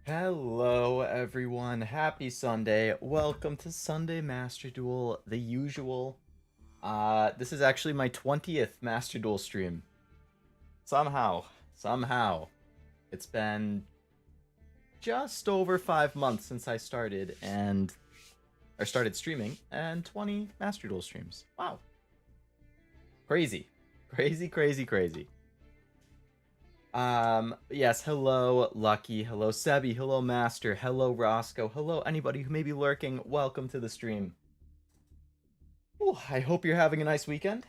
Hello, everyone. Happy Sunday. Welcome to Sunday Master Duel, the usual. This is actually my 20th Master Duel stream. Somehow, it's been just over 5 months since I started started streaming, and 20 Master Duel streams. Wow. Crazy. Crazy. Yes, hello, Lucky, hello, Sebi, hello, Master, hello, Roscoe, hello, anybody who may be lurking, welcome to the stream. Ooh, I hope you're having a nice weekend.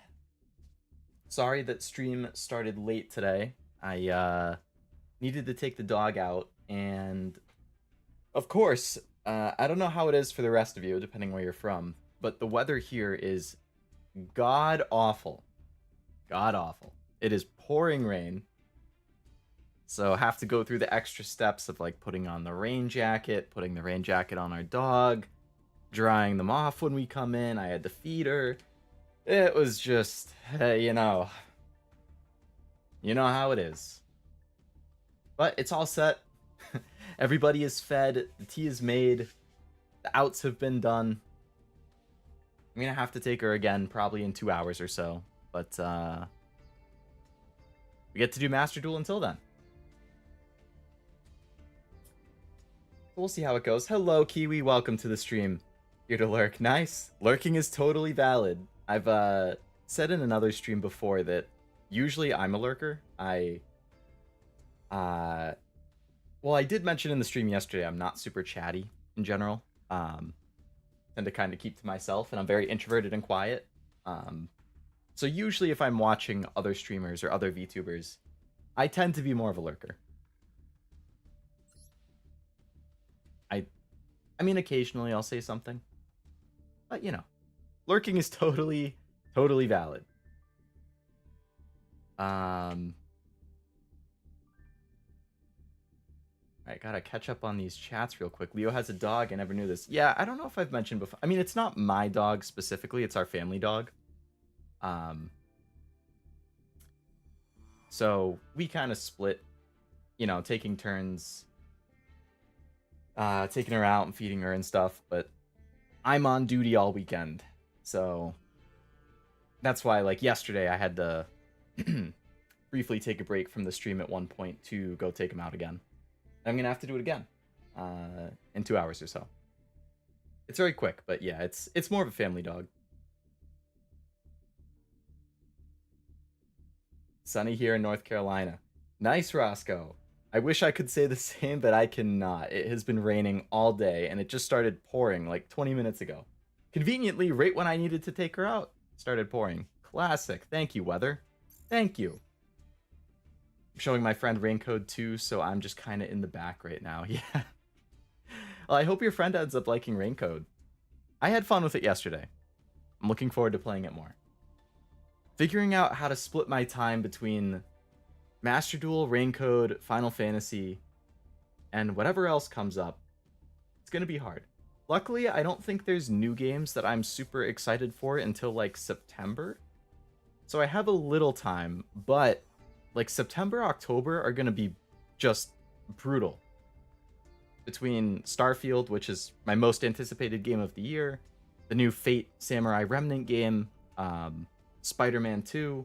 Sorry that stream started late today. I needed to take the dog out, and of course, I don't know how it is for the rest of you, depending where you're from, but the weather here is god awful. God awful. It is pouring rain. So have to go through the extra steps of like putting on the rain jacket, putting the rain jacket on our dog, drying them off when we come in. I had to feed her. It was just, you know how it is. But it's all set. Everybody is fed. The tea is made. The outs have been done. I'm gonna have to take her again probably in 2 hours or so. But we get to do Master Duel until then. We'll see how it goes. Hello, Kiwi. Welcome to the stream. Here to lurk. Nice. Lurking is totally valid. I've said in another stream before that usually I'm a lurker. Well, I did mention in the stream yesterday I'm not super chatty in general. Tend to kind of keep to myself, and I'm very introverted and quiet. So usually if I'm watching other streamers or other VTubers, I tend to be more of a lurker. I mean, occasionally I'll say something. But, lurking is totally valid. I gotta catch up on these chats real quick. Leo has a dog. I never knew this. Yeah, I don't know if I've mentioned before. I mean, it's not my dog specifically. It's our family dog. So we kind of split, taking turns taking her out and feeding her and stuff, but I'm on duty all weekend. So that's why, like, yesterday I had to briefly take a break from the stream at one point to go take him out again. I'm going to have to do it again in 2 hours or so. It's very quick, but yeah, it's more of a family dog. Sunny here in North Carolina. Nice, Roscoe. I wish I could say the same, but I cannot. It has been raining all day, and it just started pouring like 20 minutes ago. Conveniently, right when I needed to take her out, started pouring. Classic. Thank you, weather. Thank you. I'm showing my friend Raincode 2, so I'm just kind of in the back right now. Yeah. Well, I hope your friend ends up liking Raincode. I had fun with it yesterday. I'm looking forward to playing it more. Figuring out how to split my time between Master Duel, Raincode, Final Fantasy, and whatever else comes up, it's going to be hard. Luckily, I don't think there's new games that I'm super excited for until like September. So I have a little time, but like September, October are going to be just brutal. Between Starfield, which is my most anticipated game of the year, the new Fate Samurai Remnant game, Spider-Man 2,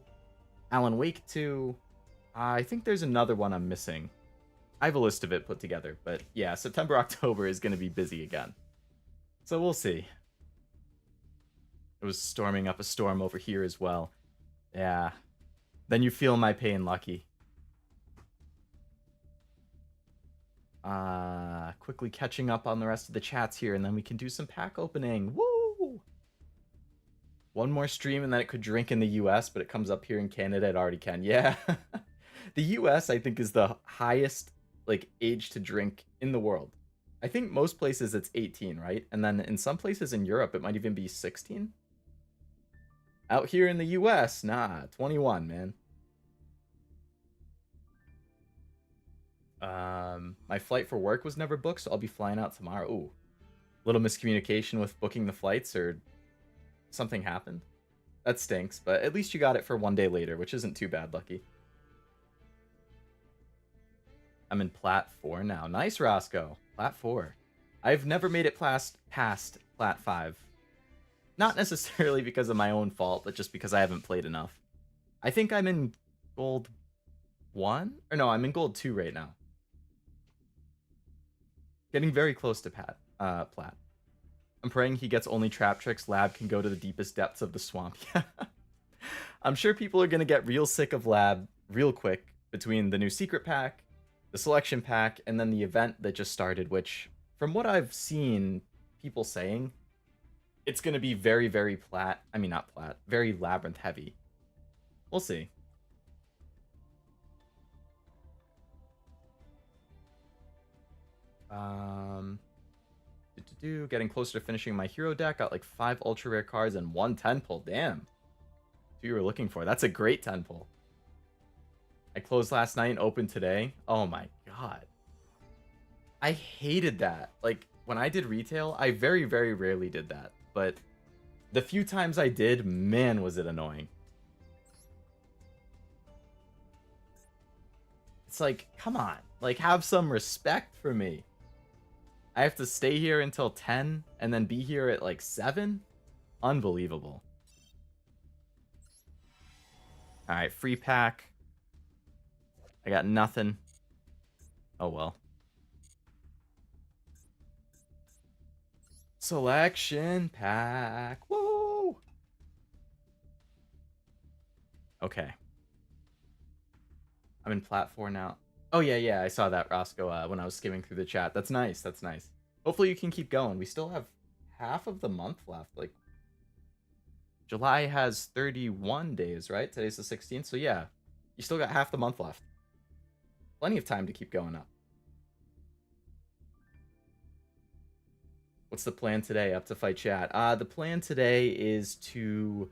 Alan Wake 2, I think there's another one I'm missing. I have a list of it put together, but yeah, September, October is going to be busy again. So we'll see. It was storming up a storm over here as well. Yeah. Then you feel my pain, Lucky. Quickly catching up on the rest of the chats here, and then we can do some pack opening. Woo! One more stream, and then it could drink in the US, but it comes up here in Canada, it already can. Yeah. The US, I think, is the highest like age to drink in the world. I think most places it's 18, right? And then in some places in Europe, it might even be 16. Out here in the US, nah, 21, man. My flight for work was never booked, so I'll be flying out tomorrow. Ooh, little miscommunication with booking the flights, or something happened. That stinks, but at least you got it for one day later, which isn't too bad, Lucky. I'm in Plat 4 now. Nice, Roscoe. Plat 4. I've never made it past Plat 5. Not necessarily because of my own fault, but just because I haven't played enough. I think I'm in Gold 1? Or no, I'm in Gold 2 right now. Getting very close to Plat. I'm praying he gets only Traptrix. Lab can go to the deepest depths of the swamp. Yeah. I'm sure people are going to get real sick of Lab real quick between the new secret pack, the selection pack, and then the event that just started, which, from what I've seen people saying, it's going to be very, very very Labrynth heavy. We'll see. Getting closer to finishing my hero deck. Got like 5 ultra rare cards and 1 10 pull. Damn. Who you were looking for. That's a great 10 pull. I closed last night and opened today. Oh my god. I hated that. Like, when I did retail, I very, very rarely did that. But the few times I did, man, was it annoying. It's like, come on. Like, have some respect for me. I have to stay here until 10 and then be here at like 7? Unbelievable. Alright, free pack. I got nothing. Oh well. Selection pack. Whoa! Okay. I'm in Plat 4 now. Oh, yeah, I saw that, Roscoe, when I was skimming through the chat. That's nice, that's nice. Hopefully you can keep going. We still have half of the month left. Like, July has 31 days, right? Today's the 16th, so yeah. You still got half the month left. Plenty of time to keep going up. What's the plan today? Up to fight chat. The plan today is to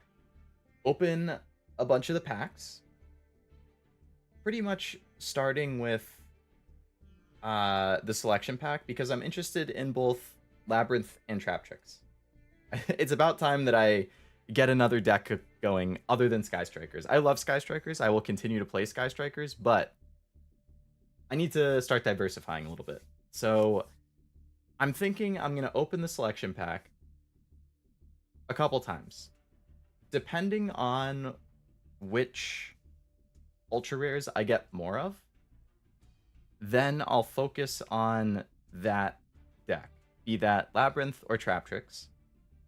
open a bunch of the packs. Pretty much starting with the selection pack, because I'm interested in both Labrynth and Traptrix. It's about time that I get another deck going other than Sky Strikers. I love Sky Strikers. I will continue to play Sky Strikers, but I need to start diversifying a little bit. So I'm thinking I'm going to open the selection pack a couple times. Depending on which ultra rares I get more of, then I'll focus on that deck, be that Labrynth or Traptrix,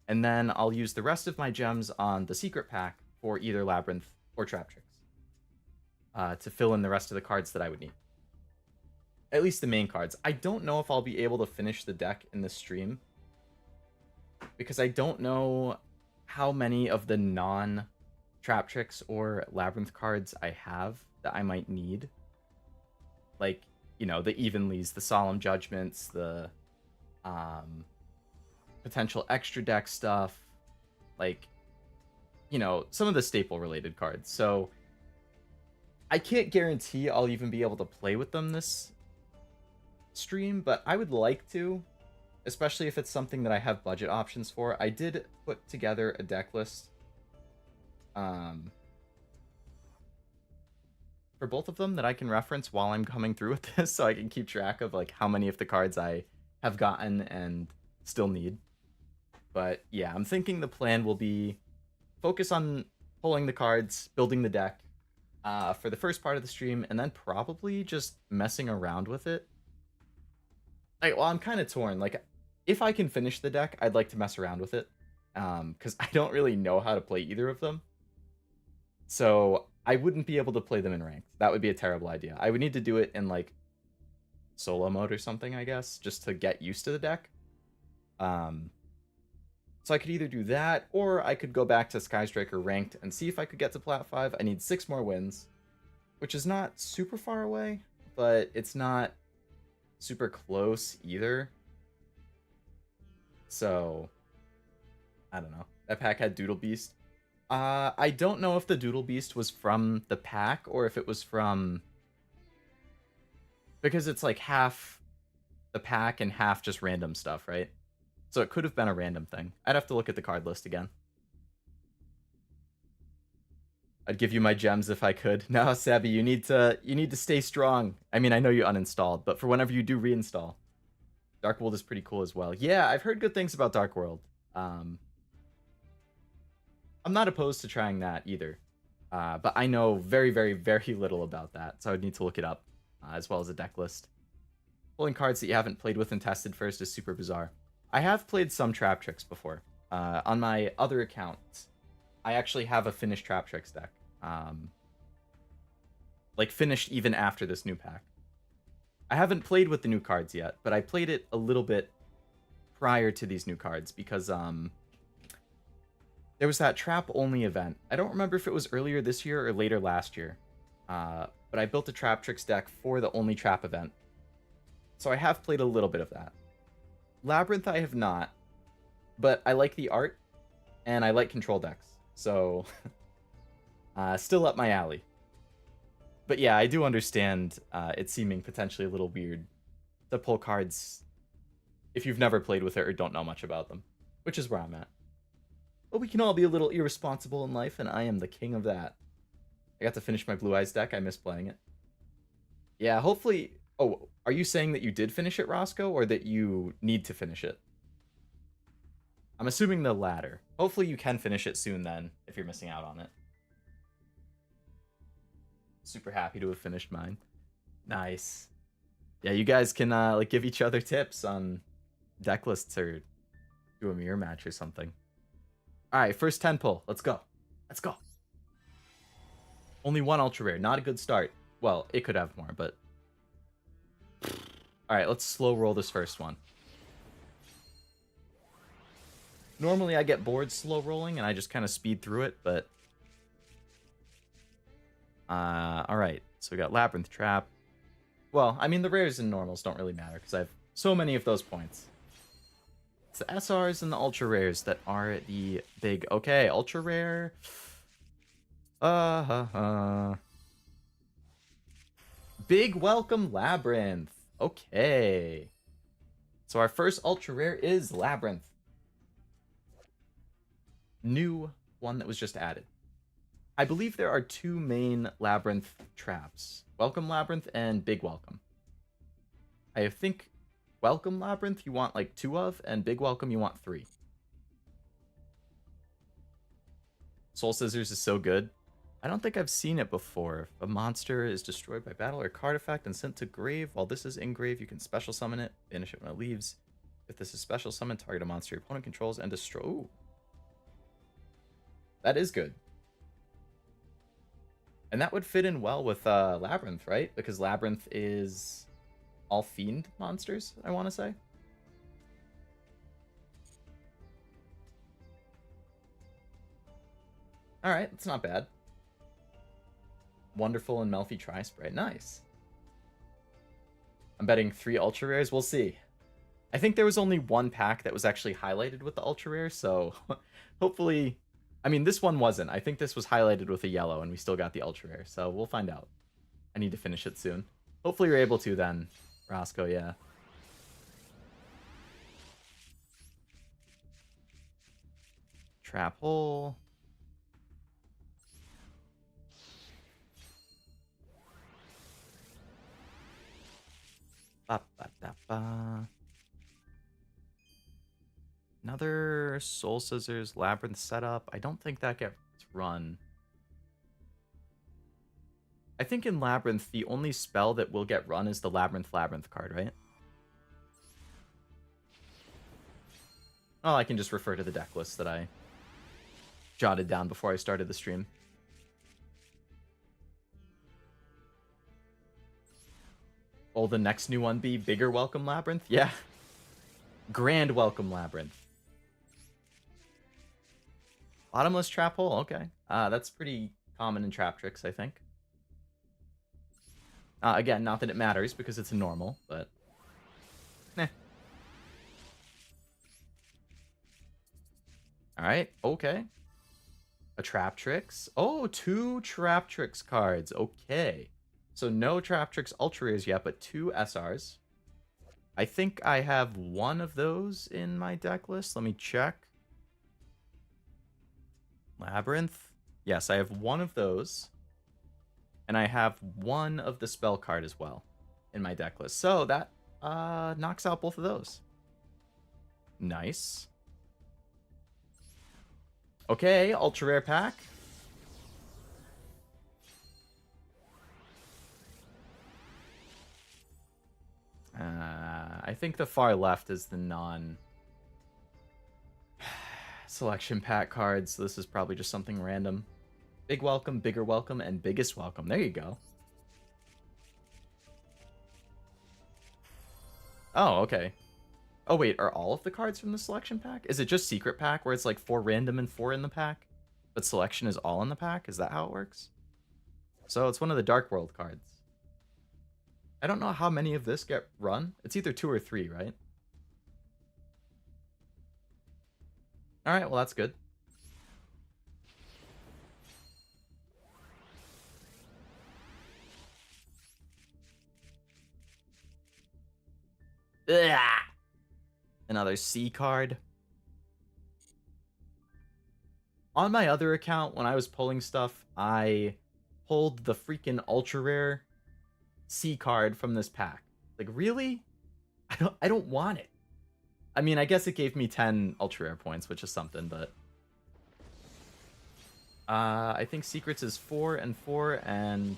and then I'll use the rest of my gems on the secret pack for either Labrynth or Traptrix to fill in the rest of the cards that I would need. At least the main cards. I don't know if I'll be able to finish the deck in this stream, because I don't know how many of the non-Traptrix or Labrynth cards I have that I might need. Like, you know, the Evenlies, the Solemn Judgments, the potential extra deck stuff, like, you know, some of the staple-related cards. So I can't guarantee I'll even be able to play with them this stream, but I would like to, especially if it's something that I have budget options for. I did put together a deck list for both of them that I can reference while I'm coming through with this, so I can keep track of like how many of the cards I have gotten and still need. But yeah, I'm thinking the plan will be focus on pulling the cards, building the deck for the first part of the stream, and then probably just messing around with it. Like, well, I'm kind of torn. Like, if I can finish the deck, I'd like to mess around with it, because I don't really know how to play either of them. So I wouldn't be able to play them in ranked. That would be a terrible idea. I would need to do it in like solo mode or something, I guess, just to get used to the deck. So I could either do that, or I could go back to Sky Striker ranked and see if I could get to Plat 5. I need 6 more wins, which is not super far away, but it's not super close either. So I don't know. That pack had Doodle Beast. I don't know if the Doodle Beast was from the pack or if it was from, because it's like half the pack and half just random stuff, right? So it could have been a random thing. I'd have to look at the card list again. I'd give you my gems if I could. No, Sebby, you need to stay strong. I mean, I know you uninstalled, but for whenever you do reinstall. Dark World is pretty cool as well. Yeah, I've heard good things about Dark World. I'm not opposed to trying that either. But I know very, very, very little about that, so I'd need to look it up, as well as a deck list. Pulling cards that you haven't played with and tested first is super bizarre. I have played some Traptrix before. On my other account, I actually have a finished Traptrix deck. Like, finished even after this new pack. I haven't played with the new cards yet, but I played it a little bit prior to these new cards because there was that trap-only event. I don't remember if it was earlier this year or later last year. But I built a Traptrix deck for the only trap event. So I have played a little bit of that. Labrynth I have not, but I like the art, and I like control decks. So, still up my alley. But yeah, I do understand it seeming potentially a little weird to pull cards if you've never played with it or don't know much about them, which is where I'm at. But we can all be a little irresponsible in life, and I am the king of that. I got to finish my Blue Eyes deck. I miss playing it. Yeah, hopefully... Oh, are you saying that you did finish it, Roscoe, or that you need to finish it? I'm assuming the latter. Hopefully you can finish it soon then, if you're missing out on it. Super happy to have finished mine. Nice. Yeah, you guys can like give each other tips on deck lists or do a mirror match or something. Alright, first 10 pull. Let's go. Let's go. Only one ultra rare. Not a good start. Well, it could have more, but... Alright, let's slow roll this first one. Normally I get bored slow rolling and I just kind of speed through it, but... Alright, so we got Labrynth, Trap. Well, I mean, the rares and normals don't really matter because I have so many of those points. It's the SRs and the ultra rares that are the big... Okay, ultra rare... Big welcome, Labrynth. Okay. So our first ultra rare is Labrynth. New one that was just added. I believe there are two main Labrynth traps. Welcome Labrynth and Big Welcome. I think Welcome Labrynth you want like 2 of, and Big Welcome you want 3. Soul Scissors is so good. I don't think I've seen it before. If a monster is destroyed by battle or card effect and sent to grave, while this is in grave, you can special summon it, banish it when it leaves. If this is special summon, target a monster your opponent controls and destroy. Ooh. That is good. And that would fit in well with Labrynth, right? Because Labrynth is all fiend monsters, I want to say. Alright, that's not bad. Wonderful and Melfi Tri-Spray. Nice. I'm betting 3 ultra rares. We'll see. I think there was only one pack that was actually highlighted with the ultra rare, so hopefully... I mean, this one wasn't. I think this was highlighted with a yellow, and we still got the ultra rare, so we'll find out. I need to finish it soon. Hopefully you're able to then, Roscoe, yeah. Trap hole. Ba, ba, da, ba. Another Soul Scissors Labrynth setup. I don't think that gets run. I think in Labrynth, the only spell that will get run is the Labrynth card, right? Oh, I can just refer to the deck list that I jotted down before I started the stream. Will the next new one be bigger Welcome Labrynth? Yeah. Grand Welcome Labrynth. Bottomless Trap Hole? Okay. That's pretty common in Traptrix, I think. Again, not that it matters because it's a normal, but... Meh. Alright, okay. A Traptrix. Oh, 2 Traptrix cards. Okay. So no Traptrix Ultra Rares yet, but 2 SRs. I think I have 1 of those in my deck list. Let me check. Labrynth. Yes, I have one of those. And I have one of the spell card as well in my deck list. So that knocks out both of those. Nice. Okay, ultra rare pack. I think the far left is the non-selection pack cards. So this is probably just something random. Big welcome, bigger welcome, and biggest welcome. There you go. Oh, okay. Oh, wait, are all of the cards from the selection pack? Is it just secret pack where it's like 4 random and 4 in the pack? But selection is all in the pack? Is that how it works? So it's one of the Dark World cards. I don't know how many of this get run. It's either 2 or 3, right? Alright, well that's good. Ugh. Another C card. On my other account, when I was pulling stuff, I pulled the freaking ultra rare C card from this pack. Like, really? I don't want it. I mean, I guess it gave me 10 ultra rare points, which is something, but I think secrets is 4 and 4 and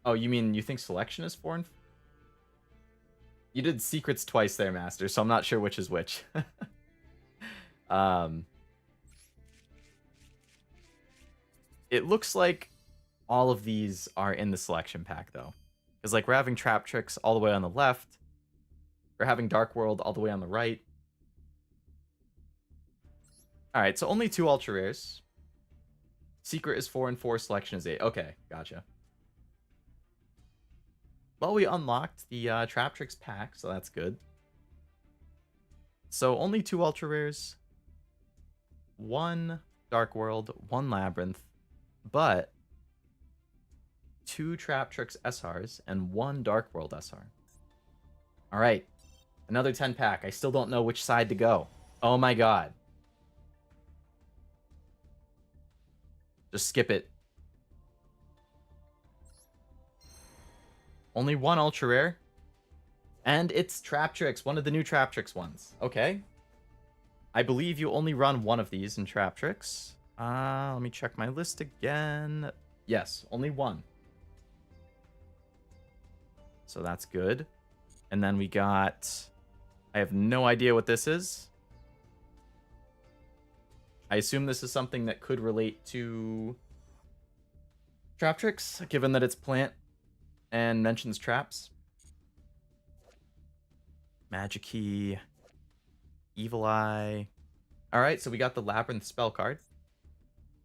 oh, you mean you think selection is 4 and You did secrets twice there, Master, so I'm not sure which is which. It looks like all of these are in the selection pack, though. Because, like, we're having Traptrix all the way on the left. We're having Dark World all the way on the right. Alright, so only 2 ultra rares. Secret is 4 and 4, selection is 8. Okay, gotcha. Well, we unlocked the Traptrix pack, so that's good. So only 2 ultra rares. 1 Dark World, 1 Labrynth, but 2 Traptrix SRs and 1 Dark World SR. Alright, another 10 pack. I still don't know which side to go. Oh my god. Just skip it. Only 1 ultra rare. And it's Traptrix, one of the new Traptrix ones. Okay. I believe you only run one of these in Traptrix. Let me check my list again. Yes, only 1. So that's good. And then we got... I have no idea what this is. I assume this is something that could relate to Traptrix, given that it's plant and mentions traps. Magic Key. Evil Eye. Alright, so we got the Labrynth spell card.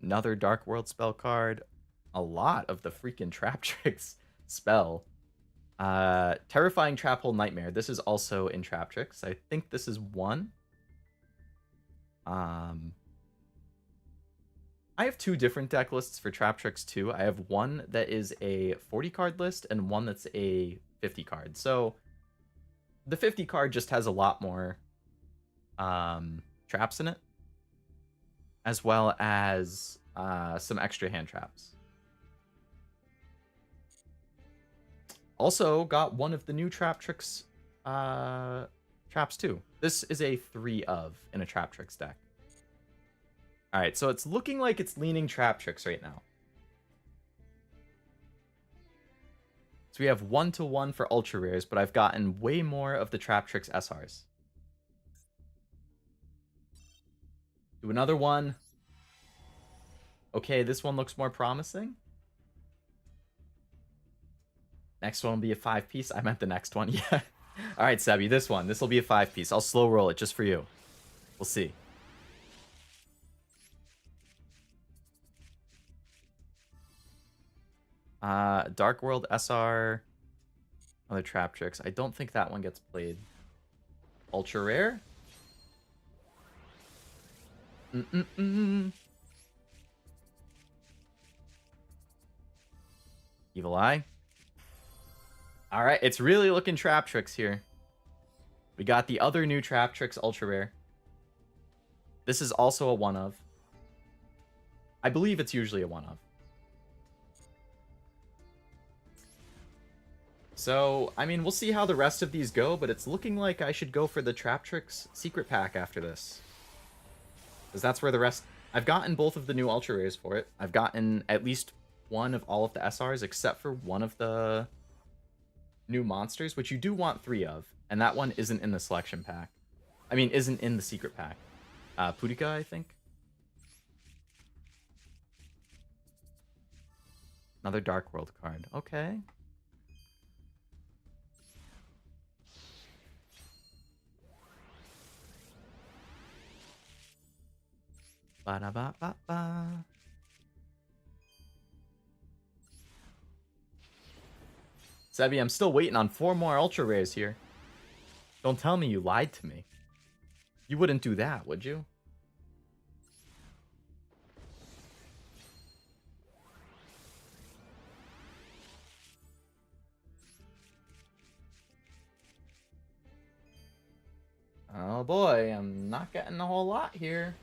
Another Dark World spell card. A lot of the freaking Traptrix spell. Terrifying Trap Hole Nightmare. This is also in Traptrix. I think this is 1. I have 2 different deck lists for Traptrix too. I have one that is a 40 card list and one that's a 50 card. So the 50 card just has a lot more traps in it, as well as some extra hand traps. Also got one of the new Traptrix traps too. This is a 3 of in a Traptrix deck. Alright, so it's looking like it's leaning Traptrix right now. So we have 1-to-1 for ultra rares, but I've gotten way more of the Traptrix SRs. Do another one. Okay, this one looks more promising. Next one will be a 5-piece. I meant the next one, yeah. Alright, Sebi, this one. This will be a 5-piece. I'll slow roll it just for you. We'll see. Dark World SR, other Traptrix. I don't think that one gets played. Ultra rare. Evil Eye. All right, it's really looking Traptrix here. We got the other new Traptrix ultra rare. This is also a 1 of. I believe it's usually a one of. So, I mean, we'll see how the rest of these go, but it's looking like I should go for the Traptrix secret pack after this. Because that's where the rest... I've gotten both of the new Ultra Rares for it. I've gotten at least one of all of the SRs, except for one of the new monsters, which you do want 3 of. And that one isn't in the selection pack. I mean, isn't in the secret pack. Pudica, I think. Another Dark World card. Okay. Ba-da-ba-ba-ba. Sebi, I'm still waiting on 4 more Ultra Rares here. Don't tell me you lied to me. You wouldn't do that, would you? Oh boy, I'm not getting a whole lot here.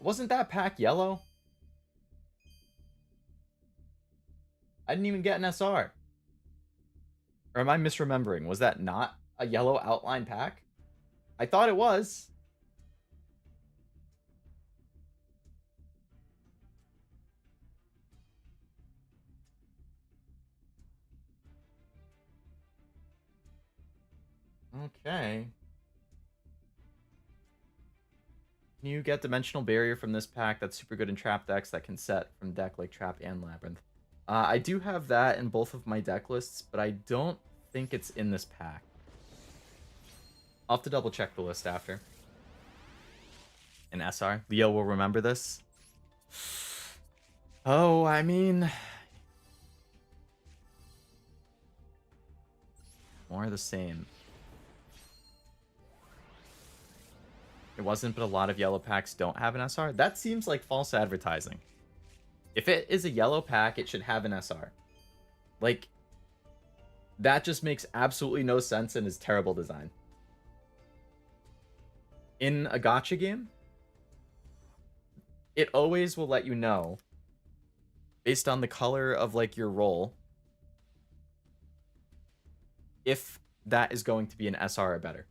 Wasn't that pack yellow? I didn't even get an SR. Or am I misremembering? Was that not a yellow outline pack? I thought it was. Okay. Can you get Dimensional Barrier from this pack? That's super good in trap decks that can set from deck like Trap and Labrynth. I do have that in both of my deck lists, but I don't think it's in this pack. I'll have to double check the list after. An SR. Leo will remember this. Oh, I mean... more of the same. It wasn't, but a lot of yellow packs don't have an SR. That seems like false advertising. If it is a yellow pack, it should have an SR. Like, that just makes absolutely no sense and is terrible design. In a gacha game, it always will let you know, based on the color of, like, your roll, if that is going to be an SR or better.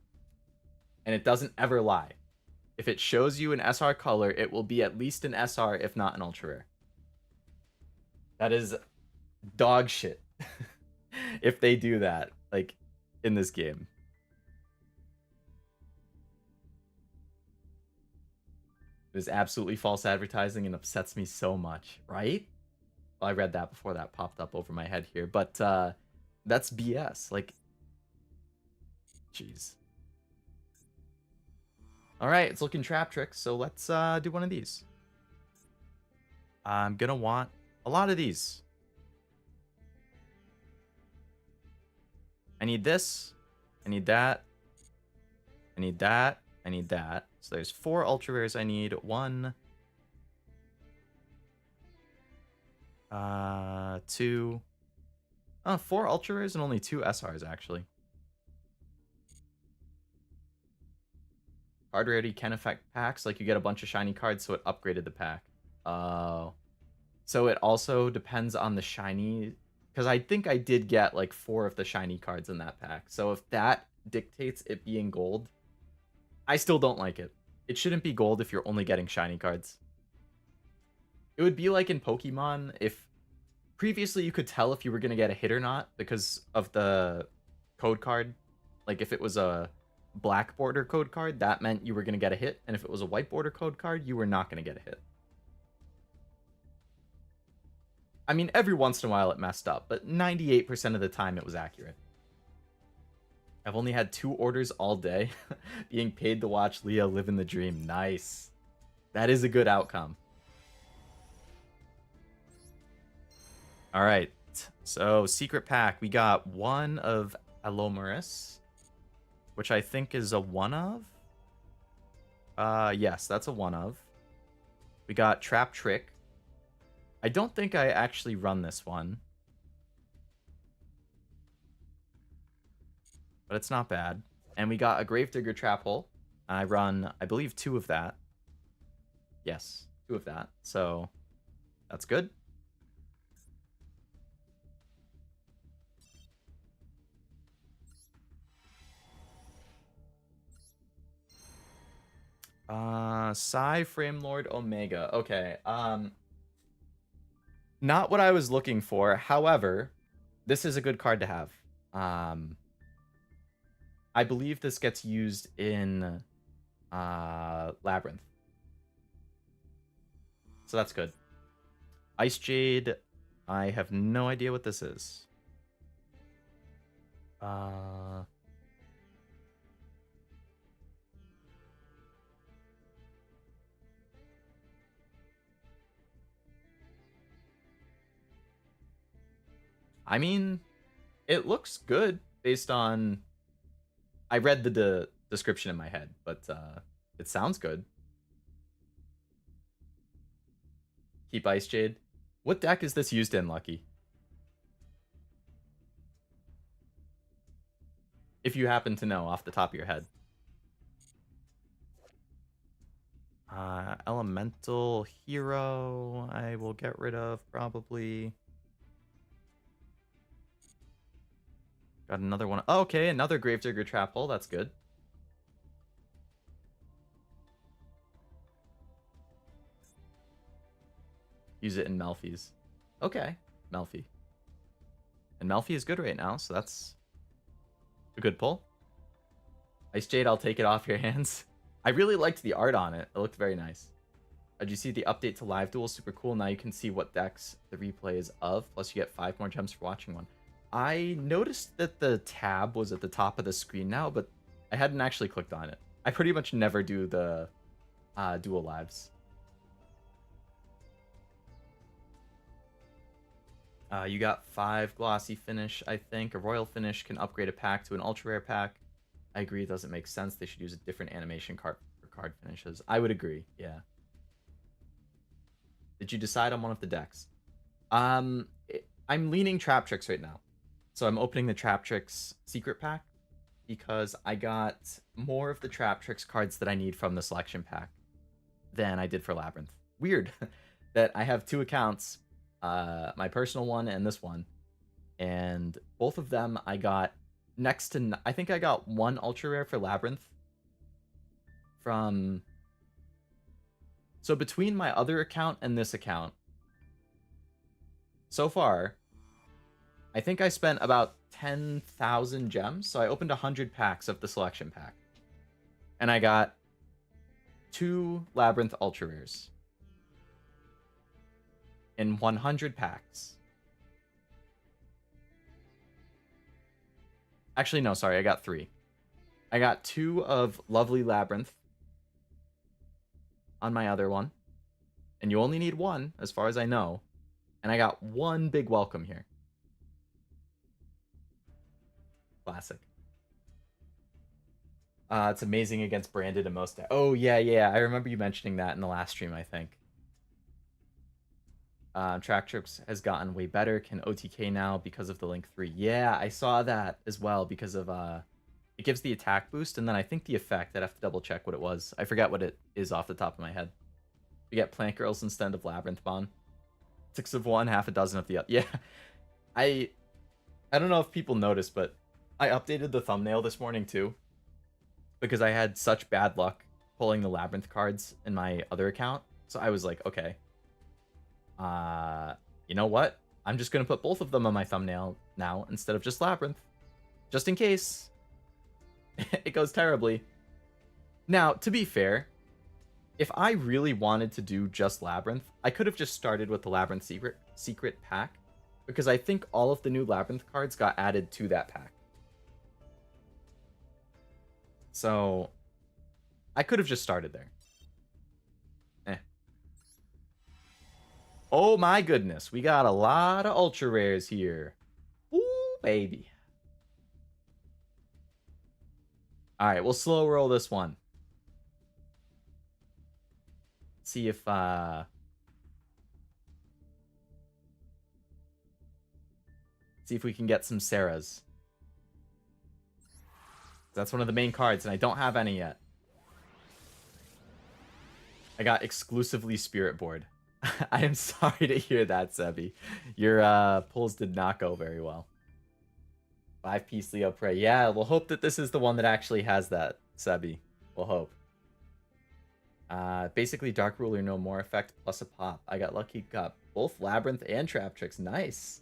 And it doesn't ever lie. If it shows you an SR color, it will be at least an SR, if not an ultra rare. That is dog shit. If they do that, like, in this game. It is absolutely false advertising and upsets me so much, right? Well, I read that before that popped up over my head here, but that's BS. Like, jeez. All right, it's looking Traptrix, so let's do one of these. I'm gonna want a lot of these. I need this. I need that. I need that. I need that. So there's 4 ultra rares I need. 1, 2. Oh, 4 ultra rares and only 2 SRs actually. Card rarity can affect packs, like you get a bunch of shiny cards, so it upgraded the pack. Oh. So it also depends on the shiny, because I think I did get like 4 of the shiny cards in that pack. So if that dictates it being gold, I still don't like it. It shouldn't be gold if you're only getting shiny cards. It would be like in Pokemon, if previously you could tell if you were going to get a hit or not because of the code card. Like if it was a black border code card, that meant you were going to get a hit. And if it was a white border code card, you were not going to get a hit. I mean, every once in a while it messed up, but 98% of the time it was accurate. I've only had 2 orders all day. Being paid to watch Leo live in the dream. Nice. That is a good outcome. All right. So, secret pack. We got 1 of Alomaris, which I think is a 1 of. Yes, that's a 1 of. We got Traptrix. I don't think I actually run this one. but it's not bad. And we got a Gravedigger Trap Hole. I run, I believe, 2 of that. Yes, 2 of that. So that's good. Psy Frame Lord Omega. Okay. Not what I was looking for. However, this is a good card to have. I believe this gets used in Labrynth. So that's good. Ice Jade. I have no idea what this is. I mean, it looks good based on... I read the description in my head, but it sounds good. Keep Ice Jade. What deck is this used in, Lucky? If you happen to know off the top of your head. Elemental Hero, I will get rid of, probably. Got another one. Oh, okay, another Gravedigger Trap Hole. That's good. Use it in Melfi's. Okay, Melfi. And Melfi is good right now, so that's a good pull. Ice Jade, I'll take it off your hands. I really liked the art on it. It looked very nice. Did you see the update to Live Duel? Super cool. Now you can see what decks the replay is of. Plus you get 5 more gems for watching one. I noticed that the tab was at the top of the screen now, but I hadn't actually clicked on it. I pretty much never do the dual lives. You got 5 glossy finish, I think. A royal finish can upgrade a pack to an ultra rare pack. I agree, it doesn't make sense. They should use a different animation card for card finishes. I would agree, yeah. Did you decide on one of the decks? I'm leaning Traptrix right now. So I'm opening the Traptrix secret pack because I got more of the Traptrix cards that I need from the selection pack than I did for Labrynth. Weird that I have 2 accounts, my personal one and this one, and both of them I got next to... I think I got 1 ultra rare for Labrynth from... So between my other account and this account, so far, I think I spent about 10,000 gems. So I opened 100 packs of the selection pack. And I got 2 Labrynth ultra rares in 100 packs. Actually, no, sorry, I got 3. I got 2 of Lovely Labrynth on my other one. And you only need 1, as far as I know. And I got 1 big welcome here. Classic. It's amazing against branded and most... Oh, yeah. I remember you mentioning that in the last stream, I think. Traptrix has gotten way better. Can OTK now because of the Link 3. Yeah, I saw that as well because of... It gives the attack boost, and then I think the effect, I'd have to double check what it was. I forget what it is off the top of my head. You get Plant Girls instead of Labrynth Bond. 6 of one, half a dozen of the other. Yeah. I don't know if people noticed, but I updated the thumbnail this morning too. Because I had such bad luck pulling the Labrynth cards in my other account. So I was like, okay. You know what? I'm just going to put both of them on my thumbnail now instead of just Labrynth. Just in case it goes terribly. Now, to be fair, if I really wanted to do just Labrynth, I could have just started with the Labrynth secret pack. Because I think all of the new Labrynth cards got added to that pack. So, I could have just started there. Oh my goodness, we got a lot of ultra rares here. Ooh, baby. Alright, we'll slow roll this one. See if we can get some Sarahs. That's one of the main cards, and I don't have any yet. I got exclusively Spirit Board. I am sorry to hear that, Sebi. Your pulls did not go very well. 5-piece Leo Prey. Yeah, we'll hope that this is the one that actually has that, Sebi. We'll hope. Basically, Dark Ruler no more effect plus a pop. I got lucky, got both Labrynth and Traptrix. Nice.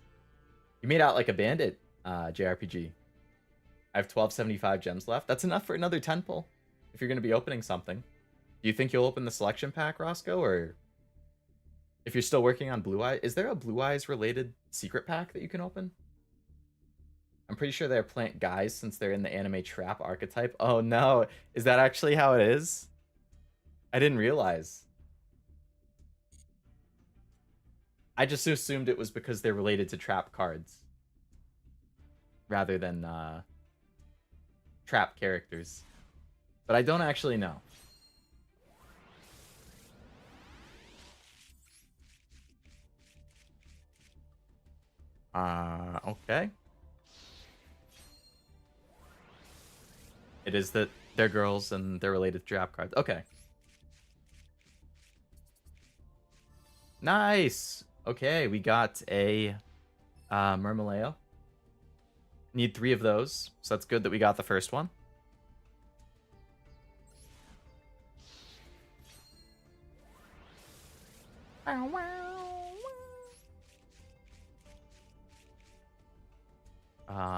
You made out like a bandit, JRPG. I have 1275 gems left. That's enough for another 10 pull if you're going to be opening something. Do you think you'll open the selection pack, Roscoe, or if you're still working on Blue Eye? Is there a Blue Eyes related secret pack that you can open? I'm pretty sure they're plant guys since they're in the anime trap archetype. Oh no, is that actually how it is? I didn't realize. I just assumed it was because they're related to trap cards rather than trap characters. But I don't actually know. Okay. It is that they're girls and they're related to trap cards. Okay. Nice. Okay, we got a Murmileo. Need 3 of those, so that's good that we got the first one.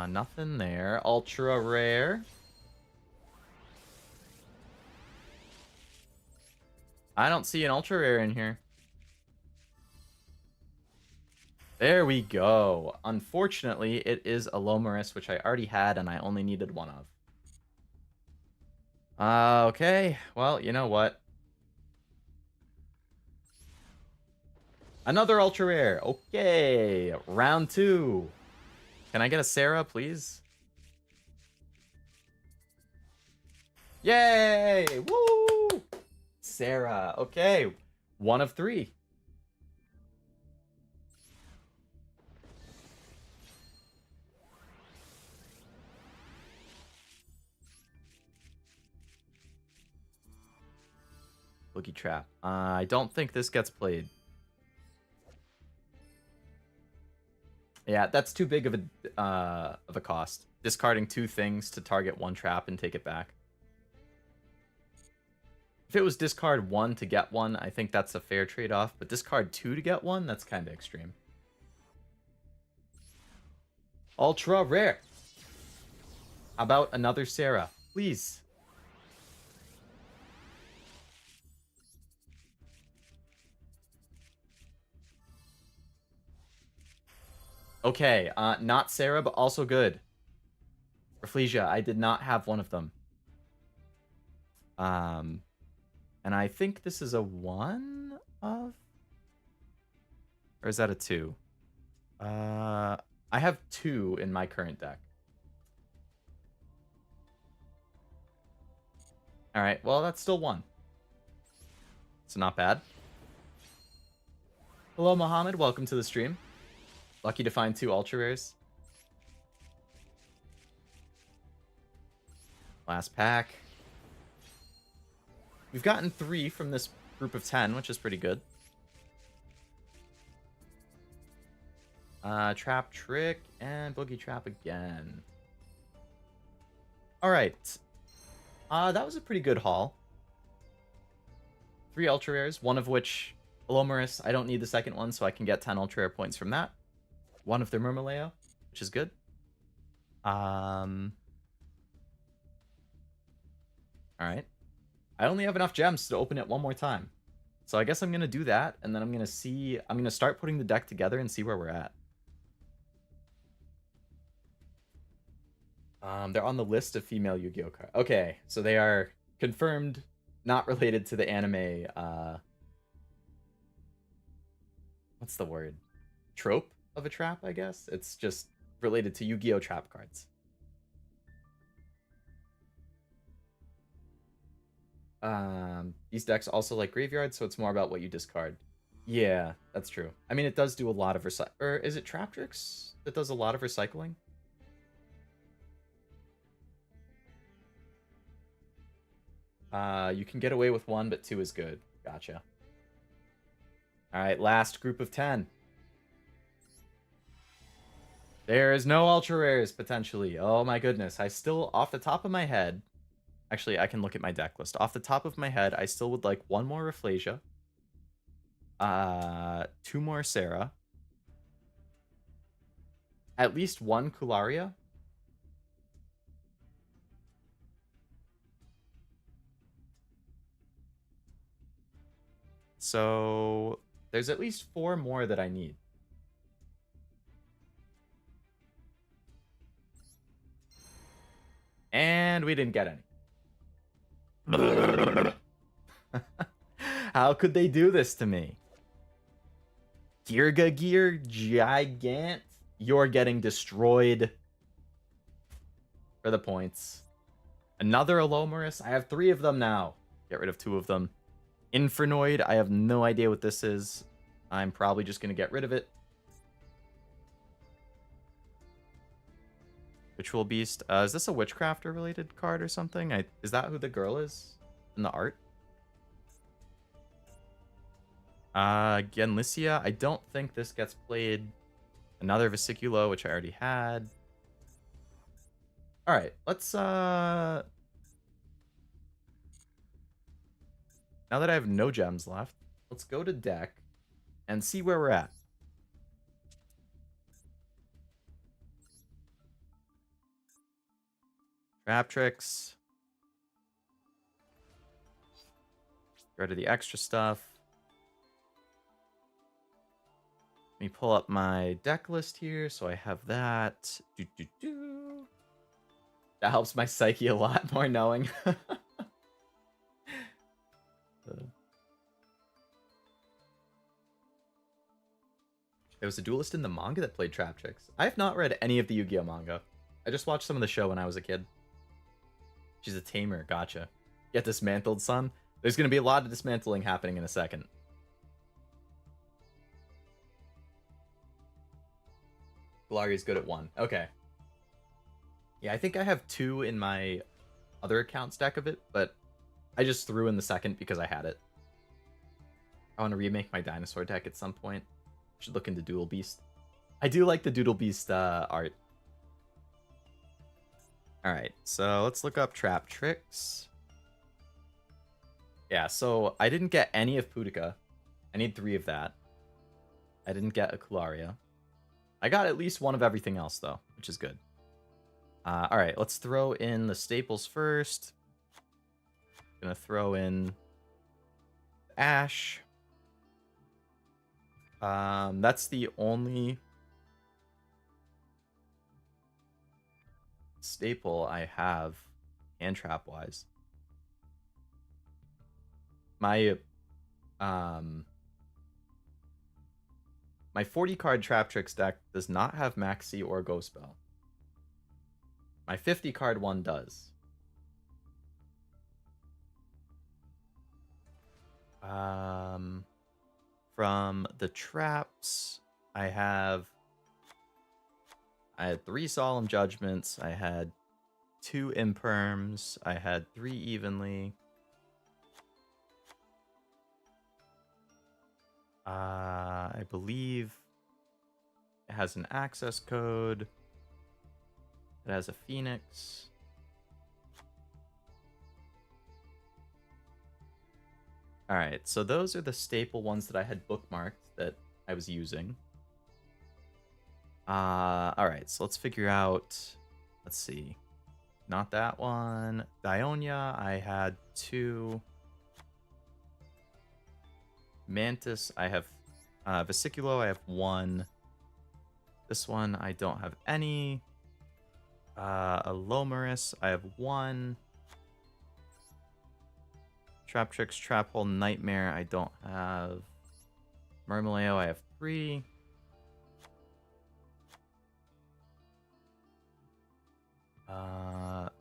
Nothing there. Ultra rare. I don't see an ultra rare in here. There we go. Unfortunately, it is a Lomaris, which I already had and I only needed 1 of. Okay. Well, you know what? Another ultra rare. Okay. Round 2. Can I get a Sarah, please? Yay! Woo! Sarah. Okay. 1 of 3. Boogie Trap. I don't think this gets played. Yeah, that's too big of a cost. Discarding 2 things to target 1 trap and take it back. If it was discard 1 to get 1, I think that's a fair trade-off. But discard 2 to get 1, that's kind of extreme. Ultra rare. How about another Sarah? Please. Okay, not Sarah, but also good. Rafflesia, I did not have 1 of them. And I think this is a 1 of? Or is that a 2? I have 2 in my current deck. Alright, well, that's still 1. So not bad. Hello, Mohammed. Welcome to the stream. Lucky to find 2 ultra rares. Last pack. We've gotten 3 from this group of 10, which is pretty good. Traptrix and Boogie Trap again. Alright. That was a pretty good haul. 3 ultra rares, 1 of which Lomaris. I don't need the second one, so I can get 10 ultra rare points from that. 1 of their Murmileo, which is good. Alright. I only have enough gems to open it 1 more time. So I guess I'm going to do that, and then I'm going to start putting the deck together and see where we're at. They're on the list of female Yu-Gi-Oh cards. Okay, so they are confirmed not related to the anime, what's the word? Trope of a trap, I guess? It's just related to Yu-Gi-Oh trap cards. These decks also like graveyard, so it's more about what you discard. Yeah, that's true. I mean, it does do a lot of or is it Traptrix that does a lot of recycling? You can get away with 1, but 2 is good. Gotcha. All right, last group of 10. There is no ultra rares, potentially. Oh my goodness. I still, off the top of my head... Actually, I can look at my deck list. Off the top of my head, I still would like 1 more Rafflesia. 2 more Sarah. At least 1 Kularia. So there's at least 4 more that I need. And we didn't get any. How could they do this to me? Girga Gear Gigant, you're getting destroyed for the points. Another Alomarus. I have 3 of them now. Get rid of 2 of them. Infernoid, I have no idea what this is. I'm probably just going to get rid of it. Ritual Beast. Is this a Witchcrafter related card or something? Is that who the girl is in the art? Genlicia. I don't think this gets played. Another Vesiculo, which I already had. Alright, let's now that I have no gems left, let's go to deck and see where we're at. Traptrix. Go to the extra stuff. Let me pull up my deck list here, so I have that. That helps my psyche a lot more knowing. There was a duelist in the manga that played Traptrix. I have not read any of the YuGiOh manga. I just watched some of the show when I was a kid. She's a tamer, gotcha. Get dismantled, son. There's going to be a lot of dismantling happening in a second. Galaria's good at 1. Okay. Yeah, I think I have 2 in my other account's deck of it, but I just threw in the second because I had it. I want to remake my dinosaur deck at some point. Should look into Duel Beast. I do like the Doodle Beast art. Alright, so let's look up Traptrix. Yeah, so I didn't get any of Pudica. I need 3 of that. I didn't get a Kularia. I got at least 1 of everything else, though, which is good. Alright, let's throw in the staples first. Gonna throw in Ash. That's the only staple I have hand trap wise. My my 40 card Traptrix deck does not have Maxi or Go Spell. My 50 card one does. From the traps, I had 3 Solemn Judgments, I had 2 Imperms, I had 3 Evenly. I believe it has an access code. It has a Phoenix. Alright, so those are the staple ones that I had bookmarked that I was using. Alright, so let's figure out... Let's see. Not that one. Dionia, I had 2. Mantis, I have... Vesiculo, I have 1. This one, I don't have any. Alomarus, I have 1. Traptrix, Trap Hole, Nightmare, I don't have. Murmileo, I have 3.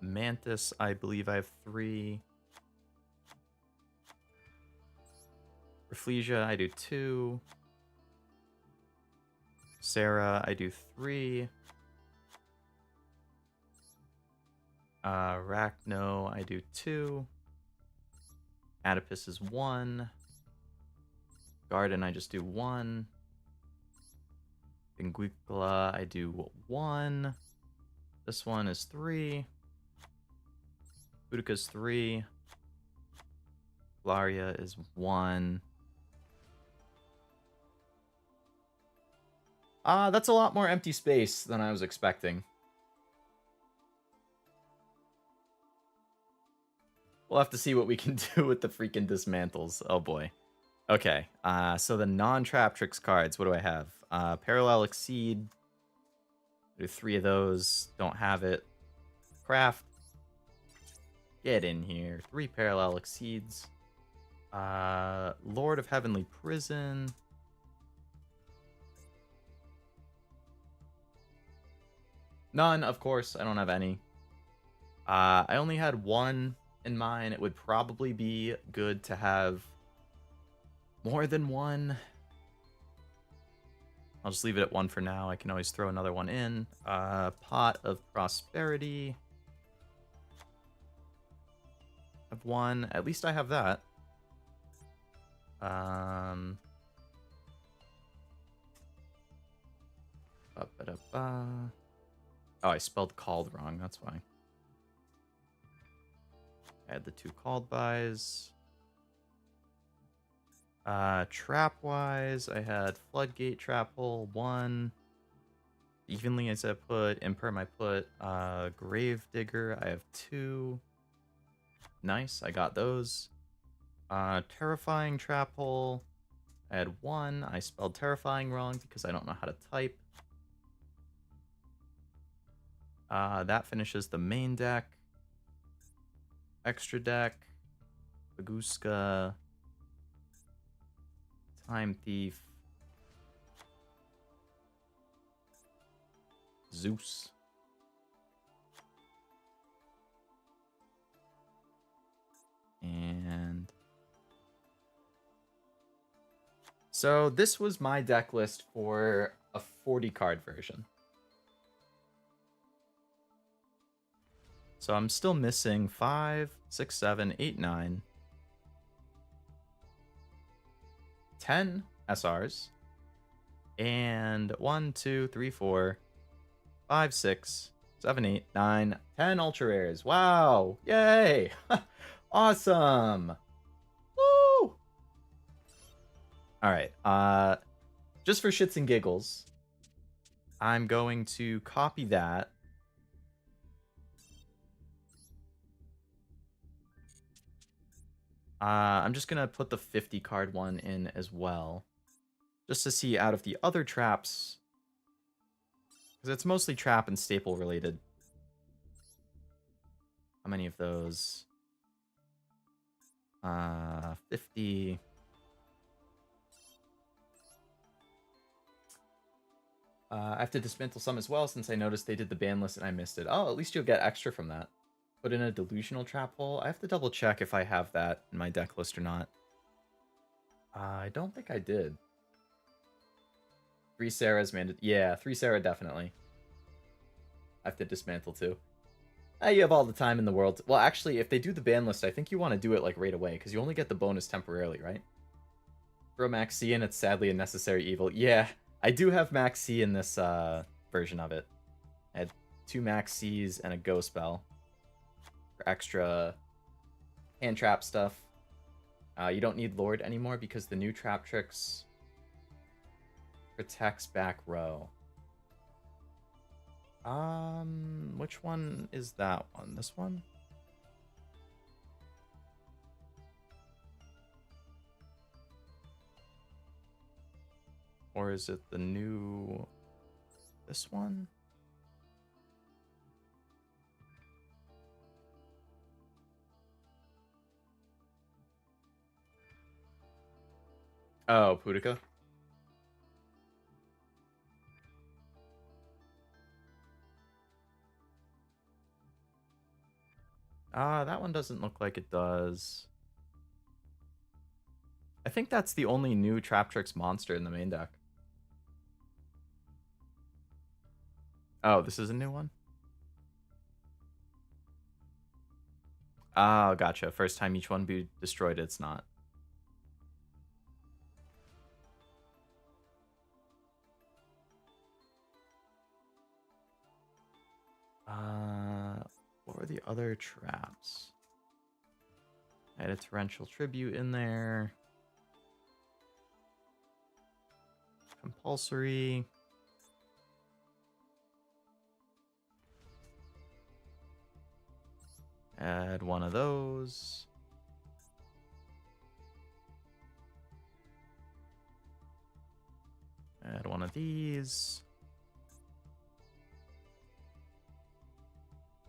Mantis, I believe I have 3. Rafflesia, I do 2. Sarah, I do 3. Arachno, I do 2. Adipus is 1. Garden, I just do 1. Pinguicula, I do 1. This one is 3. Boudica's 3. Glaria is 1. That's a lot more empty space than I was expecting. We'll have to see what we can do with the freaking dismantles. Oh boy. Okay, so the non-Traptrix cards, what do I have? Parallel Exceed. Do 3 of those. Don't have it. Craft. Get in here. 3 Parallel Exceeds. Lord of Heavenly Prison. None, of course. I don't have any. I only had 1 in mine. It would probably be good to have more than 1. I'll just leave it at 1 for now. I can always throw another one in. Pot of Prosperity. I have 1. At least I have that. Oh, I spelled called wrong. That's why. I had the 2 called buys. Trap-wise, I had Floodgate Trap Hole 1. Evenly as I put. Imperm I put. Grave Digger, I have 2. Nice, I got those. Terrifying Trap Hole, I had 1. I spelled terrifying wrong because I don't know how to type. That finishes the main deck. Extra deck. Baguska. Time Thief. Zeus. And so this was my deck list for a 40 card version. So I'm still missing 5, 6, 7, 8, 9, 10 SRs, and 1, 2, 3, 4, 5, 6, 7, 8, 9, 10 ultra rares. Wow! Yay! Awesome! Woo! Alright, just for shits and giggles, I'm going to copy that. I'm just gonna put the 50 card one in as well, just to see out of the other traps, because it's mostly trap and staple related. How many of those? 50. I have to dismantle some as well since I noticed they did the ban list and I missed it. Oh, at least you'll get extra from that. Put in a delusional trap hole. I have to double check if I have that in my deck list or not. I don't think I did. 3 Sarah's mandate. Yeah, 3 Sarah definitely. I have to dismantle too. You have all the time in the world. Well, actually, if they do the ban list, I think you want to do it like right away because you only get the bonus temporarily, right? Throw Max C in, it's sadly a necessary evil. Yeah, I do have Max C in this version of it. I had 2 Max Cs and a Go spell for extra hand trap stuff. You don't need Lord anymore because the new Traptrix protects back row. Which one is that one? This one? Or is it the new... this one? Oh, Boudica. That one doesn't look like it does. I think that's the only new Traptrix monster in the main deck. Oh, this is a new one? Oh, gotcha. First time each one be destroyed, it's not. What were the other traps? I had a torrential tribute in there. Compulsory. Add one of those. Add one of these.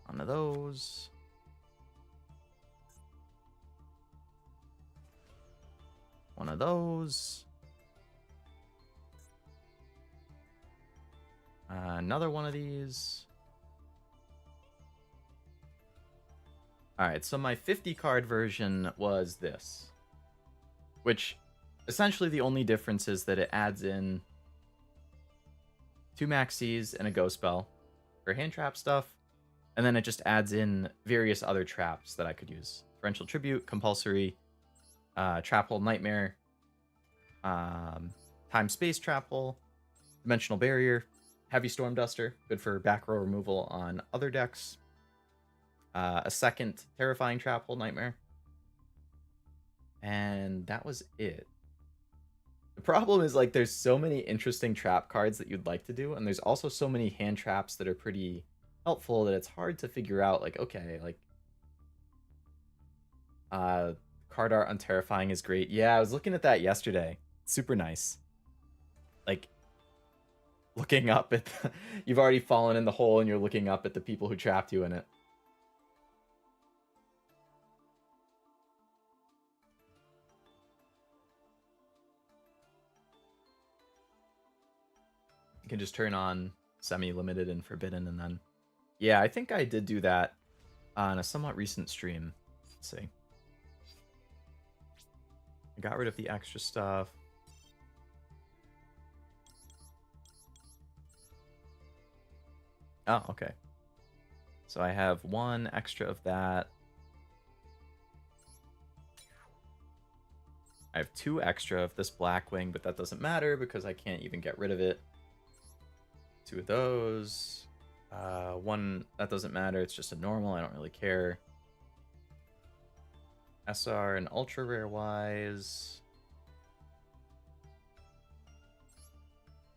One of those. One of those. Another one of these. Alright, so my 50 card version was this. Which, essentially the only difference is that it adds in 2 maxis and a go spell for hand trap stuff. And then it just adds in various other traps that I could use. Torrential Tribute, Compulsory, Trap Hole Nightmare, Time-Space Trap Hole, Dimensional Barrier, Heavy Storm Duster, good for back row removal on other decks. A second Terrifying Trap Hole Nightmare. And that was it. The problem is, like, there's so many interesting trap cards that you'd like to do, and there's also so many hand traps that are pretty helpful that it's hard to figure out, like, okay, like, card art on Terrifying is great. Yeah, I was looking at that yesterday. Super nice. Like, looking up at you've already fallen in the hole and you're looking up at the people who trapped you in it. You can just turn on semi-limited and forbidden, and then yeah, I think I did do that on a somewhat recent stream. Let's see. I got rid of the extra stuff. Oh, okay. So I have one extra of that. I have 2 extra of this Blackwing, but that doesn't matter because I can't even get rid of it. 2 of those. One, that doesn't matter. It's just a normal. I don't really care. SR and ultra rare wise.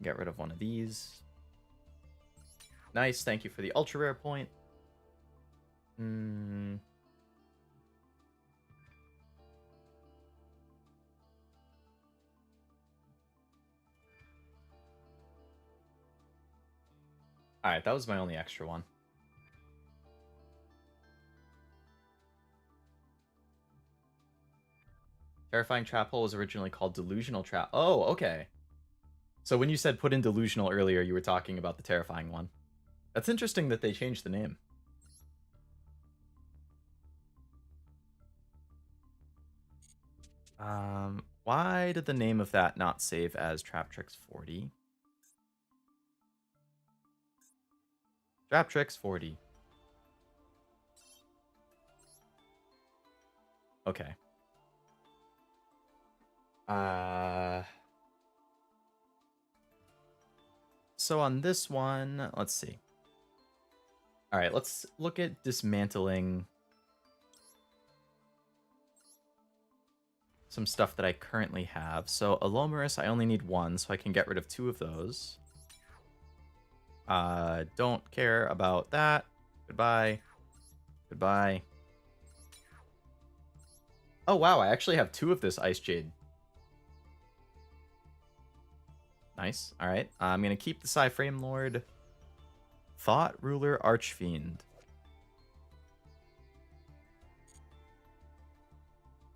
Get rid of one of these. Nice. Thank you for the ultra rare point. Alright, that was my only extra one. Terrifying Trap Hole was originally called Delusional Trap. Oh, okay. So when you said put in Delusional earlier, you were talking about the Terrifying one. That's interesting that they changed the name. Why did the name of that not save as Traptrix 40? Traptrix 40. Okay. So on this one, let's see. All right, let's look at dismantling some stuff that I currently have. So Alomarus, I only need 1, so I can get rid of 2 of those. Don't care about that. Goodbye. Goodbye. Oh, wow, I actually have 2 of this Ice Jade. Nice. All right. I'm going to keep the Psy-Frame Lord. Thought Ruler Archfiend.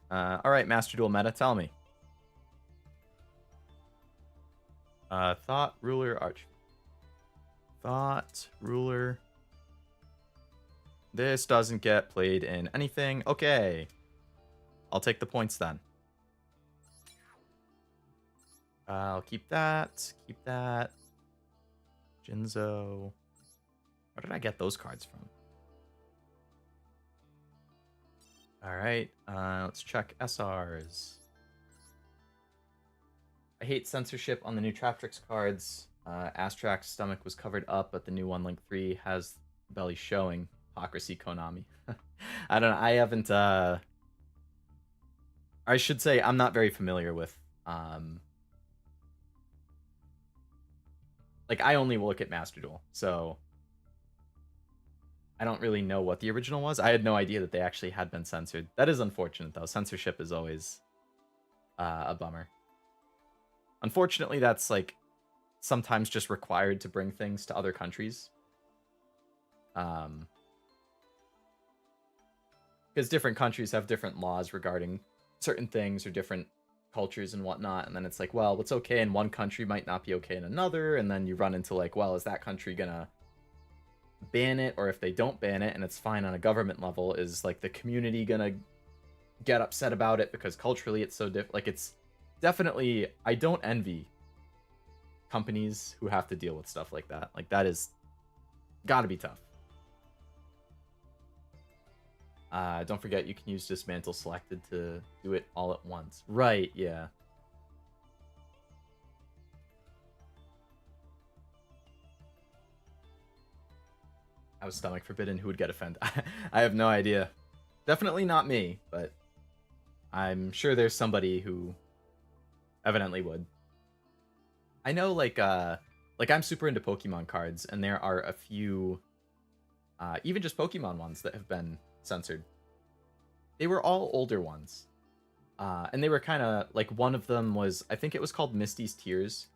All right, Master Duel meta, tell me. Thought Ruler Arch. Thought Ruler. This doesn't get played in anything. Okay. I'll take the points then. I'll keep that. Keep that. Jinzo. Where did I get those cards from? All right, let's check SRs. I hate censorship on the new Traptrix cards. Astrak's stomach was covered up, but the new one, Link 3, has belly showing. Hypocrisy, Konami. I don't know. I haven't. I should say I'm not very familiar with. Like, I only look at Master Duel, so I don't really know what the original was. I had no idea that they actually had been censored. That is unfortunate, though. Censorship is always a bummer. Unfortunately, that's like sometimes just required to bring things to other countries. Because different countries have different laws regarding certain things or different cultures and whatnot, and then it's like, well, what's okay in one country might not be okay in another, and then you run into like, well, is that country gonna ban it, or if they don't ban it and it's fine on a government level, is like the community gonna get upset about it because culturally it's so different? Like, it's definitely, I don't envy companies who have to deal with stuff like that. Like, that is gotta be tough. Don't forget you can use dismantle selected to do it all at once. Right, yeah. I was stomach forbidden. Who would get offended? I have no idea. Definitely not me, but I'm sure there's somebody who evidently would. I know, like I'm super into Pokemon cards, and there are a few, even just Pokemon ones that have been censored. They were all older ones. And they were kind of, like, one of them was, I think it was called Misty's Tears.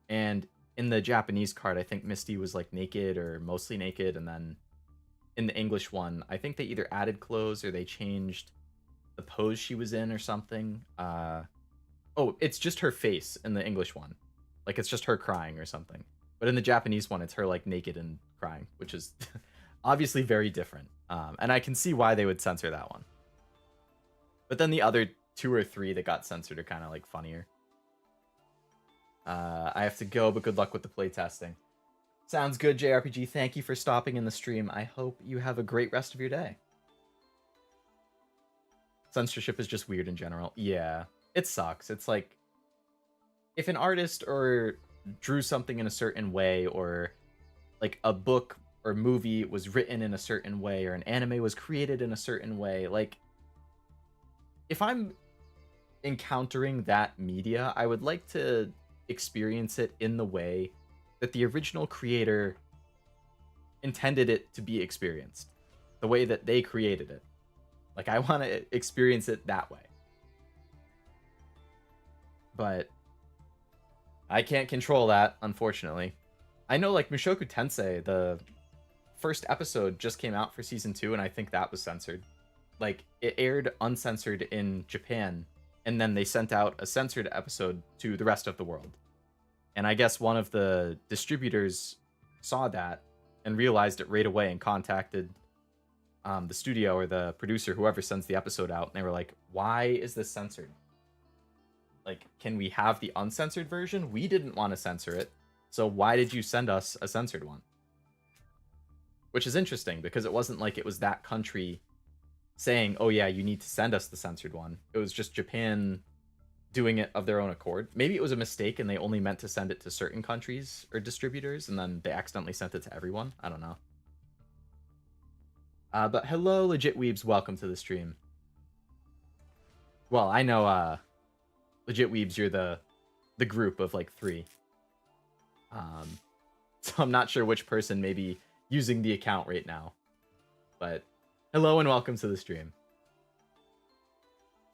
And in the Japanese card, I think Misty was, like, naked or mostly naked. And then in the English one, I think they either added clothes or they changed the pose she was in or something. Oh, it's just her face in the English one. Like, it's just her crying or something. But in the Japanese one, it's her, like, naked and crying, which is obviously very different. And I can see why they would censor that one. But then the other 2 or 3 that got censored are kind of, like, funnier. I have to go, but good luck with the playtesting. Sounds good, JRPG. Thank you for stopping in the stream. I hope you have a great rest of your day. Censorship is just weird in general. Yeah, it sucks. It's like, if an artist or drew something in a certain way, or like a book or movie was written in a certain way, or an anime was created in a certain way, like, if I'm encountering that media, I would like to experience it in the way that the original creator intended it to be experienced, the way that they created it. Like, I want to experience it that way. But I can't control that, unfortunately. I know, like, Mushoku Tensei, the first episode just came out for season 2, and I think that was censored. Like, it aired uncensored in Japan, and then they sent out a censored episode to the rest of the world. And I guess one of the distributors saw that and realized it right away and contacted the studio or the producer, whoever sends the episode out, and they were like, why is this censored? Like, can we have the uncensored version? We didn't want to censor it, so why did you send us a censored one? Which is interesting, because it wasn't like it was that country saying, oh yeah, you need to send us the censored one. It was just Japan doing it of their own accord. Maybe it was a mistake and they only meant to send it to certain countries or distributors, and then they accidentally sent it to everyone. I don't know. But hello, Legit Weebs. Welcome to the stream. Well, I know, Legit Weebs, you're the group of, like, 3. So I'm not sure which person may be using the account right now. But hello and welcome to the stream.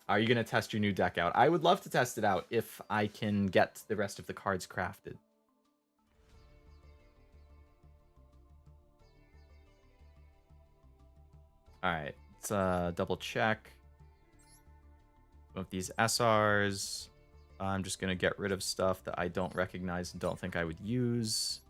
Are you going to test your new deck out? I would love to test it out if I can get the rest of the cards crafted. Alright, let's double check. Some of these SRs. I'm just going to get rid of stuff that I don't recognize and don't think I would use.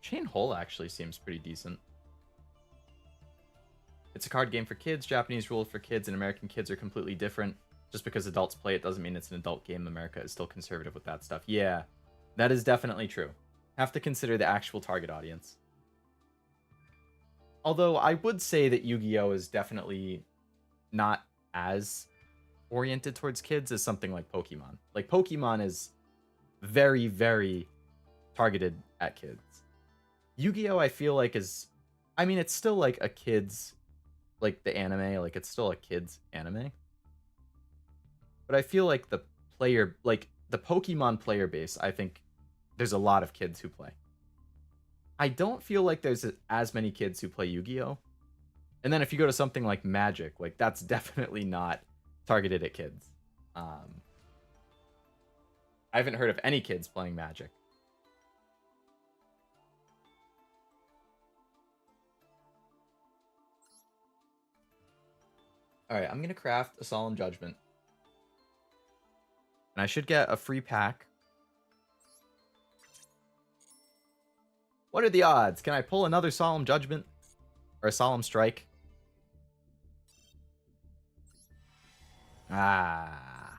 Chain Hole actually seems pretty decent. It's a card game for kids. Japanese rules for kids and American kids are completely different. Just because adults play it doesn't mean it's an adult game. America is still conservative with that stuff. Yeah, that is definitely true. Have to consider the actual target audience. Although I would say that Yu-Gi-Oh is definitely not as oriented towards kids as something like Pokemon. Like Pokemon is very, very targeted at kids. Yu-Gi-Oh I feel like is, I mean, it's still like a kid's, like the anime, like it's still a kid's anime. But I feel like the player, like the Pokemon player base, I think there's a lot of kids who play. I don't feel like there's as many kids who play Yu-Gi-Oh. And then if you go to something like Magic, like that's definitely not targeted at kids. I haven't heard of any kids playing Magic. All right, I'm going to craft a Solemn Judgment. And I should get a free pack. What are the odds? Can I pull another Solemn Judgment? Or a Solemn Strike? Ah.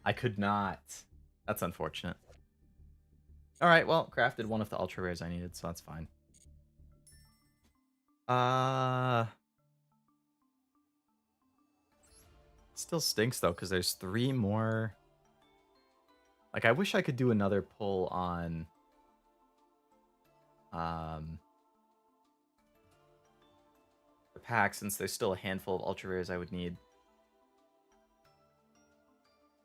I could not. That's unfortunate. Alright, well, crafted one of the ultra rares I needed, so that's fine. Still stinks, though, because there's 3 more. Like, I wish I could do another pull on... the pack, since there's still a handful of ultra rares I would need.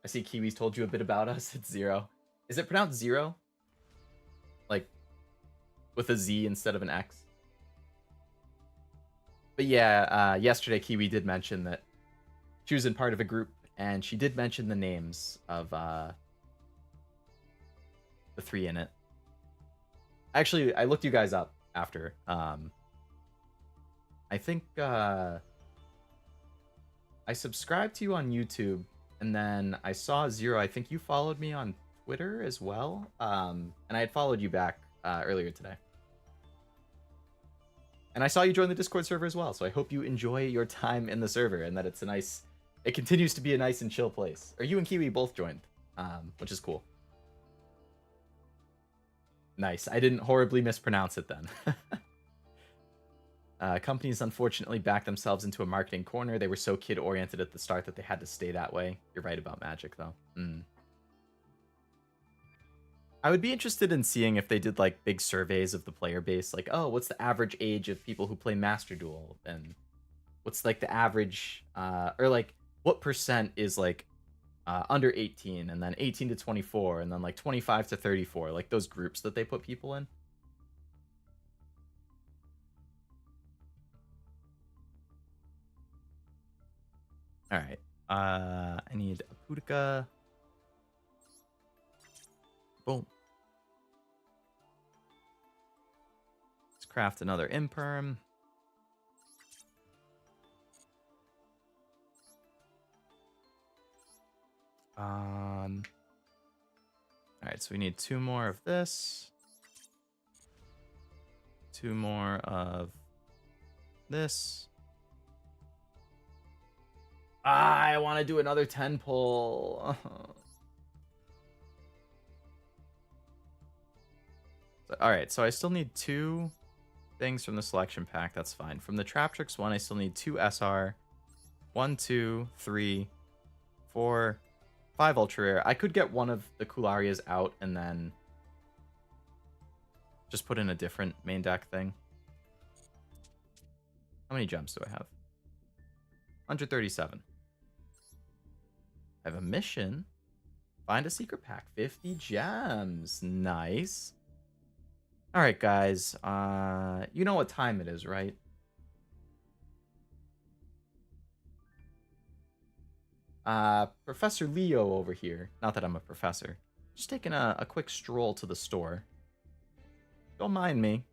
I see Kiwi's told you a bit about us. It's Zero. Is it pronounced Zero? Like, with a Z instead of an X? But yeah, yesterday Kiwi did mention that she was in part of a group, and she did mention the names of the 3 in it. Actually, I looked you guys up after. I think I subscribed to you on YouTube, and then I saw Zero. I think you followed me on Twitter as well, and I had followed you back earlier today. And I saw you join the Discord server as well, so I hope you enjoy your time in the server and that it's a nice... It continues to be a nice and chill place. Or you and Kiwi both joined, which is cool. Nice. I didn't horribly mispronounce it then. Companies unfortunately backed themselves into a marketing corner. They were so kid-oriented at the start that they had to stay that way. You're right about Magic, though. I would be interested in seeing if they did, like, big surveys of the player base. Like, oh, what's the average age of people who play Master Duel? And what's, like, the average... or, like, what percent is, like, under 18, and then 18 to 24, and then, like, 25 to 34. Like, those groups that they put people in. Alright. I need a Pudica. Boom. Let's craft another Imperm. Alright, so we need 2 more of this. 2 more of this. I want to do another 10 pull. Alright, so I still need 2 things from the selection pack. That's fine. From the Traptrix one, I still need 2 SR. 1, 2, 3, 4, 5 ultra rare. I could get one of the Kularias out and then just put in a different main deck thing. How many gems do I have? 137. I have a mission. Find a secret pack. 50 gems. Nice. Alright, guys. You know what time it is, right? Professor Leo over here. Not that I'm a professor. Just taking a quick stroll to the store. Don't mind me.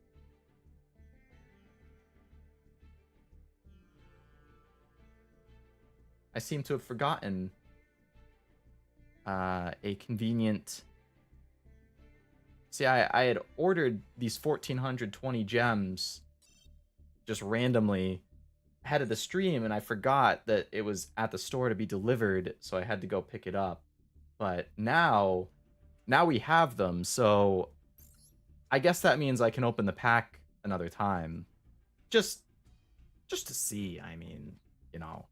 I seem to have forgotten a convenient... See, I had ordered these 1,420 gems just randomly ahead of the stream, and I forgot that it was at the store to be delivered, so I had to go pick it up. But now we have them, so I guess that means I can open the pack another time. Just to see, I mean, you know.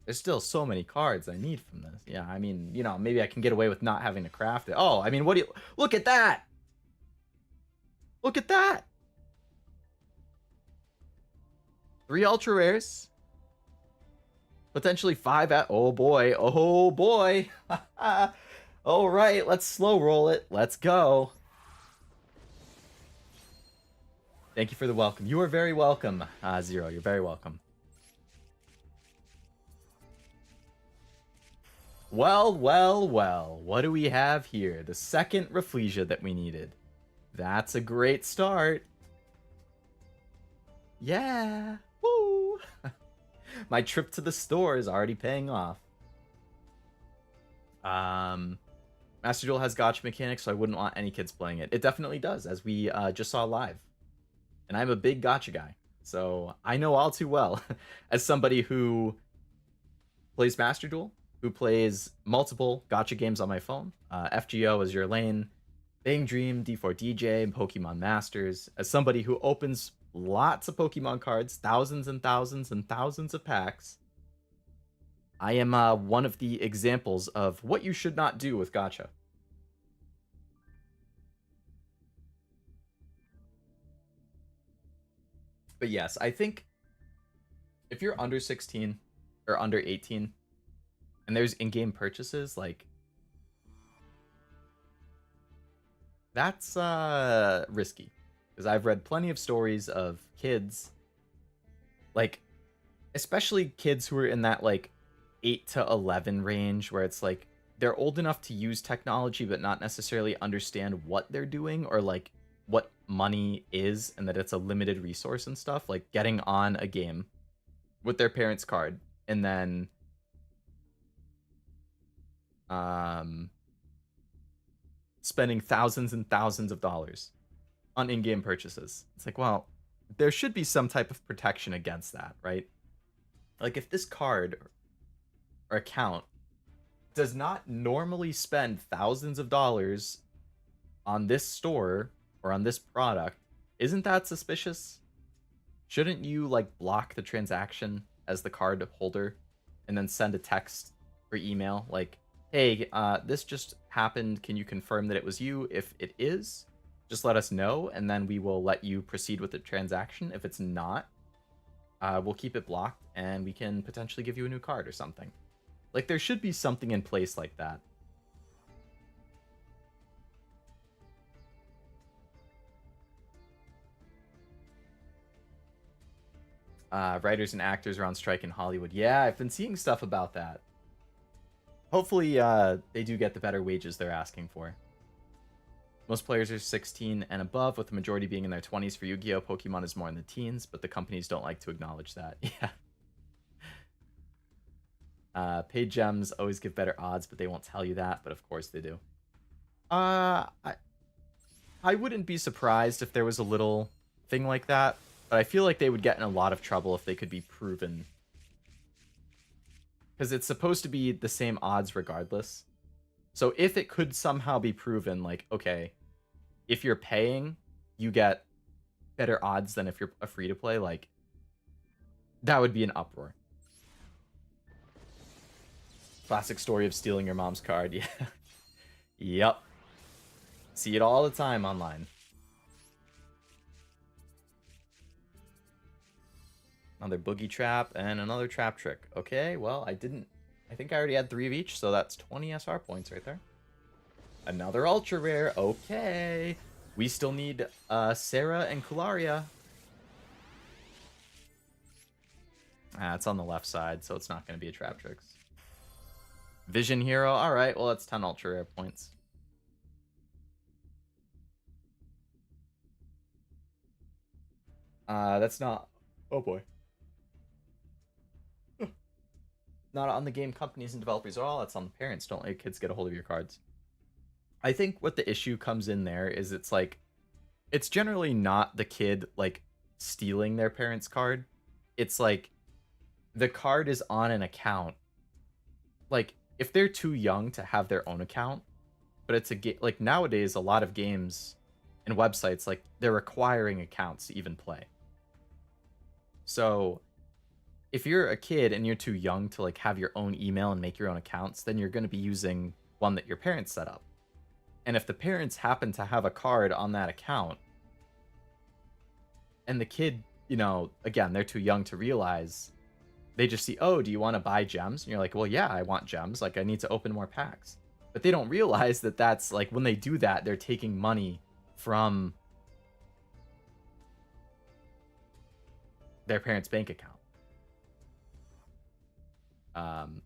There's still so many cards I need from this. Yeah, I mean, you know, maybe I can get away with not having to craft it. Oh, I mean, what do you... Look at that! Look at that! 3 ultra rares. Potentially 5 at... Oh boy, oh boy! Alright, let's slow roll it. Let's go. Thank you for the welcome. You are very welcome, Zero. You're very welcome. Well, well, well. What do we have here? The second Rafflesia that we needed. That's a great start. Yeah. Woo! My trip to the store is already paying off. Master Duel has gacha mechanics, so I wouldn't want any kids playing it. It definitely does, as we just saw live. And I'm a big gacha guy, so I know all too well, as somebody who plays Master Duel, who plays multiple gacha games on my phone. FGO is your lane, Bang Dream, D4DJ, and Pokemon Masters. As somebody who opens lots of Pokemon cards, thousands and thousands and thousands of packs, I am one of the examples of what you should not do with gacha. But yes, I think if you're under 16 or under 18 and there's in-game purchases, like, that's risky. Because I've read plenty of stories of kids, like, especially kids who are in that, like, 8 to 11 range, where it's like they're old enough to use technology but not necessarily understand what they're doing, or like what money is, and that it's a limited resource and stuff, like getting on a game with their parents' card and then spending thousands and thousands of dollars on in-game purchases. It's like, well, there should be some type of protection against that, right? Like, if this card or account does not normally spend thousands of dollars on this store or on this product, isn't that suspicious? Shouldn't you, like, block the transaction as the card holder and then send a text or email like, hey, this just happened, can you confirm that it was you? If it is, just let us know, and then we will let you proceed with the transaction. If it's not, we'll keep it blocked, and we can potentially give you a new card or something. Like, there should be something in place like that. Writers and actors are on strike in Hollywood. Yeah, I've been seeing stuff about that. Hopefully, they do get the better wages they're asking for. Most players are 16 and above, with the majority being in their 20s. For Yu-Gi-Oh! Pokemon is more in the teens, but the companies don't like to acknowledge that. Yeah. Paid gems always give better odds, but they won't tell you that, but of course they do. I wouldn't be surprised if there was a little thing like that, but I feel like they would get in a lot of trouble if they could be proven. Because it's supposed to be the same odds regardless. So if it could somehow be proven, like, okay, if you're paying, you get better odds than if you're a free-to-play, like, that would be an uproar. Classic story of stealing your mom's card, yeah. Yep. See it all the time online. Another Boogie Trap and another Traptrix. Okay, well, I think I already had 3 of each, so that's 20 SR points right there. Another Ultra Rare. Okay. We still need Sarah and Kularia. It's on the left side, so it's not going to be a Traptrix. Vision Hero. All right, well, that's 10 Ultra Rare points. That's not... Oh, boy. Not on the game companies and developers at all. It's on the parents. Don't let kids get a hold of your cards. I think what the issue comes in there is it's like It's generally not the kid like stealing their parents' card. It's like the card is on an account. Like if they're too young to have their own account, but it's a game like nowadays a lot of games and websites like they're requiring accounts to even play. So if you're a kid and you're too young to like have your own email and make your own accounts, then you're going to be using one that your parents set up. And if the parents happen to have a card on that account and the kid, you know, again, they're too young to realize, they just see, oh, do you want to buy gems? And you're like, well, yeah, I want gems. Like, I need to open more packs. But they don't realize that that's like when they do that, they're taking money from their parents' bank account.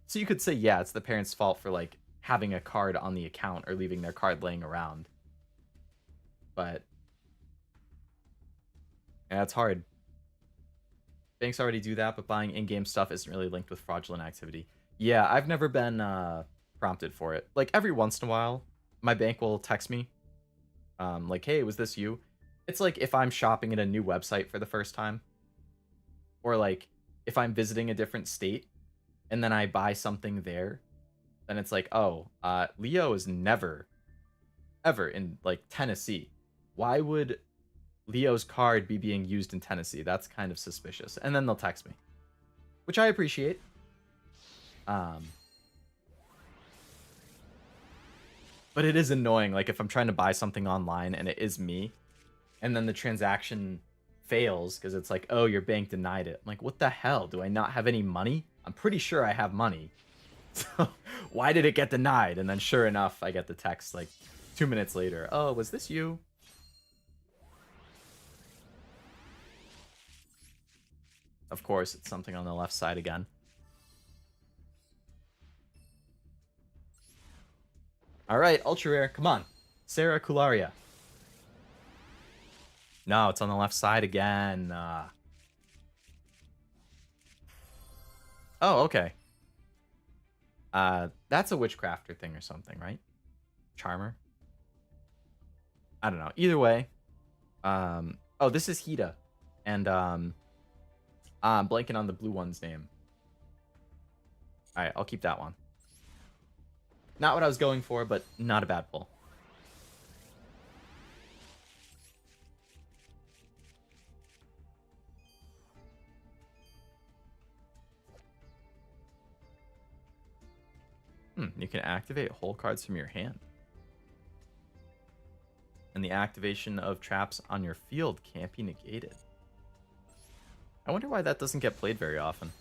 So you could say, yeah, it's the parents' fault for like having a card on the account or leaving their card laying around. But yeah, it's hard. Banks already do that, but buying in-game stuff isn't really linked with fraudulent activity. Yeah, I've never been prompted for it. Like every once in a while, my bank will text me, like, "Hey, was this you?" It's like if I'm shopping at a new website for the first time, or like if I'm visiting a different state and then I buy something there, then it's like, "Oh, Leo is never, ever in like Tennessee. Why would Leo's card be being used in Tennessee? That's kind of suspicious." And then they'll text me, which I appreciate. But it is annoying, like, if I'm trying to buy something online and it is me, and then the transaction fails because it's like, oh, your bank denied it. I'm like, what the hell? Do I not have any money? I'm pretty sure I have money. So why did it get denied? And then sure enough, I get the text like 2 minutes later. Oh, was this you? Of course, it's something on the left side again. All right, ultra rare. Come on. Sarah Kularia. No, it's on the left side again. Oh, okay. That's a witchcrafter thing or something, right? Charmer. I don't know. Either way. Oh, this is Hida. And I'm blanking on the blue one's name. Alright, I'll keep that one. Not what I was going for, but not a bad pull. You can activate whole cards from your hand. And the activation of traps on your field can't be negated. I wonder why that doesn't get played very often.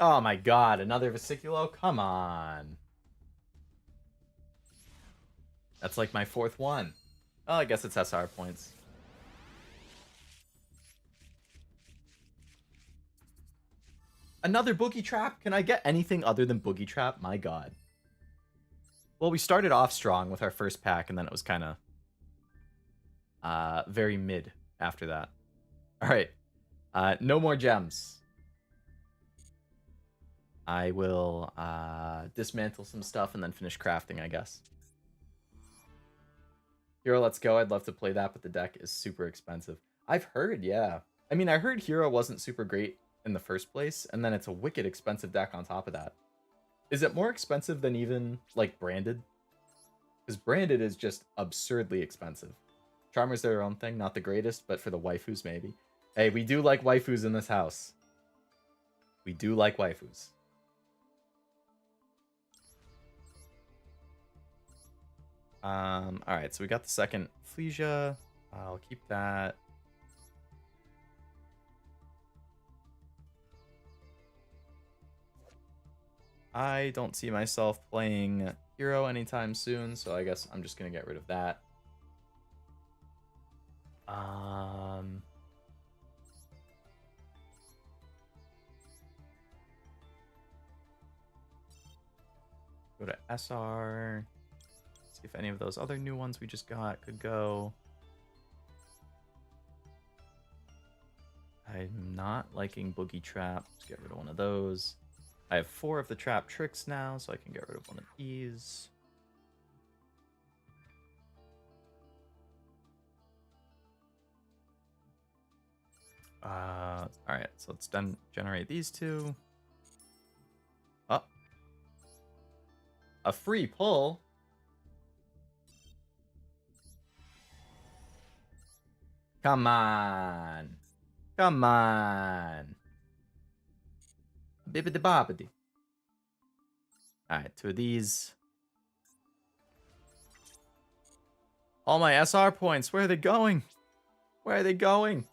Oh my god, another Vesiculo? Come on. That's like my fourth one. Oh, I guess it's SR points. Another Boogie Trap? Can I get anything other than Boogie Trap? My god. Well, we started off strong with our first pack, and then it was kind of very mid after that. All right. No more gems. I will dismantle some stuff and then finish crafting, I guess. Hero, let's go. I'd love to play that, but the deck is super expensive. I've heard, yeah. I mean, I heard Hero wasn't super great in the first place, and then it's a wicked expensive deck on top of that. Is it more expensive than even, like, Branded? Because Branded is just absurdly expensive. Charmer's their own thing, not the greatest, but for the waifus, maybe. Hey, we do like waifus in this house. We do like waifus. Alright, so we got the second Flesia. I'll keep that. I don't see myself playing Hero anytime soon, so I guess I'm just gonna get rid of that. Go to SR. See if any of those other new ones we just got could go. I'm not liking Boogie Trap. Let's get rid of one of those. I have 4 of the Traptrix now, so I can get rid of one of these. Alright, so let's then generate these 2. Oh. A free pull? Come on. Come on. Bibbidi bobbidi. Alright, 2 of these. All my SR points, where are they going? Where are they going?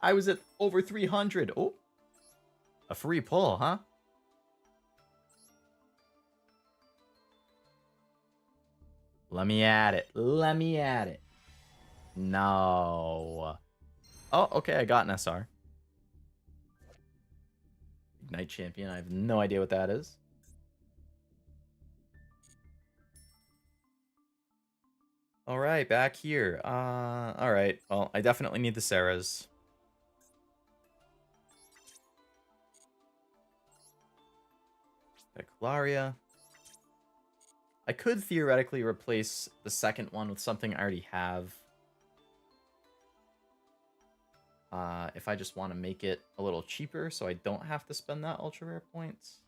I was at over 300. Oh. A free pull, huh? Let me at it. Let me at it. No. Oh, okay, I got an SR. Ignite Champion. I have no idea what that is. All right, back here. All right. Well, I definitely need the Sarahs. Declaria. I could theoretically replace the second one with something I already have. If I just want to make it a little cheaper so I don't have to spend that ultra rare points.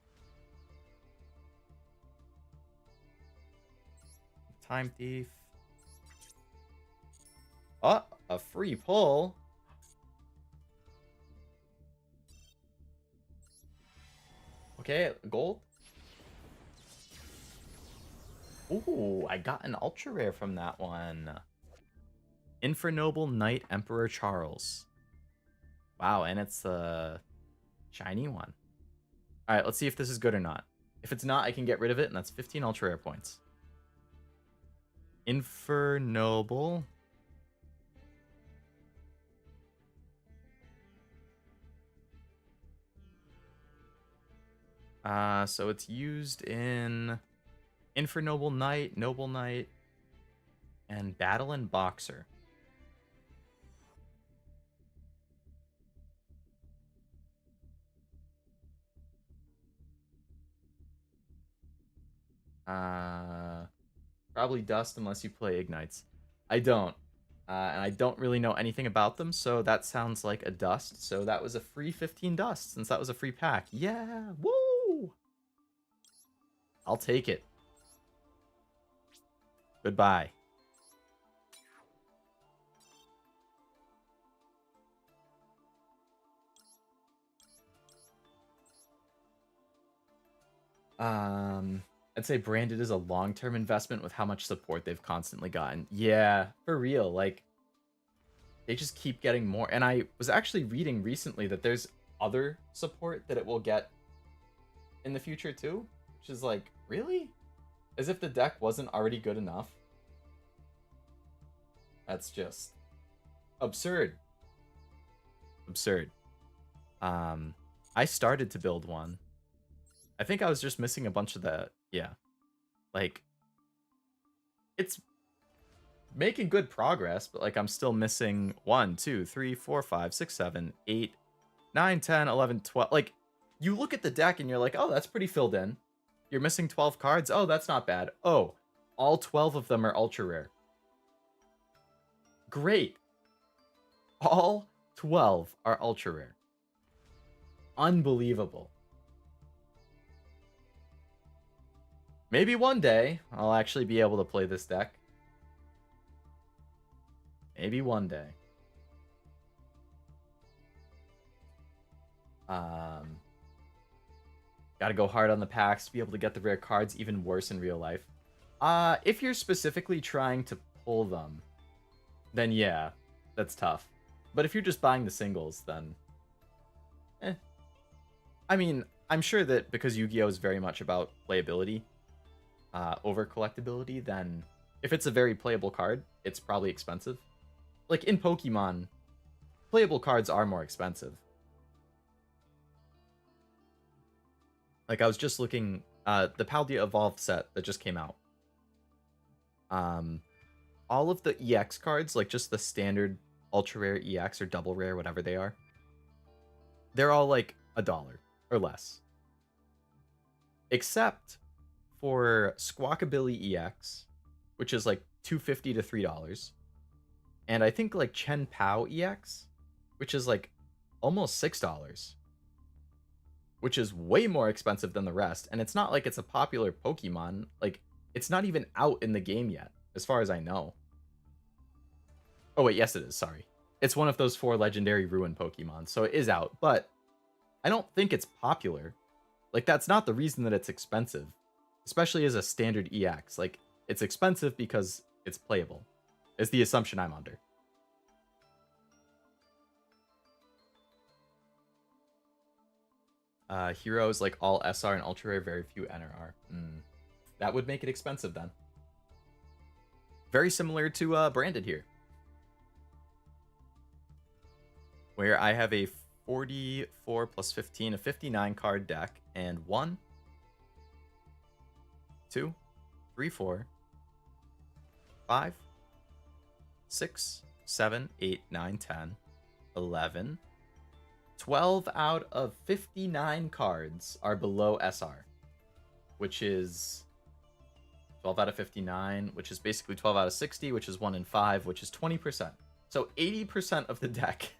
Time Thief. Oh, a free pull. Okay, gold. Ooh, I got an ultra rare from that one. Infernoble Knight Emperor Charles. Wow, and it's the shiny one. All right, let's see if this is good or not. If it's not, I can get rid of it, and that's 15 ultra rare points. Infernoble. So it's used in Infernoble Knight, Noble Knight, and Battle and Boxer. Probably Dust unless you play Ignites. I don't. And I don't really know anything about them, so that sounds like a Dust. So that was a free 15 Dust, since that was a free pack. Yeah! Woo! I'll take it. Goodbye. I'd say Branded is a long-term investment with how much support they've constantly gotten. Yeah, for real. Like, they just keep getting more. And I was actually reading recently that there's other support that it will get in the future too, which is like, really? As if the deck wasn't already good enough. That's just absurd. Absurd. I started to build one. I think I was just missing a bunch of the, yeah. Like, it's making good progress, but like I'm still missing 1, 2, 3, 4, 5, 6, 7, 8, 9, 10, 11, 12. Like, you look at the deck and you're like, oh, that's pretty filled in. You're missing 12 cards. Oh, that's not bad. Oh, all 12 of them are ultra rare. Great. All 12 are ultra rare. Unbelievable. Maybe one day I'll actually be able to play this deck. Maybe one day. Gotta go hard on the packs to be able to get the rare cards, even worse in real life. If you're specifically trying to pull them, then yeah, that's tough. But if you're just buying the singles, then I mean, I'm sure that because Yu-Gi-Oh is very much about playability, over collectability, then if it's a very playable card, it's probably expensive. Like in Pokemon, playable cards are more expensive. Like I was just looking, the Paldea Evolved set that just came out. all of the EX cards, like just the standard ultra rare EX or double rare, whatever they are, they're all like $1 or less. Except for Squawkabilly EX, which is like $2.50 to $3. And I think like Chen Pao EX, which is like almost $6, which is way more expensive than the rest. And it's not like it's a popular Pokemon. Like, it's not even out in the game yet, as far as I know. Oh, wait, yes, it is. Sorry. It's one of those 4 legendary ruin Pokemon, so it is out, but I don't think it's popular. Like, that's not the reason that it's expensive, especially as a standard EX. Like, it's expensive because it's playable, is the assumption I'm under. Heroes like all SR and Ultra Rare, very few NRR. That would make it expensive then. Very similar to Branded here, where I have a 44 plus 15, a 59 card deck, and 1, 2, 3, 4, 5, 6, 7, 8, 9, 10, 11, 12 out of 59 cards are below SR, which is 12 out of 59, which is basically 12 out of 60, which is 1 in 5, which is 20%. So 80% of the deck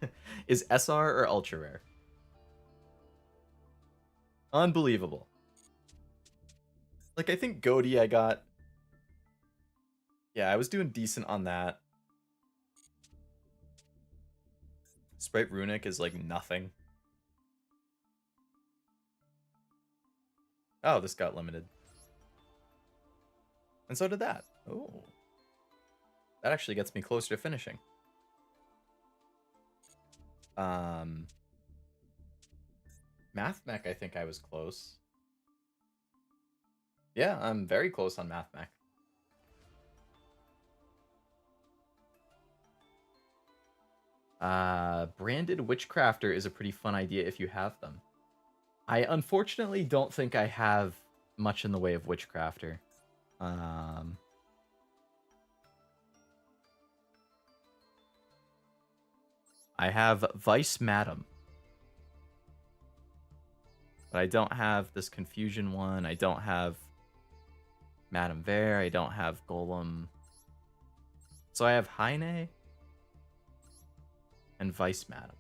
is SR or Ultra Rare. Unbelievable. Like, I think Goaty I got... Yeah, I was doing decent on that. Sprite Runic is like nothing. Oh, this got limited. And so did that. Oh. That actually gets me closer to finishing. Math Mech, I think I was close. Yeah, I'm very close on Math Mech. Branded Witchcrafter is a pretty fun idea if you have them. I unfortunately don't think I have much in the way of Witchcrafter. I have Vice Madam. But I don't have this Confusion one. I don't have Madame Vare. I don't have Golem. So I have Heine and Vice Madam.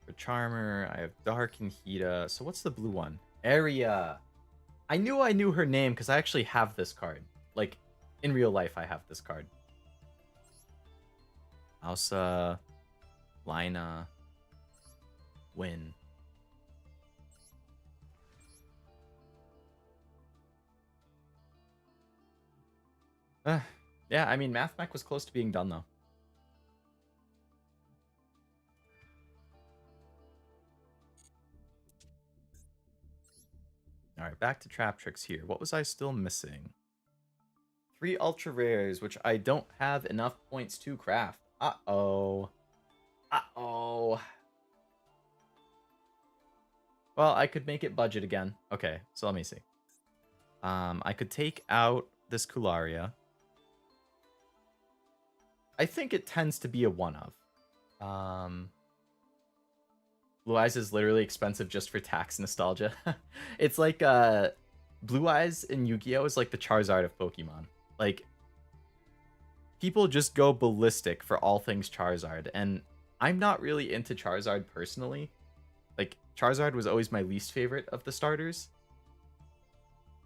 For Charmer, I have Dark and Hida. So what's the blue one? Area. I knew her name because I actually have this card. Like, in real life, I have this card. Alsa, Lina, Win. Yeah, I mean, Math Mech was close to being done, though. Alright, back to Traptrix here. What was I still missing? 3 Ultra Rares, which I don't have enough points to craft. Uh-oh. Uh-oh. Well, I could make it budget again. Okay, so let me see. I could take out this Kularia. I think it tends to be a one-of. Blue Eyes is literally expensive just for tax nostalgia. It's like Blue Eyes in Yu-Gi-Oh! Is like the Charizard of Pokemon. Like, people just go ballistic for all things Charizard, and I'm not really into Charizard personally. Like, Charizard was always my least favorite of the starters.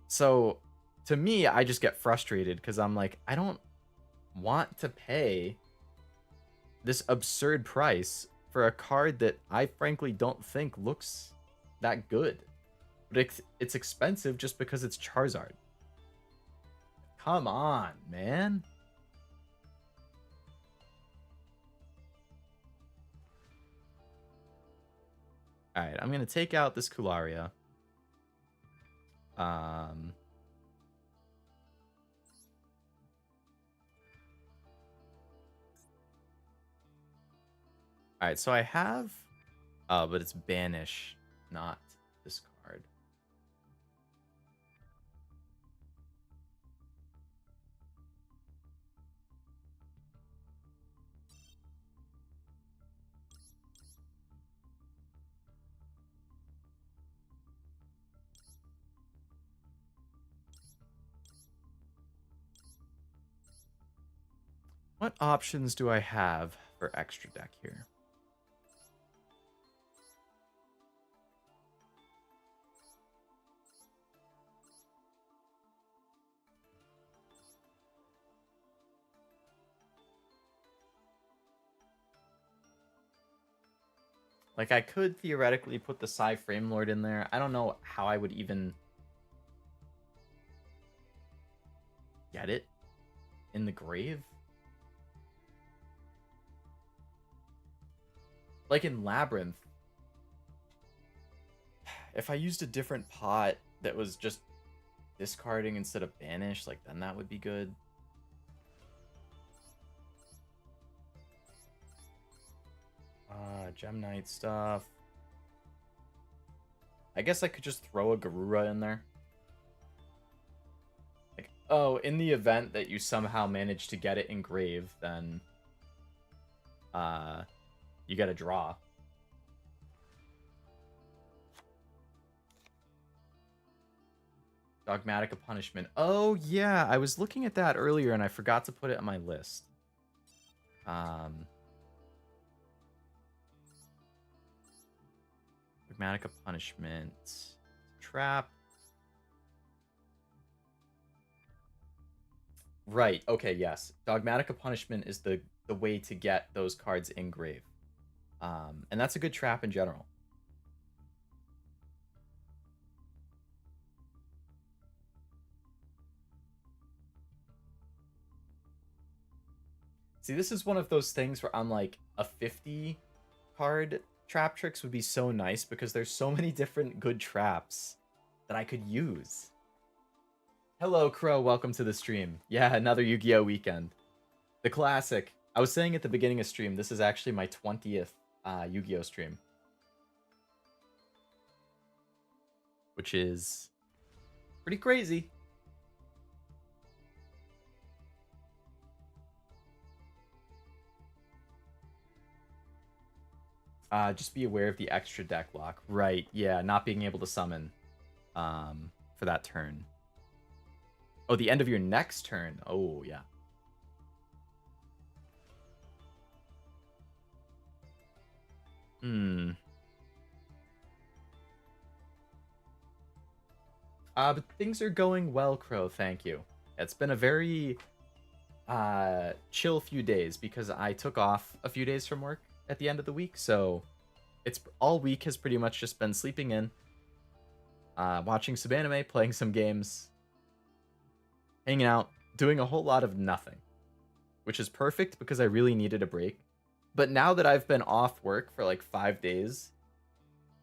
So, to me, I just get frustrated because I'm like, I don't want to pay this absurd price for a card that I frankly don't think looks that good. But it's expensive just because it's Charizard. Come on, man. Alright, I'm going to take out this Kularia. Alright, so I have But it's banish, not discard. What options do I have for extra deck here? Like, I could theoretically put the Psy Framelord in there. I don't know how I would even get it in the grave. Like in Labrynth, if I used a different pot that was just discarding instead of banish, like, then that would be good. Gem Knight stuff. I guess I could just throw a Garura in there. Like, oh, in the event that you somehow manage to get it in grave, then you get a draw. Dogmatic of Punishment. Oh, yeah, I was looking at that earlier and I forgot to put it on my list. Dogmatic of Punishment. Trap. Right, okay, yes. Dogmatic of Punishment is the way to get those cards in grave. And that's a good trap in general. See, this is one of those things where I'm like, a 50 card Traptrix would be so nice because there's so many different good traps that I could use. Hello, Crow. Welcome to the stream. Yeah, another Yu-Gi-Oh weekend. The classic. I was saying at the beginning of stream, this is actually my 20th Yu-Gi-Oh stream. Which is pretty crazy. Just be aware of the extra deck lock. Right, yeah, not being able to summon for that turn. Oh, the end of your next turn. Oh, yeah. But things are going well, Crow, thank you. It's been a very chill few days because I took off a few days from work at the end of the week, so it's all week has pretty much just been sleeping in, watching some anime, playing some games, hanging out, doing a whole lot of nothing, which is perfect because I really needed a break. But now that I've been off work for like 5 days,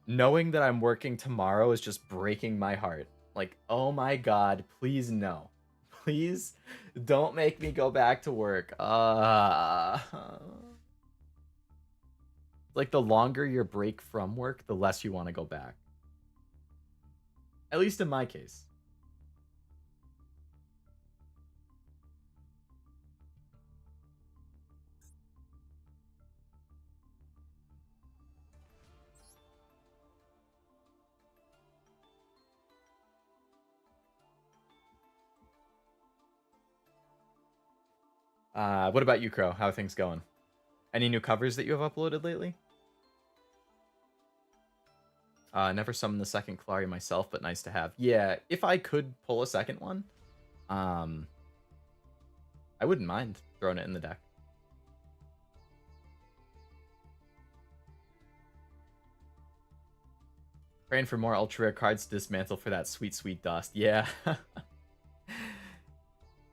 knowing that I'm working tomorrow is just breaking my heart. Like, oh my god, please no. Please don't make me go back to work. Like, the longer your break from work, the less you want to go back. At least in my case. What about you, Crow? How are things going? Any new covers that you have uploaded lately? Never summoned the second Kalari myself, but nice to have. Yeah, if I could pull a second one, I wouldn't mind throwing it in the deck. Praying for more ultra rare cards to dismantle for that sweet, sweet dust. Yeah.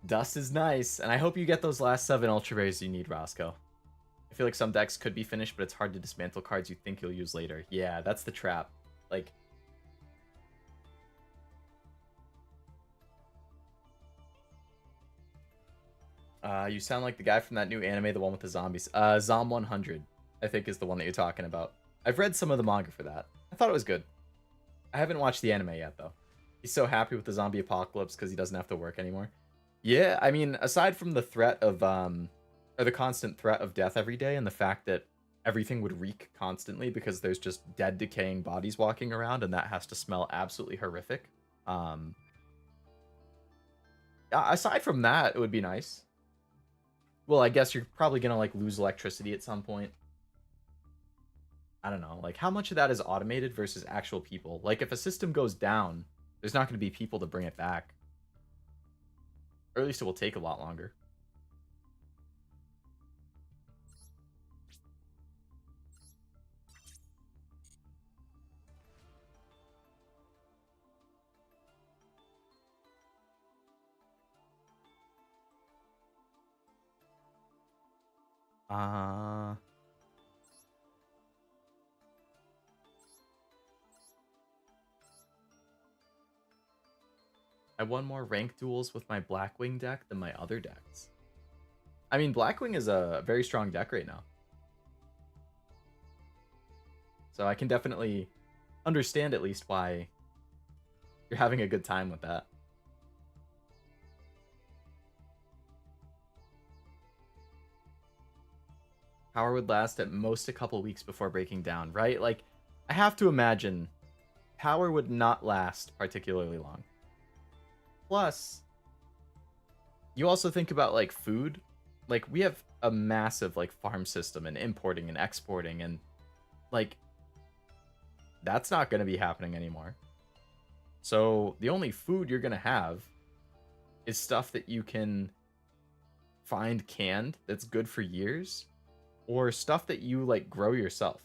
Dust is nice, and I hope you get those last 7 ultra rares you need, Roscoe. I feel like some decks could be finished, but it's hard to dismantle cards you think you'll use later. Yeah, that's the trap. Like, you sound like the guy from that new anime, the one with the zombies. Zom 100, I think, is the one that you're talking about. I've read some of the manga for that. I thought it was good. I haven't watched the anime yet, though. He's so happy with the zombie apocalypse because he doesn't have to work anymore. Yeah, I mean, aside from the threat of, or the constant threat of death every day and the fact that everything would reek constantly because there's just dead, decaying bodies walking around and that has to smell absolutely horrific. Aside from that, it would be nice. Well, I guess you're probably gonna, like, lose electricity at some point. I don't know, like, how much of that is automated versus actual people? Like, if a system goes down, there's not gonna be people to bring it back. Or at least it will take a lot longer. I won more rank duels with my Blackwing deck than my other decks. I mean, Blackwing is a very strong deck right now. So I can definitely understand at least why you're having a good time with that. Power would last at most a couple weeks before breaking down, right? Like, I have to imagine power would not last particularly long. Plus, you also think about, like, food. Like, we have a massive, like, farm system and importing and exporting, and, like, that's not going to be happening anymore. So the only food you're going to have is stuff that you can find canned that's good for years, or stuff that you, like, grow yourself.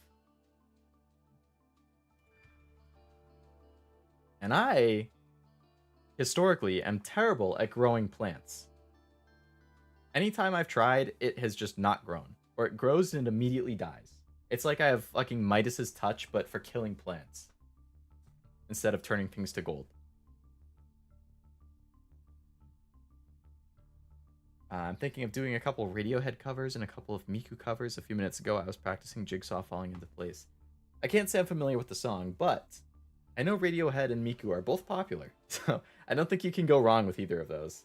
And I, historically, am terrible at growing plants. Anytime I've tried, it has just not grown. Or it grows and it immediately dies. It's like I have fucking Midas's touch, but for killing plants. Instead of turning things to gold. I'm thinking of doing a couple Radiohead covers and a couple of Miku covers. A few minutes ago, I was practicing Jigsaw Falling into Place. I can't say I'm familiar with the song, but I know Radiohead and Miku are both popular. So I don't think you can go wrong with either of those.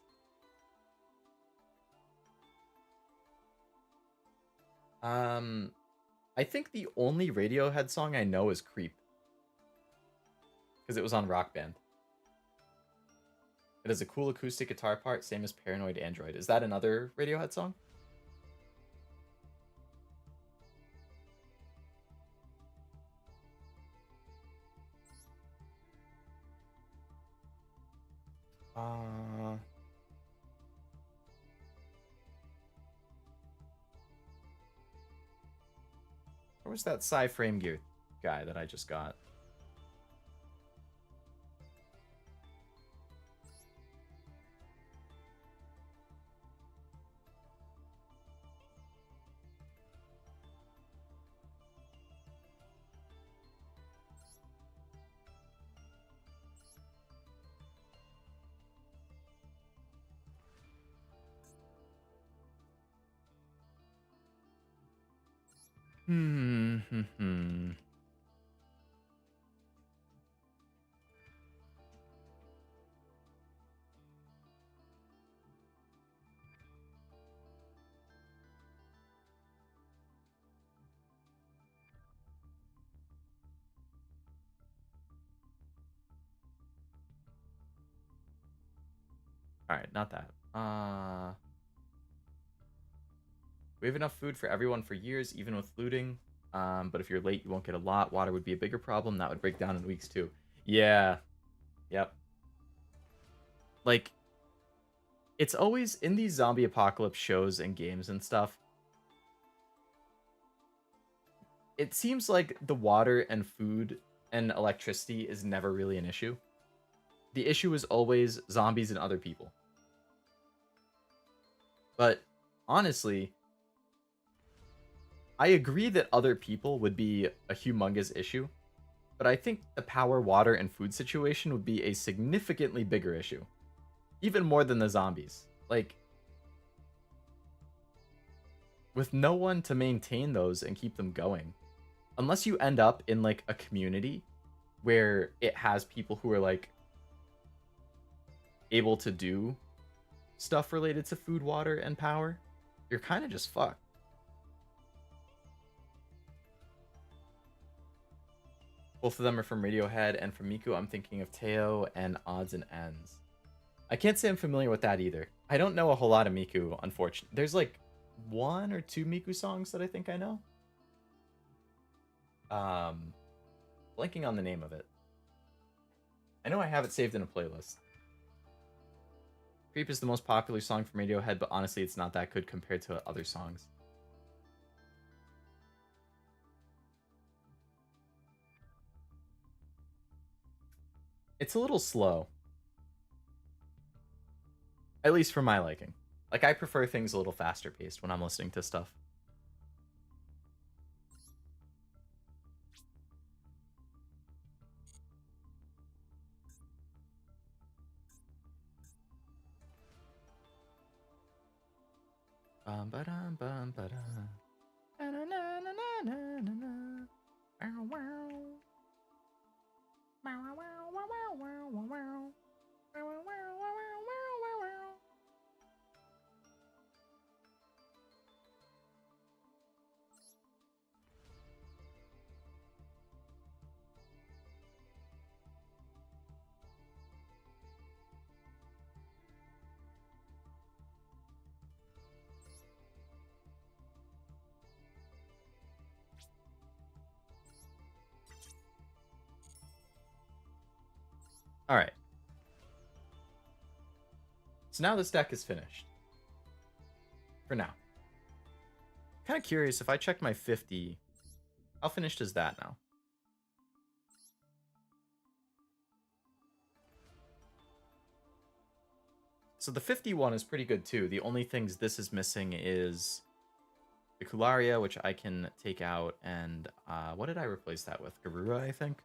I think the only Radiohead song I know is Creep. Because it was on Rock Band. It has a cool acoustic guitar part, same as Paranoid Android. Is that another Radiohead song? Where was that Frame Gear guy that I just got? Alright, not that. We have enough food for everyone for years, even with looting. But if you're late, you won't get a lot. Water would be a bigger problem. That would break down in weeks, too. Yeah. Yep. Like, it's always, in these zombie apocalypse shows and games and stuff, it seems like the water and food and electricity is never really an issue. The issue is always zombies and other people. But honestly, I agree that other people would be a humongous issue, but I think the power, water, and food situation would be a significantly bigger issue. Even more than the zombies. Like, with no one to maintain those and keep them going, unless you end up in like a community where it has people who are like able to do stuff related to food, water, and power, you're kind of just fucked. Both of them are from Radiohead, and from Miku, I'm thinking of Teo and Odds and Ends. I can't say I'm familiar with that either. I don't know a whole lot of Miku, unfortunately. There's like 1 or 2 Miku songs that I think I know. Blanking on the name of it. I know I have it saved in a playlist. Creep is the most popular song from Radiohead, but honestly, it's not that good compared to other songs. It's a little slow. At least for my liking. Like, I prefer things a little faster paced when I'm listening to stuff. Bum ba dum bum ba dum. Na na na na na na na. Wow wow. Wow wow wow wow wow wow wow. Wow wow wow wow wow wow. All right. So now this deck is finished. For now. Kind of curious, if I check my 50, how finished is that now? So the 51 is pretty good too. The only things this is missing is the Kularia, which I can take out, and what did I replace that with? Garura, I think.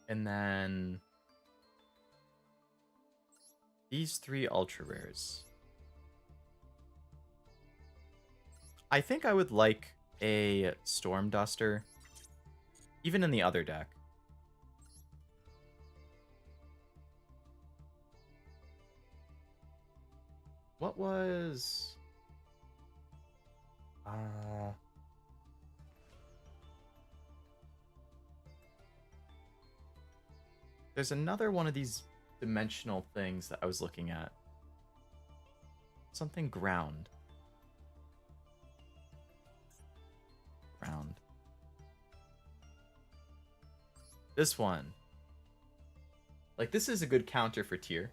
And then these 3 ultra rares. I think I would like a Storm Duster, even in the other deck. What was... There's another one of these dimensional things that I was looking at. Something ground. Ground. This one. Like, this is a good counter for tier.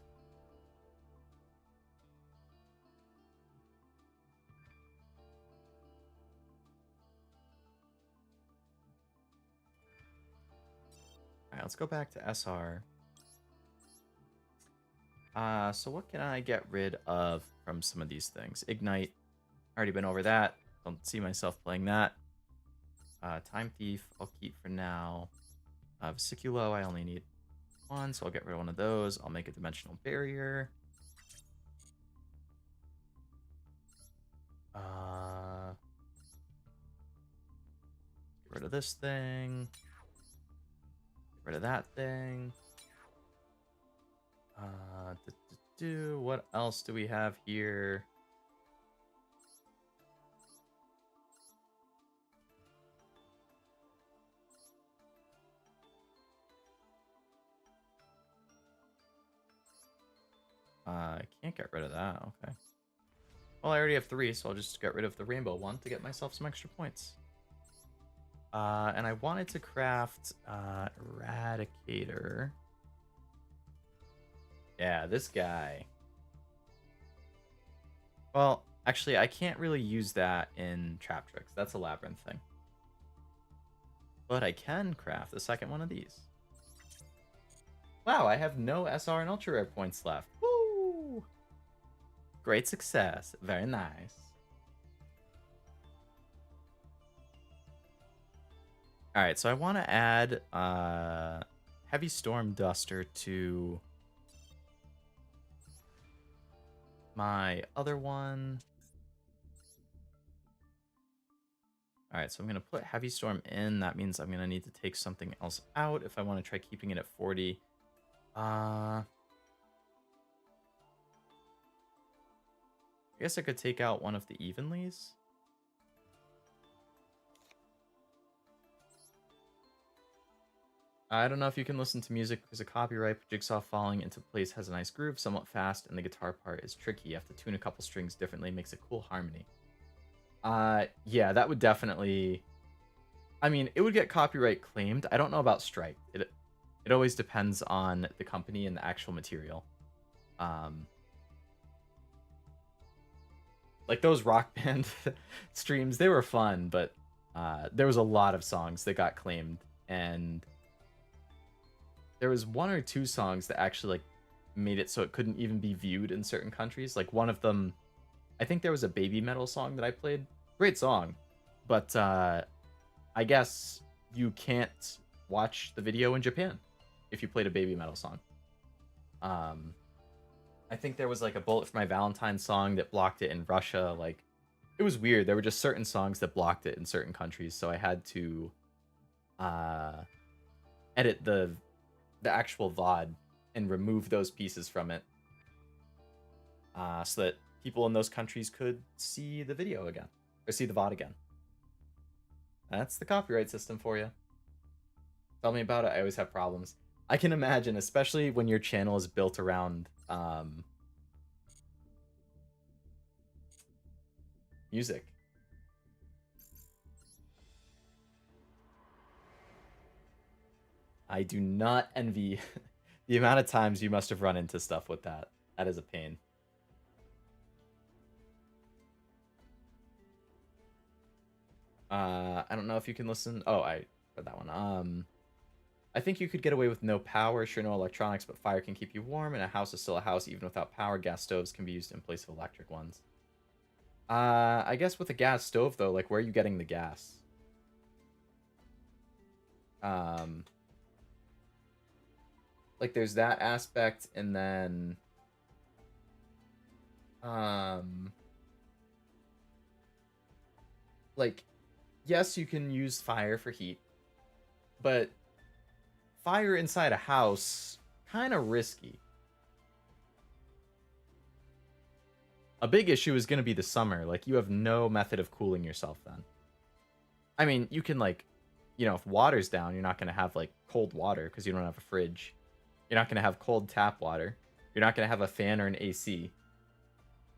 Alright, let's go back to SR. So what can I get rid of from some of these things? Ignite. Already been over that. Don't see myself playing that. Time Thief, I'll keep for now. Vesiculo, I only need 1, so I'll get rid of one of those. I'll make a Dimensional Barrier. Get rid of this thing. Get rid of that thing. What else do we have here? I can't get rid of that. Okay. Well, I already have 3, so I'll just get rid of the rainbow one to get myself some extra points. And I wanted to craft Eradicator. Yeah, this guy. Well, actually, I can't really use that in Traptrix. That's a Labrynth thing. But I can craft the second one of these. Wow, I have no SR and Ultra Rare points left. Woo! Great success. Very nice. Alright, so I want to add Heavy Storm Duster to my other one. Alright, so I'm going to put Heavy Storm in. That means I'm going to need to take something else out if I want to try keeping it at 40. I guess I could take out one of the Evenlies. I don't know if you can listen to music because of copyright, but Jigsaw falling into place has a nice groove, somewhat fast, and the guitar part is tricky. You have to tune a couple strings differently, makes a cool harmony. Yeah, that would definitely... I mean, it would get copyright claimed. I don't know about strike. It always depends on the company and the actual material. Like those Rock Band streams, they were fun, but there was a lot of songs that got claimed, and there was one or two songs that actually like made it so it couldn't even be viewed in certain countries. Like one of them, I think there was a baby metal song that I played. Great song, but I guess you can't watch the video in Japan if you played a baby metal song. I think there was like a Bullet for My Valentine song that blocked it in Russia. Like, it was weird. There were just certain songs that blocked it in certain countries, so I had to edit the actual VOD and remove those pieces from it, so that people in those countries could see the video again, or see the VOD again. That's the copyright system for you. Tell me about it. I always have problems. I can imagine, especially when your channel is built around music. I do not envy the amount of times you must have run into stuff with that. That is a pain. I don't know if you can listen. Oh, I read that one. I think you could get away with no power, sure, no electronics, but fire can keep you warm, and a house is still a house even without power. Gas stoves can be used in place of electric ones. I guess with a gas stove, though, like, where are you getting the gas? Like, there's that aspect, and then... like, yes, you can use fire for heat, but fire inside a house, kind of risky. A big issue is going to be the summer. Like, you have no method of cooling yourself then. I mean, you can, like, you know, if water's down, you're not going to have, like, cold water because you don't have a fridge. You're not going to have cold tap water. You're not going to have a fan or an AC.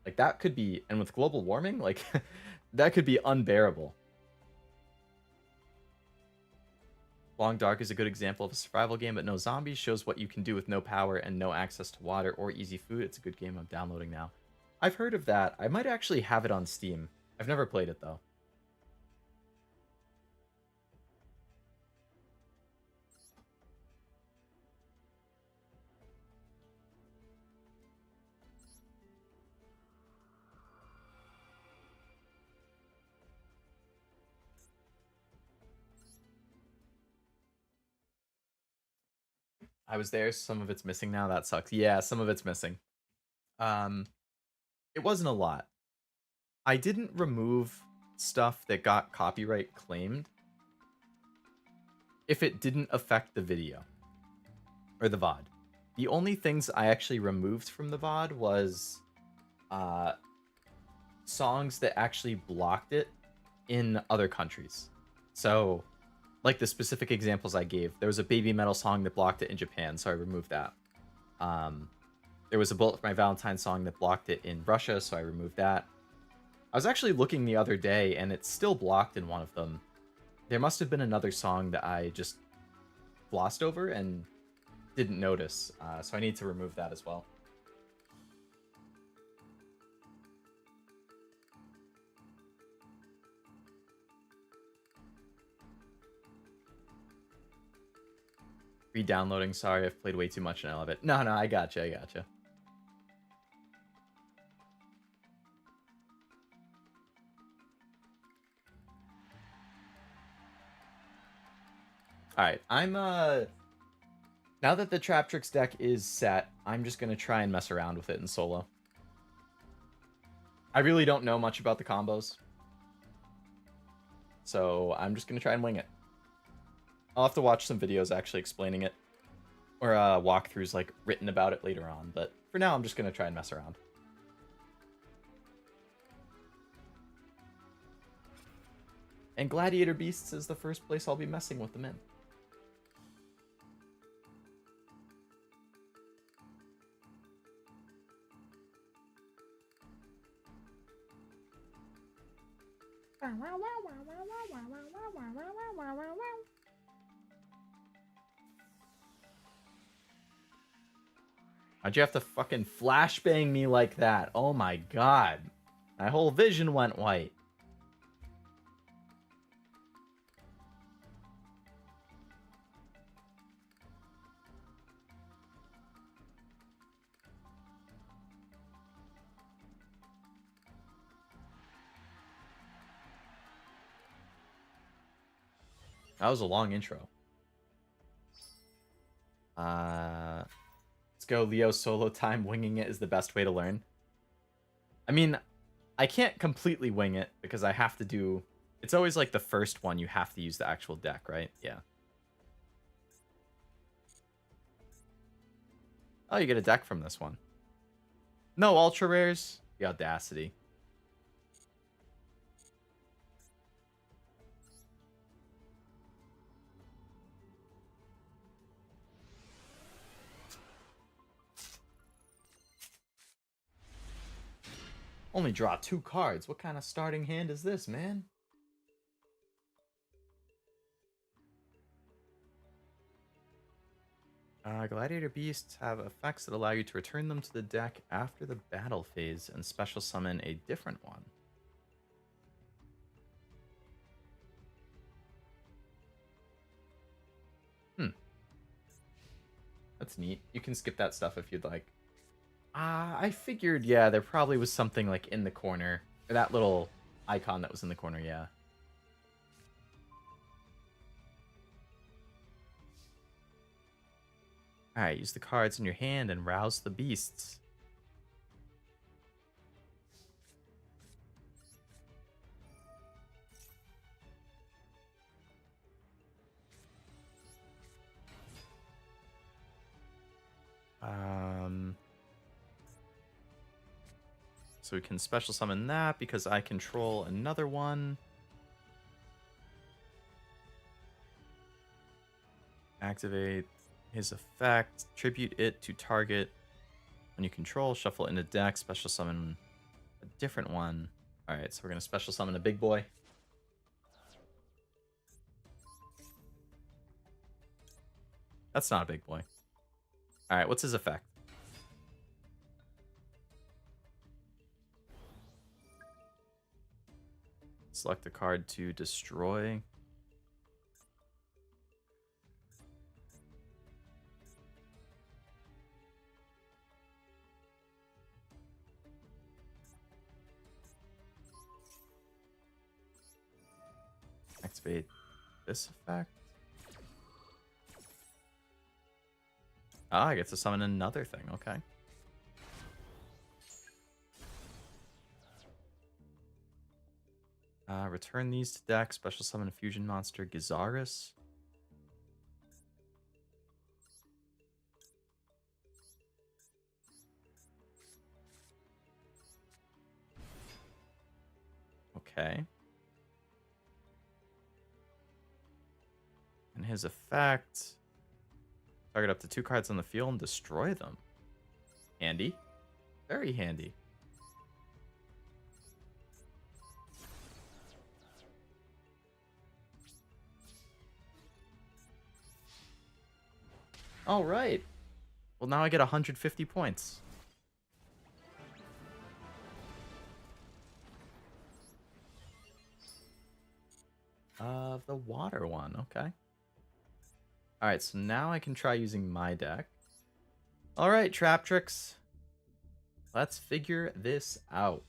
Like, that could be... And with global warming, like, that could be unbearable. Long Dark is a good example of a survival game, but no zombies. Shows what you can do with no power and no access to water or easy food. It's a good game I'm downloading now. I've heard of that. I might actually have it on Steam. I've never played it, though. I was there. Some of it's missing now. That sucks. Yeah, some of it's missing. It wasn't a lot. I didn't remove stuff that got copyright claimed if it didn't affect the video or the VOD. The only things I actually removed from the VOD was songs that actually blocked it in other countries. So, like the specific examples I gave, there was a baby metal song that blocked it in Japan, so I removed that. There was a Bullet for My Valentine song that blocked it in Russia, so I removed that. I was actually looking the other day, and it's still blocked in one of them. There must have been another song that I just glossed over and didn't notice, so I need to remove that as well. Re-downloading, sorry, I've played way too much and I love it. No, I gotcha, I gotcha. Alright, I'm, now that the Traptrix deck is set, I'm just gonna try and mess around with it in solo. I really don't know much about the combos. So I'm just going to try and wing it. I'll have to watch some videos actually explaining it. Or walkthroughs like written about it later on. But for now, I'm just going to try and mess around. And Gladiator Beasts is the first place I'll be messing with them in. Why'd you have to fucking flashbang me like that? Oh my god. My whole vision went white. That was a long intro. Let's go Leo solo time. Winging it is the best way to learn. I mean, I can't completely wing it because I have to do... It's always like the first one you have to use the actual deck, right? Yeah. Oh, you get a deck from this one. No ultra rares? The audacity. Only draw 2 cards. What kind of starting hand is this, man? Gladiator Beasts have effects that allow you to return them to the deck after the battle phase and special summon a different one. That's neat. You can skip that stuff if you'd like. I figured, yeah, there probably was something like in the corner. Or that little icon that was in the corner, yeah. Alright, use the cards in your hand and rouse the beasts. So we can special summon that because I control another one. Activate his effect. Tribute it to target when you control. Shuffle into deck. Special summon a different one. Alright, so we're going to special summon a big boy. That's not a big boy. Alright, what's his effect? Select a card to destroy. Activate this effect. Ah, I get to summon another thing. Okay. Return these to deck. Special summon a fusion monster, Gizaris. Okay. And his effect. Target up to 2 cards on the field and destroy them. Handy. Very handy. All right. Well, now I get 150 points. The water one. Okay. All right, so now I can try using my deck. All right, Traptrix. Let's figure this out.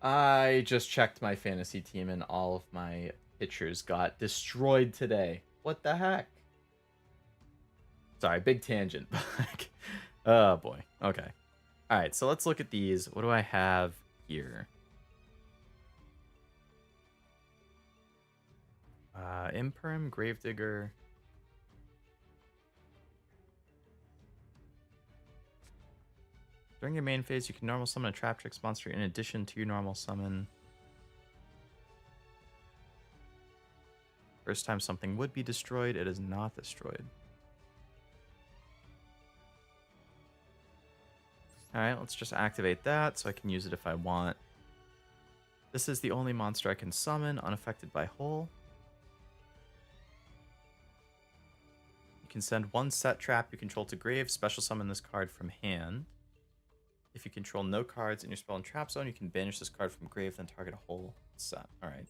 I just checked my fantasy team and all of my pitchers got destroyed today. What the heck? Sorry, big tangent. Oh boy. Okay. All right, so let's look at these. What do I have here? Imperm, Gravedigger. During your main phase, you can normal summon a Traptrix monster in addition to your normal summon. First time something would be destroyed, it is not destroyed. Alright, let's just activate that so I can use it if I want. This is the only monster I can summon, unaffected by Hull. You can send one set trap you control to grave, special summon this card from hand. If you control no cards in your spell and trap zone, you can banish this card from grave, then target a whole set. Alright.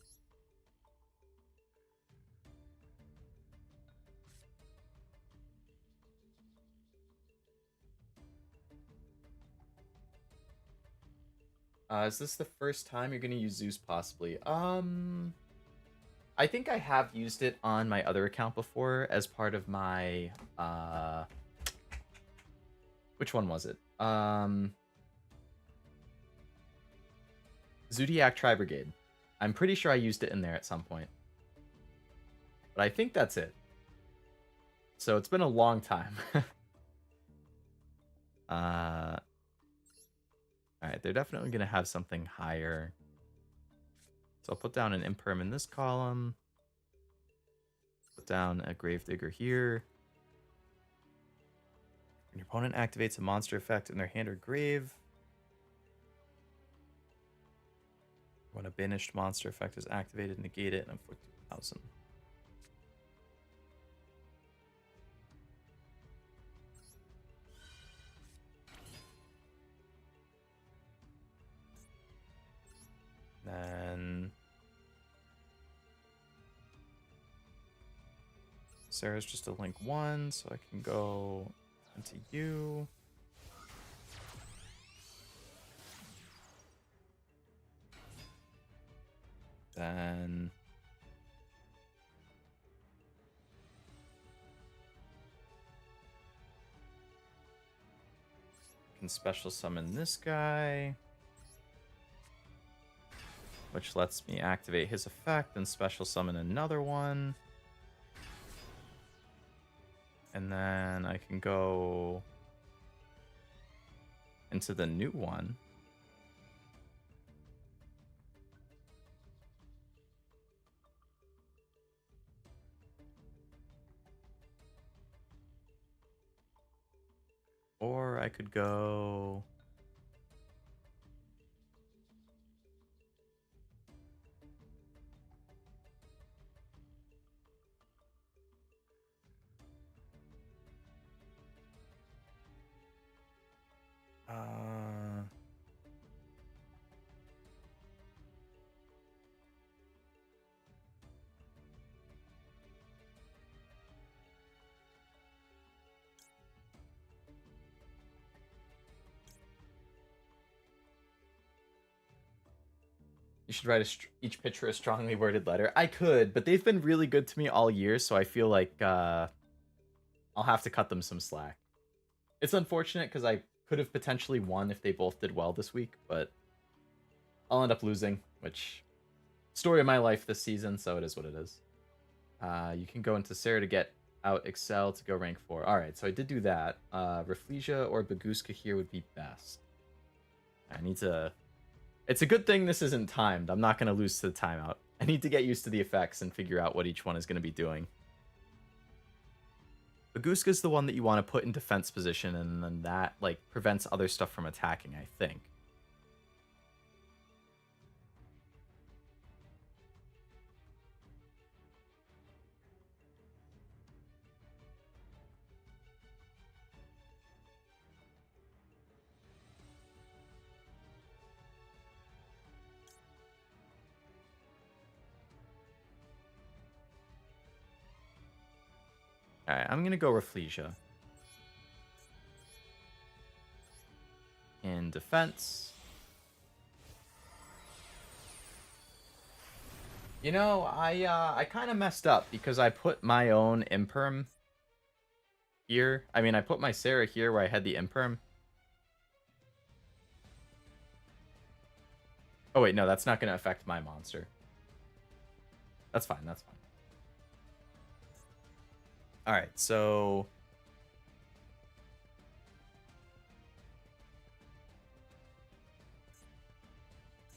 Is this the first time you're going to use Zeus, possibly? I think I have used it on my other account before as part of my, which one was it? Zodiac Tri-Brigade. I'm pretty sure I used it in there at some point. But I think that's it. So it's been a long time. Alright, they're definitely going to have something higher. So I'll put down an Imperm in this column. Put down a Gravedigger here. When your opponent activates a monster effect in their hand or grave, when a banished monster effect is activated, negate it and inflict 2,000. Then Sarah's just a link 1, so I can go into you. Then I can special summon this guy, which lets me activate his effect and special summon another one. And then I can go into the new one. Or I could go... You should write each pitcher a strongly worded letter. I could, but they've been really good to me all year, so I feel like I'll have to cut them some slack. It's unfortunate because I could have potentially won if they both did well this week, but I'll end up losing, which story of my life this season, so it is what it is. You can go into Sarah to get out Excel to go rank 4. Alright, so I did do that. Rafflesia or Baguska here would be best. I need to... It's a good thing this isn't timed. I'm not going to lose to the timeout. I need to get used to the effects and figure out what each one is going to be doing. Baguska is the one that you want to put in defense position, and then that like prevents other stuff from attacking, I think. Alright, I'm going to go Rafflesia. In defense. You know, I kind of messed up because I put my own imperm here. I mean, I put my Sarah here where I had the imperm. Oh wait, no, that's not going to affect my monster. That's fine, that's fine. Alright, so...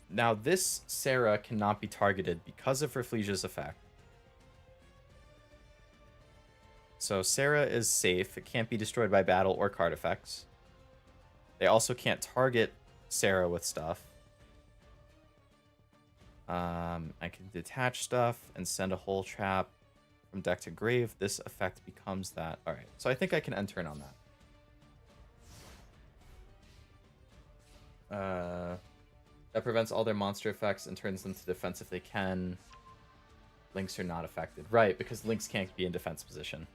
Now this Sarah cannot be targeted because of Rafflesia's effect. So Sarah is safe. It can't be destroyed by battle or card effects. They also can't target Sarah with stuff. I can detach stuff and send a whole trap from deck to grave. This effect becomes that. Alright, so I think I can end turn on that. That prevents all their monster effects and turns them to defense if they can. Links are not affected. Right, because Links can't be in defense position.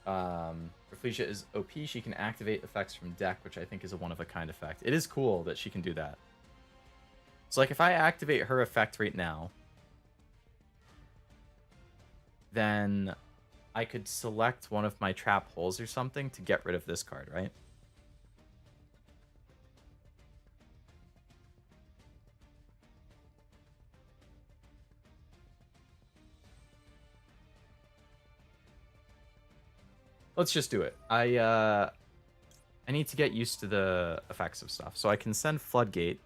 Rafflesia is OP. She can activate effects from deck, which I think is a one-of-a-kind effect. It is cool that she can do that. So, like, if I activate her effect right now, then I could select one of my trap holes or something to get rid of this card, right? Let's just do it. I need to get used to the effects of stuff. So I can send Floodgate.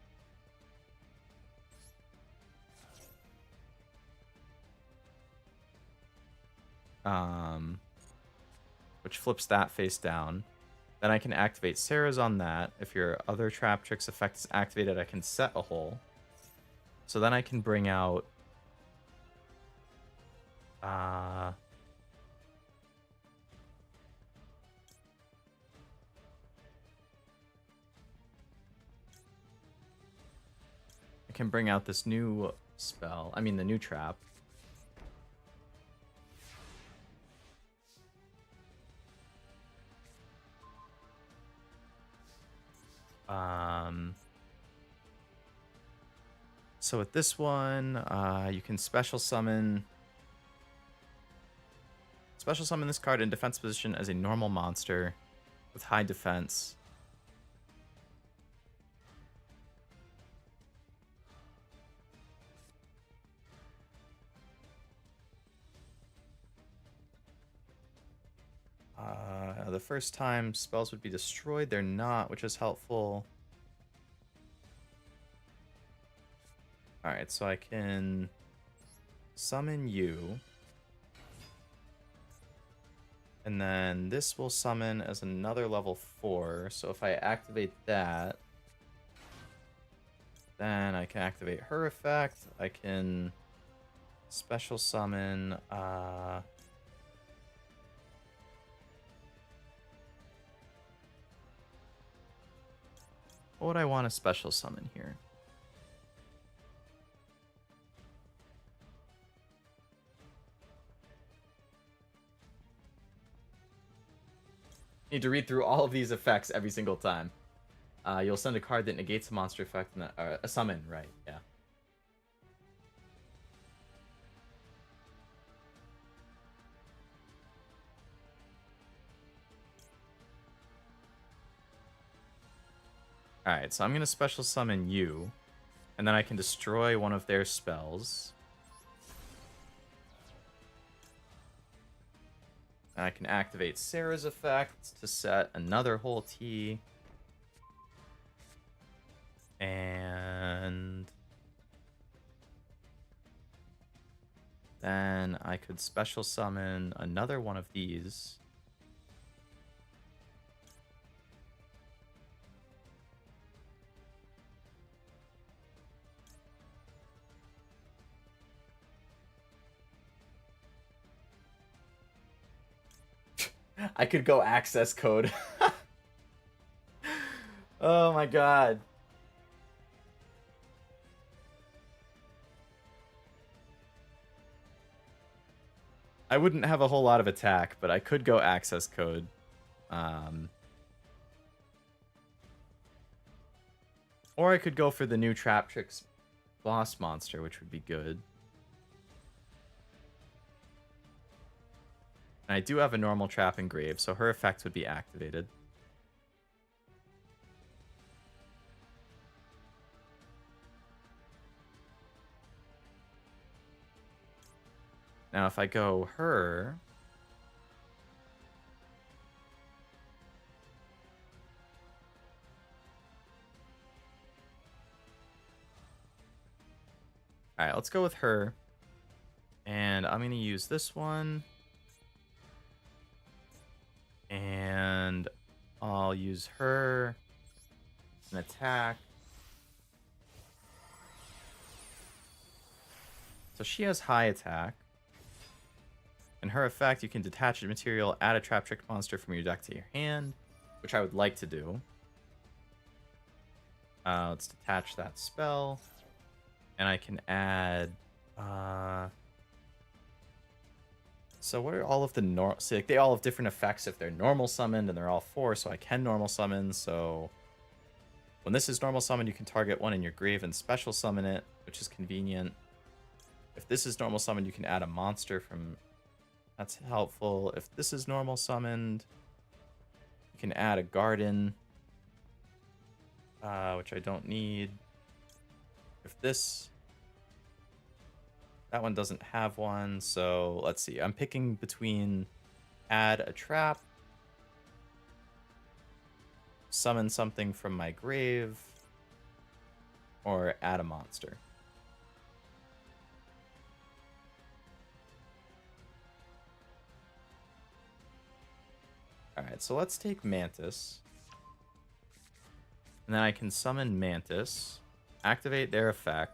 Which flips that face down. Then I can activate Sarah's on that. If your other Traptrix effect is activated, I can set a hole. So then I can bring out... I can bring out this new spell. I mean, the new trap. So with this one, you can special summon this card in defense position as a normal monster with high defense. The first time spells would be destroyed, they're not, which is helpful. Alright, so I can summon you. And then this will summon as another level 4. So if I activate that, then I can activate her effect. I can special summon... What would I want to special summon here? Need to read through all of these effects every single time. You'll send a card that negates a monster effect, and a summon, right? Yeah. Alright, so I'm going to special summon you, and then I can destroy one of their spells. And I can activate Sarah's effect to set another whole T. And then I could special summon another one of these. I could go access code. Oh my god. I wouldn't have a whole lot of attack, but I could go access code. Or I could go for the new Traptrix boss monster, which would be good. And I do have a normal trap engraved, so her effect would be activated. Now, if I go her... Alright, let's go with her. And I'm going to use this one. And I'll use her. An attack. So she has high attack. And her effect, you can detach a material, add a Traptrix monster from your deck to your hand, which I would like to do. Let's detach that spell. And I can add... So what are all of the normal... So like they all have different effects if they're normal summoned, and they're all 4, so I can normal summon. So when this is normal summoned, you can target one in your grave and special summon it, which is convenient. If this is normal summoned, you can add a monster from... That's helpful. If this is normal summoned, you can add a garden, which I don't need. If this... That one doesn't have one, so let's see. I'm picking between add a trap, summon something from my grave, or add a monster. Alright, so let's take Mantis. And then I can summon Mantis, activate their effect,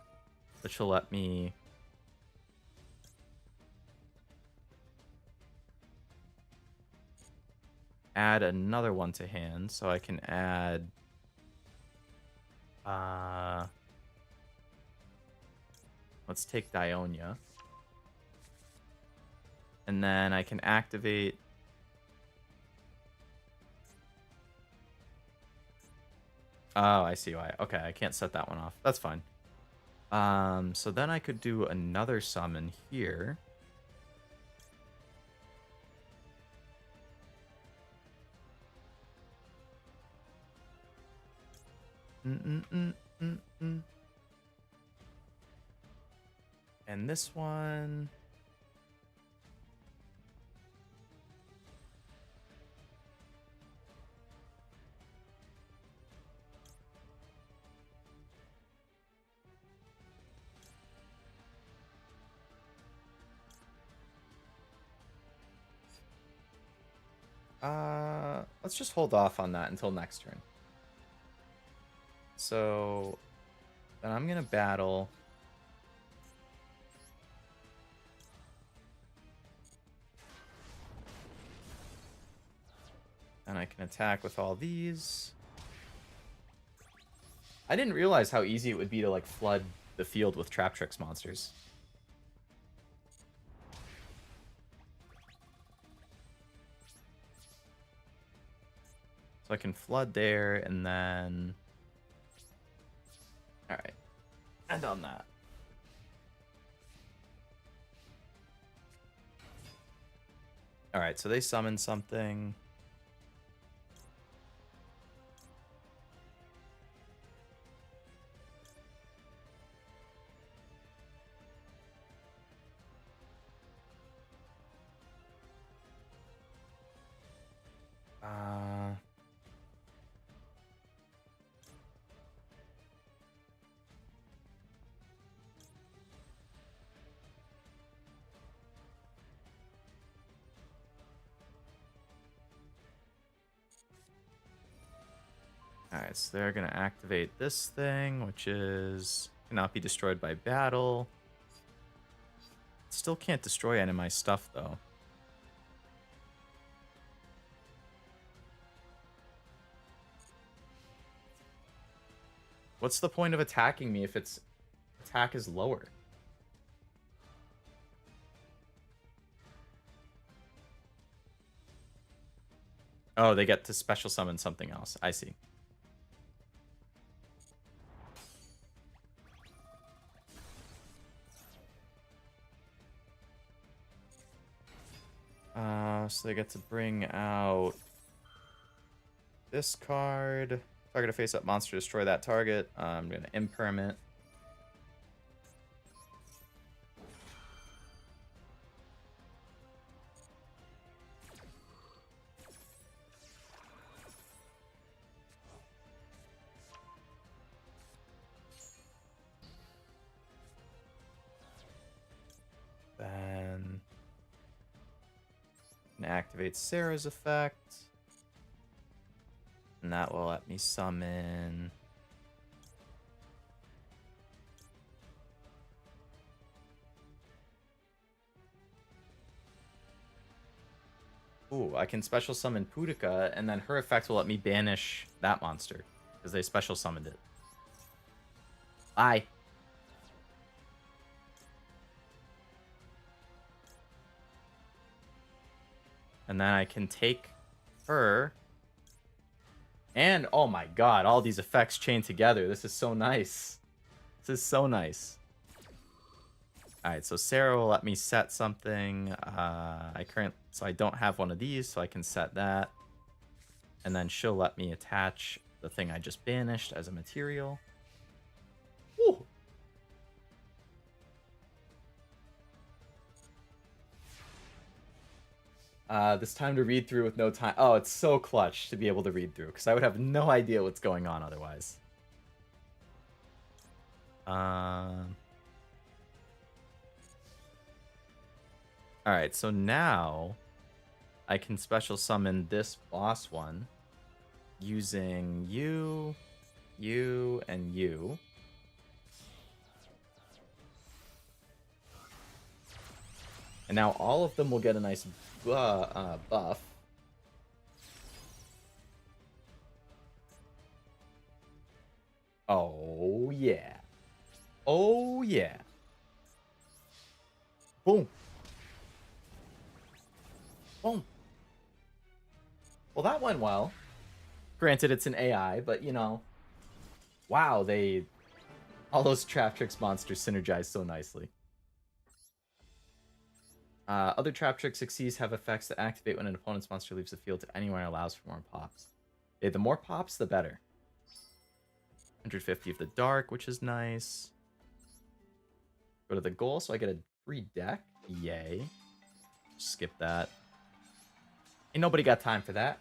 which will let me... add another one to hand, so I can add... let's take Dionia. And then I can activate... Oh, I see why. Okay, I can't set that one off. That's fine. So then I could do another summon here. And this one... let's just hold off on that until next turn. So then I'm gonna battle. And I can attack with all these. I didn't realize how easy it would be to like flood the field with Traptrix monsters. So I can flood there, and then... Alright. End on that. Alright, so they summon something. Alright, so they're going to activate this thing, which is cannot be destroyed by battle. Still can't destroy any of my stuff, though. What's the point of attacking me if its attack is lower? Oh, they get to special summon something else. I see. So they get to bring out this card. Target a face-up monster, destroy that target. I'm going to imperm it. Then activate Sarah's effect. And that will let me summon ooh, I can special summon Pudica, and then her effect will let me banish that monster, because they special summoned it. Bye. And then I can take her. And, oh my god, all these effects chain together. This is so nice. This is so nice. Alright, so Sarah will let me set something. So I don't have one of these, so I can set that. And then she'll let me attach the thing I just banished as a material. Woo! This time to read through with no time. Oh, it's so clutch to be able to read through, because I would have no idea what's going on otherwise. Alright, so now I can special summon this boss one using you, and you. And now all of them will get a nice buff. Oh, yeah. Oh, yeah. Boom. Boom. Well, that went well. Granted, it's an AI, but, you know. Wow, all those Traptrix monsters synergize so nicely. Other Traptrix Xyz have effects that activate when an opponent's monster leaves the field to anywhere and allows for more pops. Okay, the more pops, the better. 150 of the dark, which is nice. Go to the goal, so I get a free deck. Yay. Skip that. Ain't nobody got time for that.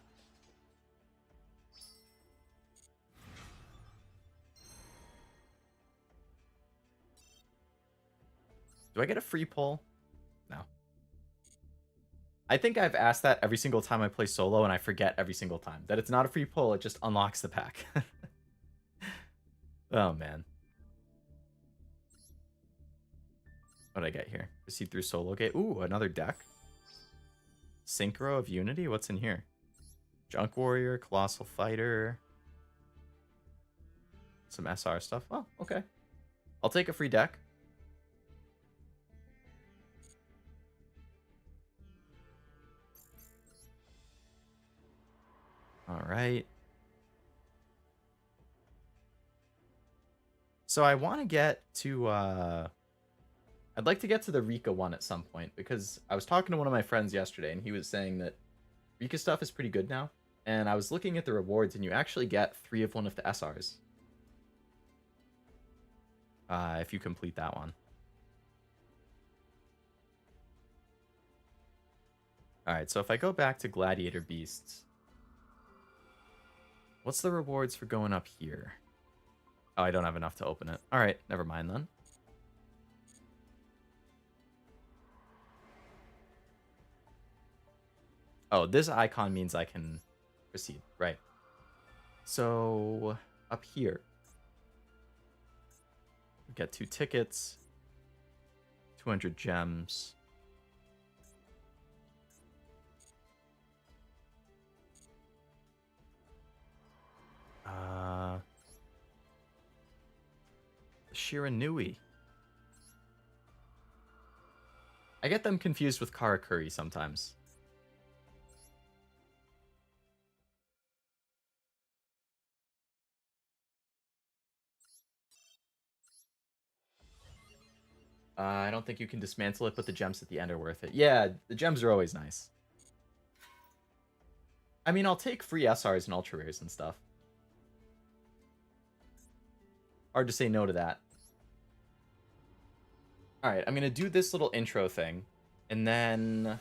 Do I get a free pull? No. I think I've asked that every single time I play solo, and I forget every single time. That it's not a free pull, it just unlocks the pack. Oh, man. What did I get here? Proceed through solo gate. Ooh, another deck. Synchro of Unity? What's in here? Junk Warrior, Colossal Fighter. Some SR stuff. Oh, okay. I'll take a free deck. All right. So I want to get to... I'd like to get to the Rika one at some point, because I was talking to one of my friends yesterday, and he was saying that Rika stuff is pretty good now. And I was looking at the rewards, and you actually get 3 of one of the SRs. If you complete that one. Alright, so if I go back to Gladiator Beasts, what's the rewards for going up here? Oh, I don't have enough to open it. Alright, never mind then. Oh, this icon means I can proceed. Right. So, up here. We get 2 tickets. 200 gems. Shiranui. I get them confused with Karakuri sometimes. I don't think you can dismantle it, but the gems at the end are worth it. Yeah, the gems are always nice. I mean, I'll take free SRs and ultra rares and stuff. Hard to say no to that. Alright, I'm gonna do this little intro thing. And then,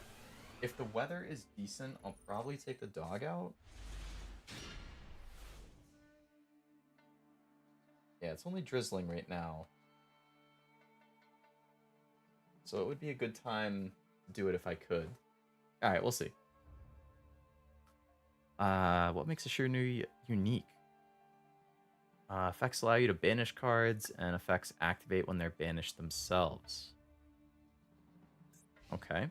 if the weather is decent, I'll probably take the dog out. Yeah, it's only drizzling right now. So it would be a good time to do it if I could. Alright, we'll see. What makes a Shiranui unique? Effects allow you to banish cards, and effects activate when they're banished themselves. Okay.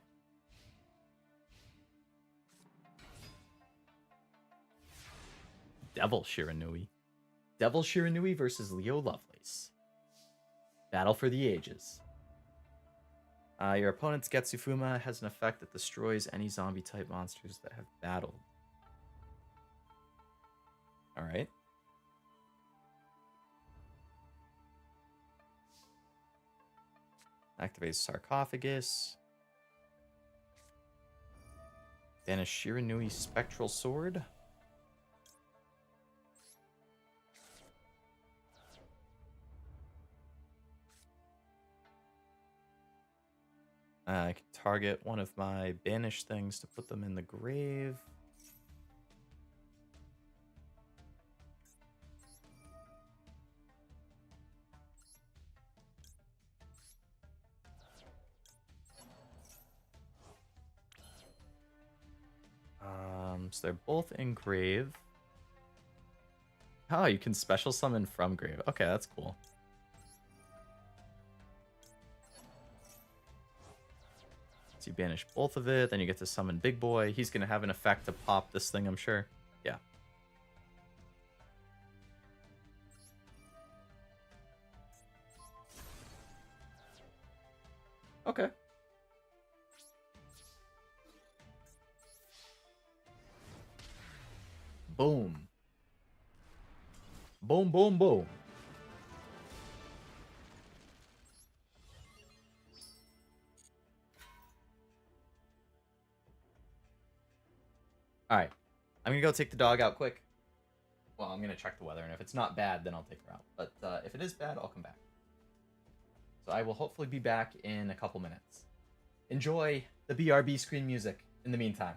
Devil Shiranui. Devil Shiranui versus Leo Lovelace. Battle for the ages. Your opponent's Getsufuma has an effect that destroys any zombie-type monsters that have battled. Alright. Activates Sarcophagus. Banish Shiranui Spectral Sword. I can target one of my banished things to put them in the grave. So they're both in grave. Oh, you can special summon from grave. Okay, that's cool. So you banish both of it, then you get to summon Big Boy. He's going to have an effect to pop this thing, I'm sure. Yeah. Okay. Boom. Boom, boom, boom. Alright. I'm going to go take the dog out quick. Well, I'm going to check the weather, and if it's not bad, then I'll take her out. But if it is bad, I'll come back. So I will hopefully be back in a couple minutes. Enjoy the BRB screen music in the meantime.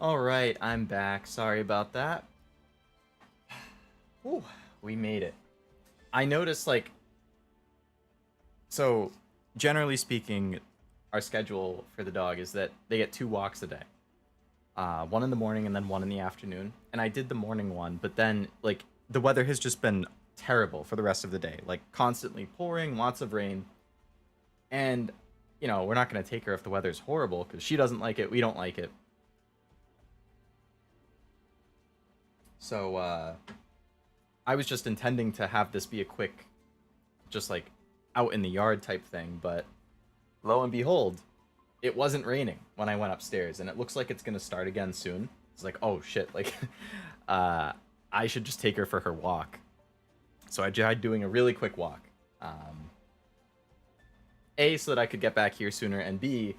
Alright, I'm back. Sorry about that. Ooh, we made it. I noticed, like, so generally speaking, our schedule for the dog is that they get 2 walks a day. One in the morning and then one in the afternoon. And I did the morning one, but then, like, the weather has just been terrible for the rest of the day. Like, constantly pouring, lots of rain. And, you know, we're not going to take her if the weather's horrible, because she doesn't like it, we don't like it. So, I was just intending to have this be a quick, just like, out in the yard type thing, but lo and behold, it wasn't raining when I went upstairs, and it looks like it's gonna start again soon. It's like, oh shit, like, I should just take her for her walk. So I tried doing a really quick walk. A, so that I could get back here sooner, and B,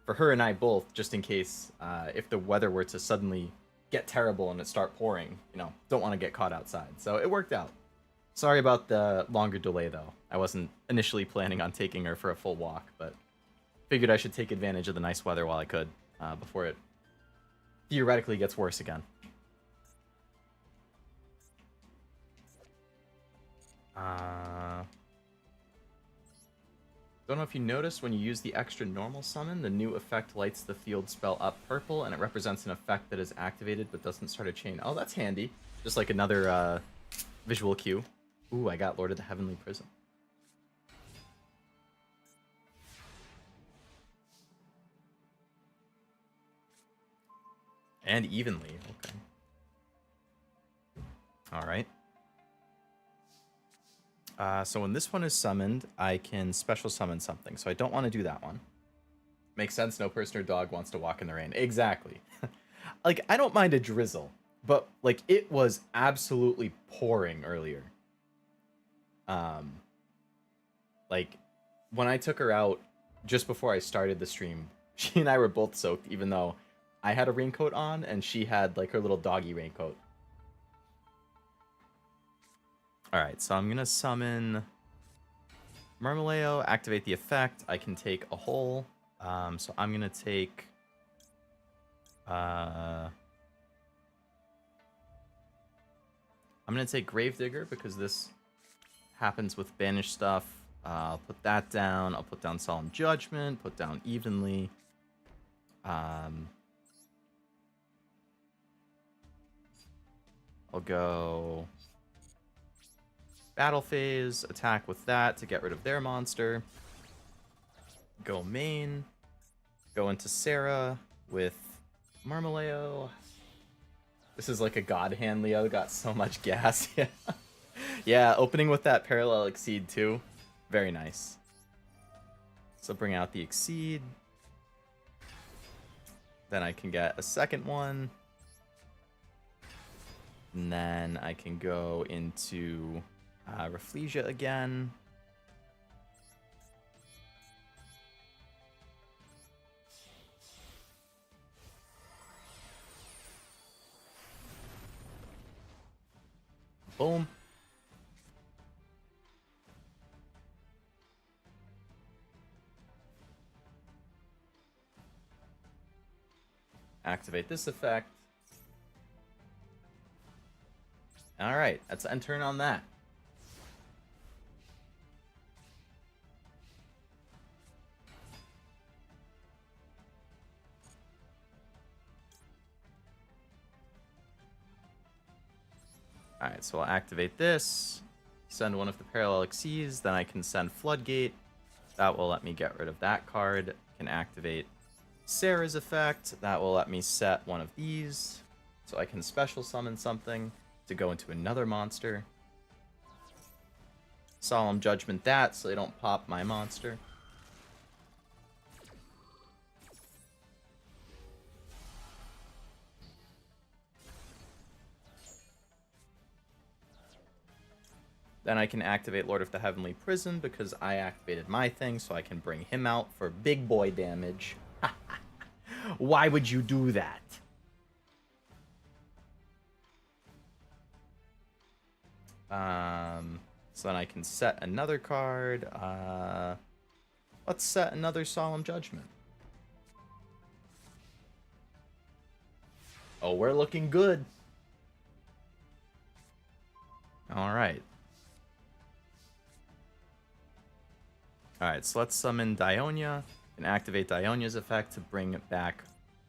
for her and I both, just in case if the weather were to suddenly get terrible and it start pouring, you know, don't want to get caught outside. So it worked out. Sorry about the longer delay, though. I wasn't initially planning on taking her for a full walk, but figured I should take advantage of the nice weather while I could, before it theoretically gets worse again. Don't know if you noticed, when you use the extra normal summon, the new effect lights the field spell up purple, and it represents an effect that is activated but doesn't start a chain. Oh, that's handy. Just like another visual cue. Ooh, I got Lord of the Heavenly Prison. And evenly, okay. Alright. So when this one is summoned, I can special summon something. So I don't want to do that one. Makes sense, no person or dog wants to walk in the rain. Exactly. Like, I don't mind a drizzle, but, like, it was absolutely pouring earlier. Like, when I took her out just before I started the stream, she and I were both soaked, even though I had a raincoat on and she had, like, her little doggy raincoat. Alright, so I'm gonna summon Murmileo, activate the effect. I can take a hole. So I'm gonna take I'm gonna take Gravedigger because this happens with banished stuff. I'll put that down. I'll put down Solemn Judgment, put down Evenly. I'll go Battle Phase, attack with that to get rid of their monster. Go main. Go into Sarah with Marmaleo. This is like a god hand, Leo. Got so much gas. Yeah. Yeah, opening with that Parallel Exceed too. Very nice. So bring out the Exceed. Then I can get a second one. And then I can go into Rafflesia again. Boom. Activate this effect. Alright, that's end turn on that. Alright, so I'll activate this, send one of the Parallel Exceeds, then I can send Floodgate. That will let me get rid of that card. Can activate Sarah's effect. That will let me set one of these, so I can special summon something to go into another monster. Solemn Judgment that, so they don't pop my monster. Then I can activate Lord of the Heavenly Prison because I activated my thing, so I can bring him out for big boy damage. Why would you do that? So then I can set another card. Let's set another Solemn Judgment. Oh, we're looking good. Alright. Alright, so let's summon Dionia and activate Dionia's effect to bring back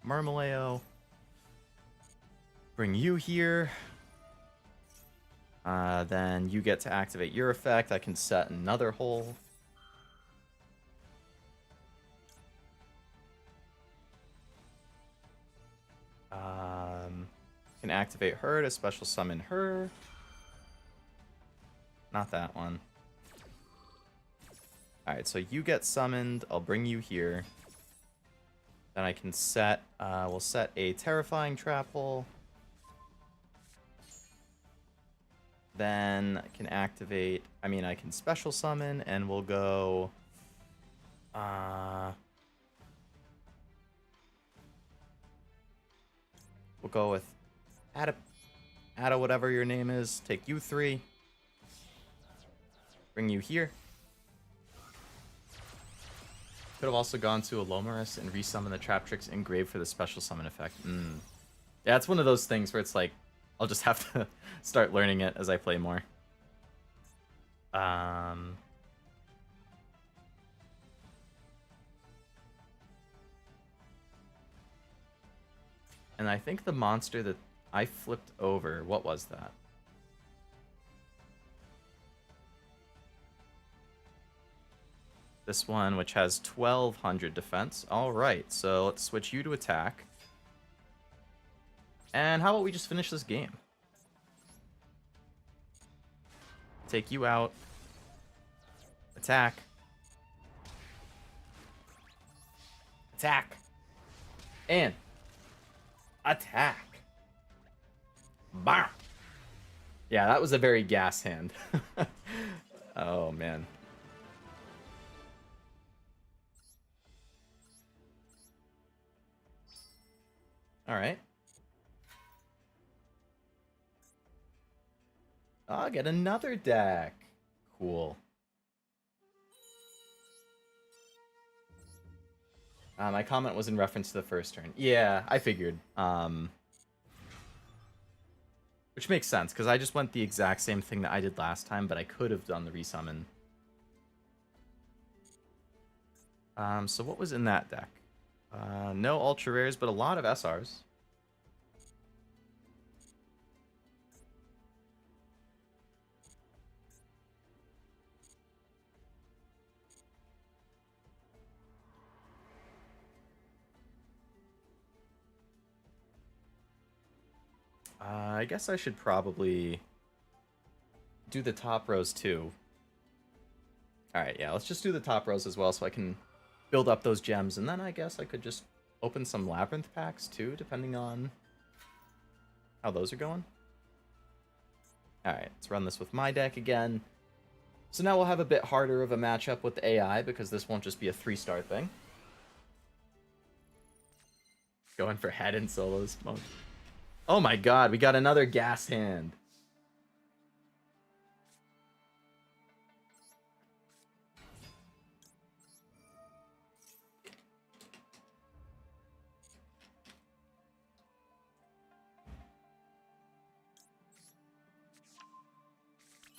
Marmaleo. Bring you here. Then you get to activate your effect. I can set another hole. Can activate her to special summon her. Not that one. Alright, so you get summoned. I'll bring you here. Then I can set, we'll set a terrifying trap hole. Then I can activate, I can special summon, and we'll go, we'll go with Ada whatever your name is. Take you 3. Bring you here. Could have also gone to a Lomaris and resummon the Traptrix engraved for the special summon effect. Yeah, it's one of those things where it's like, I'll just have to start learning it as I play more. And I think the monster that I flipped over, what was that? This one, which has 1200 defense. Alright, so let's switch you to attack. And how about we just finish this game? Take you out. Attack. Attack. And attack. Bam! Yeah, that was a very gas hand. Oh, man. Alright. I'll get another deck. Cool. My comment was in reference to the first turn. Yeah, I figured. Which makes sense, because I just went the exact same thing that I did last time, but I could have done the resummon. So what was in that deck? No ultra rares, but a lot of SRs. I guess I should probably do the top rows too. Alright, yeah, let's just do the top rows as well so I can build up those gems, and then I guess I could just open some Labrynth packs too, depending on how those are going. Alright, let's run this with my deck again. So now we'll have a bit harder of a matchup with the AI, because this won't just be a 3-star thing. Going for head and solos mode. Oh my god, we got another gas hand.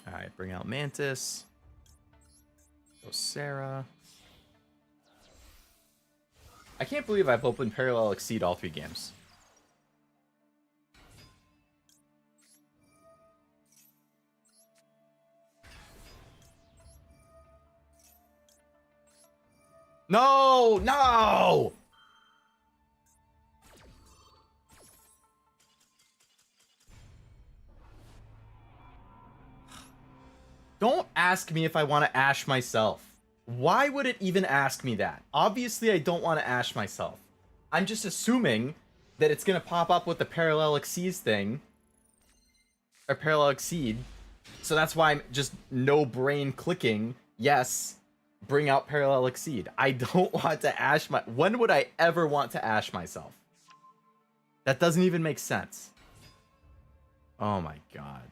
Alright, bring out Mantis. Go Sarah. I can't believe I've opened Parallel Exceed all 3 games. No! No! Don't ask me if I want to Ash myself. Why would it even ask me that? Obviously, I don't want to Ash myself. I'm just assuming that it's going to pop up with the Parallel Exceeds thing. Or Parallel Exceed. So that's why I'm just no brain clicking. Yes. Bring out Parallel Exceed. I don't want to Ash my... When would I ever want to Ash myself? That doesn't even make sense. Oh my god.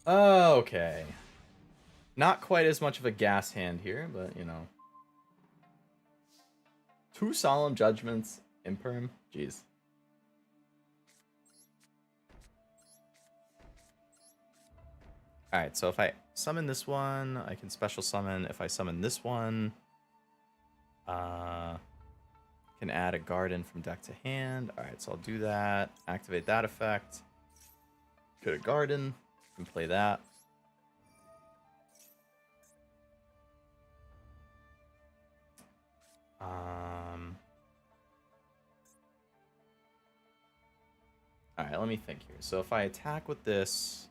Okay. Not quite as much of a gas hand here, but, you know. 2 Solemn Judgments, Imperm? Jeez. Alright, so if I summon this one, I can special summon. If I summon this one, can add a garden from deck to hand. Alright, so I'll do that. Activate that effect. Go to garden and play that. Alright, let me think here. So if I attack with this...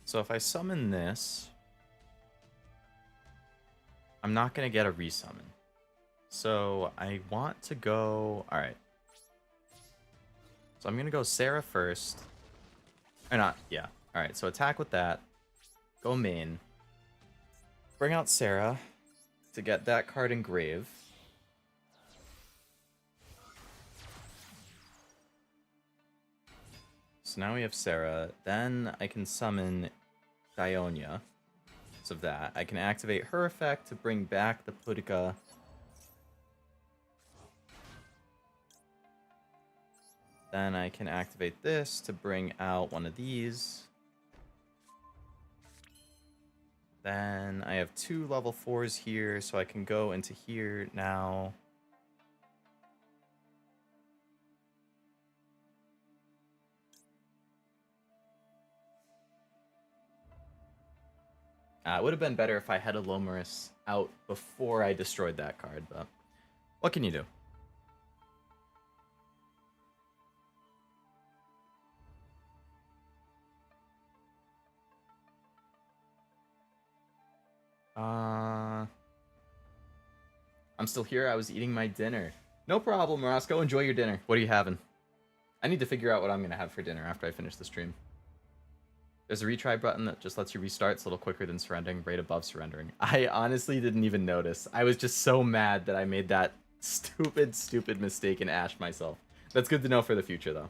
So if I summon this, I'm not going to get a resummon. So I want to go... Alright. So I'm going to go Sarah first. Or not, yeah. Alright, so attack with that. Go main. Bring out Sarah to get that card engraved. So now we have Sarah. Then I can summon Dionia. So of that, I can activate her effect to bring back the Pudica. Then I can activate this to bring out one of these. Then I have 2 level 4s here, so I can go into here now. It would have been better if I had a Lomaris out before I destroyed that card, but what can you do? I'm still here. I was eating my dinner. No problem, Roscoe. Enjoy your dinner. What are you having? I need to figure out what I'm going to have for dinner after I finish the stream. There's a retry button that just lets you restart. It's a little quicker than surrendering, right above surrendering. I honestly didn't even notice. I was just so mad that I made that stupid mistake and ashed myself. That's good to know for the future, though.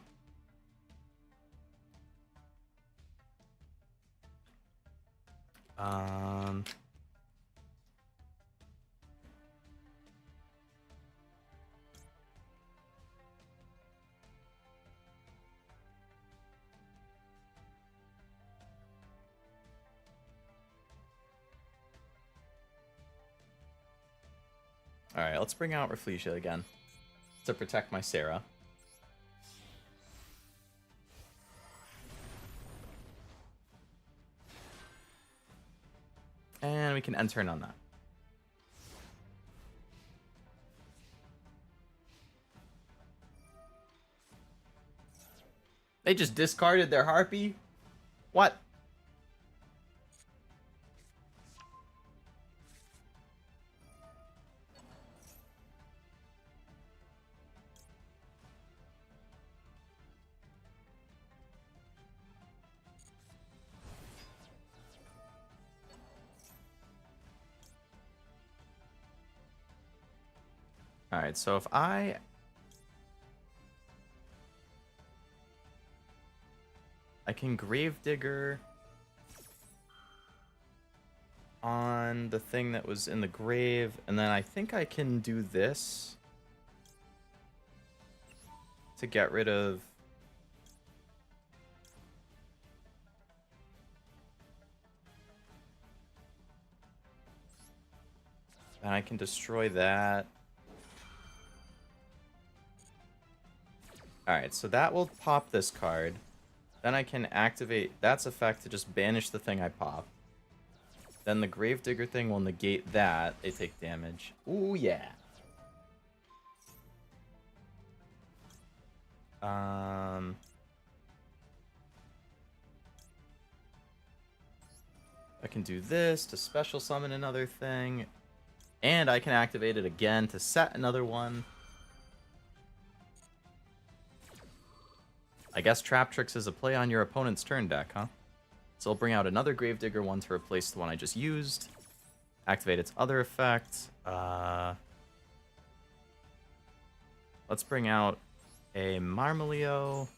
Alright, let's bring out Rafflesia again to protect my Sarah. And we can end turn on that. They just discarded their Harpy? What? Alright, so if I can Gravedigger on the thing that was in the grave, and then I think I can do this to get rid of... And I can destroy that. Alright, so that will pop this card. Then I can activate that's effect to just banish the thing I pop. Then the Gravedigger thing will negate that. They take damage. Ooh, yeah. I can do this to special summon another thing. And I can activate it again to set another one. I guess Traptrix is a play on your opponent's turn deck, huh? So I'll bring out another Gravedigger one to replace the one I just used. Activate its other effect. Let's bring out a Marmaleo.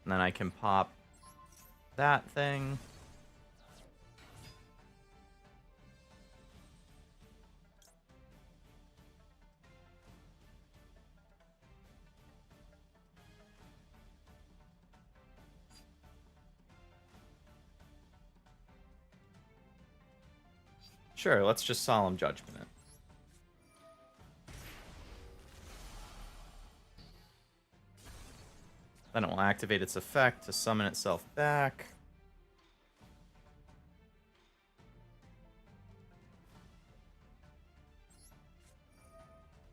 And then I can pop that thing. Sure, let's just Solemn Judgment it. Then it will activate its effect to summon itself back.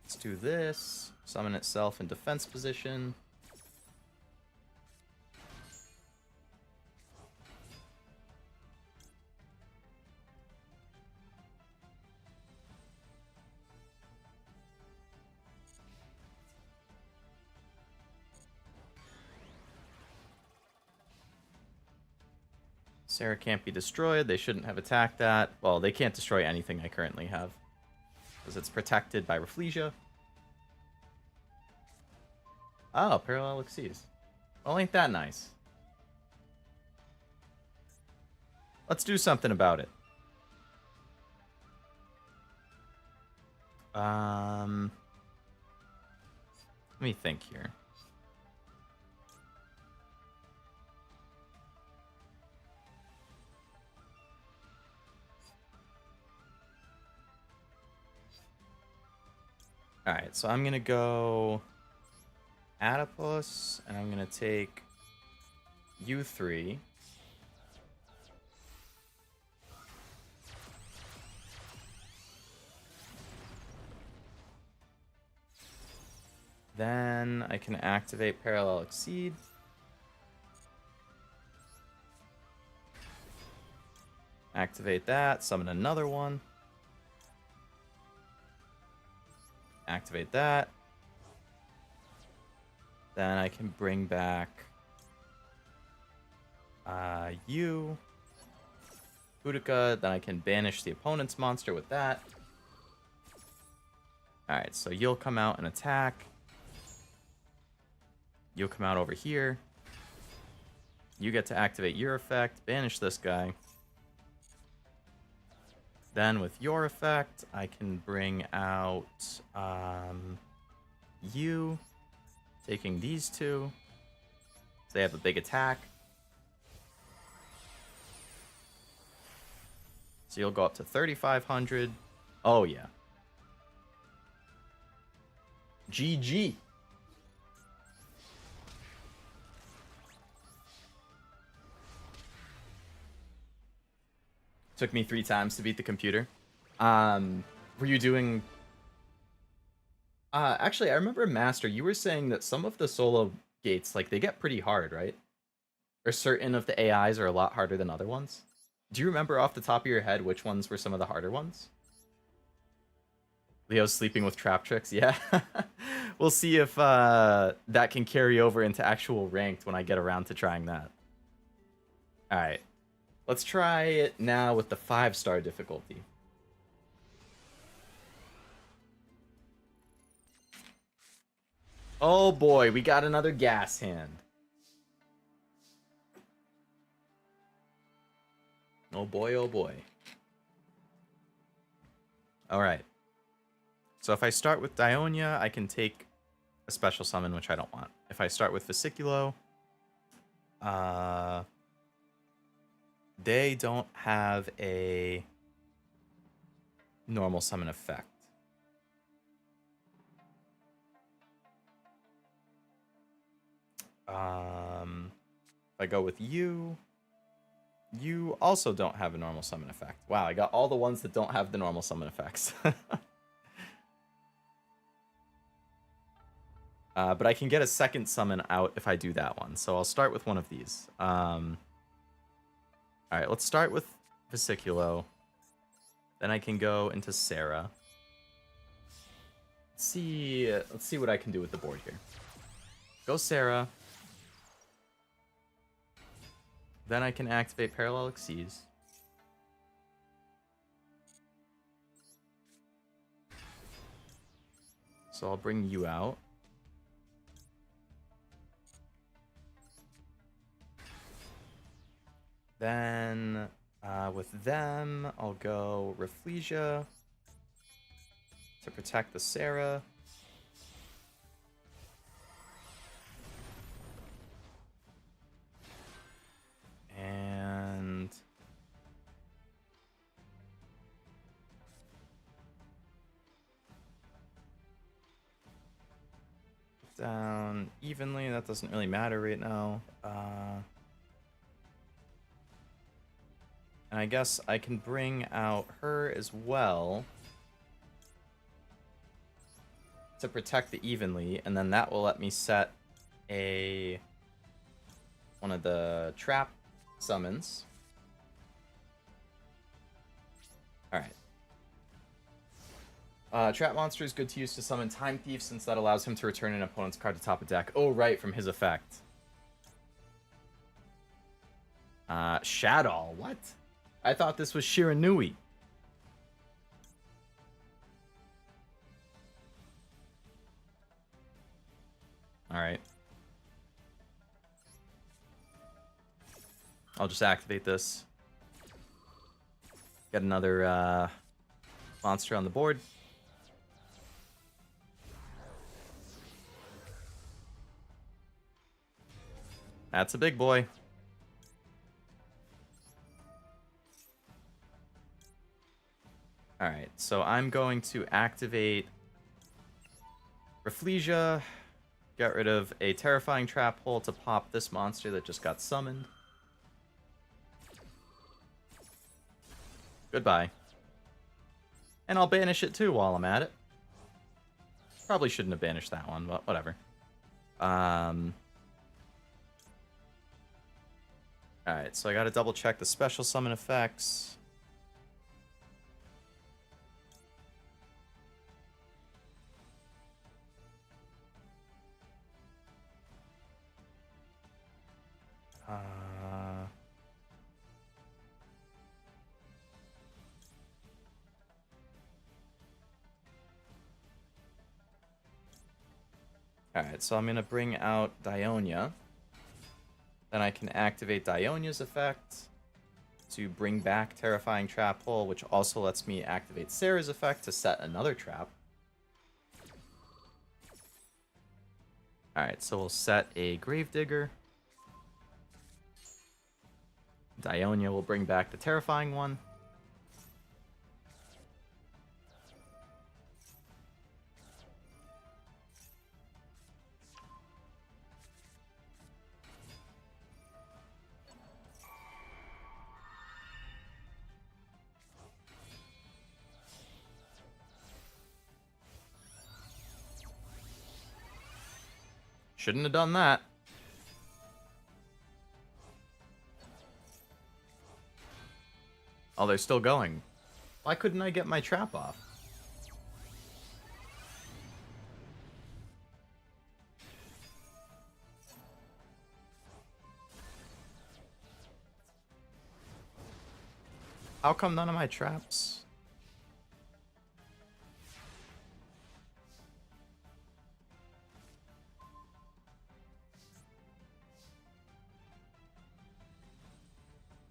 Let's do this. Summon itself in defense position. Sarah can't be destroyed. They shouldn't have attacked that. Well, they can't destroy anything I currently have, because it's protected by Rafflesia. Oh, Parallel Exceeds. Well, ain't that nice? Let's do something about it. Let me think here. Alright, so I'm gonna go Adipus, and I'm gonna take U3. Then I can activate Parallel Exceed. Activate that, summon another one. Activate that. Then I can bring back you. Boudica, then I can banish the opponent's monster with that. Alright, so you'll come out and attack. You'll come out over here. You get to activate your effect, banish this guy. Then with your effect, I can bring out you, taking these two. So they have a big attack. So you'll go up to 3,500. Oh, yeah. GG. Took me 3 times to beat the computer. Were you doing... actually, I remember Master, you were saying that some of the solo gates, like, they get pretty hard, right? Or certain of the AIs are a lot harder than other ones? Do you remember off the top of your head which ones were some of the harder ones? Leo's sleeping with Traptrix, yeah. We'll see if that can carry over into actual ranked when I get around to trying that. Alright. Let's try it now with the 5-star difficulty. Oh boy, we got another gas hand. Oh boy, oh boy. Alright. So if I start with Dionia, I can take a special summon, which I don't want. If I start with Vesiculo, they don't have a normal summon effect. If I go with you also don't have a normal summon effect. Wow, I got all the ones that don't have the normal summon effects. But I can get a second summon out if I do that one. So I'll start with one of these. Alright, let's start with Vesiculo. Then I can go into Sarah. Let's see what I can do with the board here. Go Sarah. Then I can activate Parallel Exceeds. So I'll bring you out. Then with them, I'll go Rafflesia to protect the Sarah. And down evenly, that doesn't really matter right now. And I guess I can bring out her as well to protect the evenly, and then that will let me set one of the trap summons. Alright. Trap monster is good to use to summon Time Thief, since that allows him to return an opponent's card to top of deck. Oh, right, from his effect. Shadow, what? I thought this was Shiranui. Alright. I'll just activate this. Get another monster on the board. That's a big boy. Alright, so I'm going to activate Rafflesia, get rid of a Terrifying Trap Hole to pop this monster that just got summoned. Goodbye. And I'll banish it too while I'm at it. Probably shouldn't have banished that one, but whatever. Alright, so I gotta double check the special summon effects. Alright, so I'm going to bring out Dionia. Then I can activate Dionia's effect to bring back Terrifying Trap Hole, which also lets me activate Sarah's effect to set another trap. Alright, so we'll set a Gravedigger. Dionia will bring back the Terrifying one. Shouldn't have done that. Oh, they're still going. Why couldn't I get my trap off? How come none of my traps?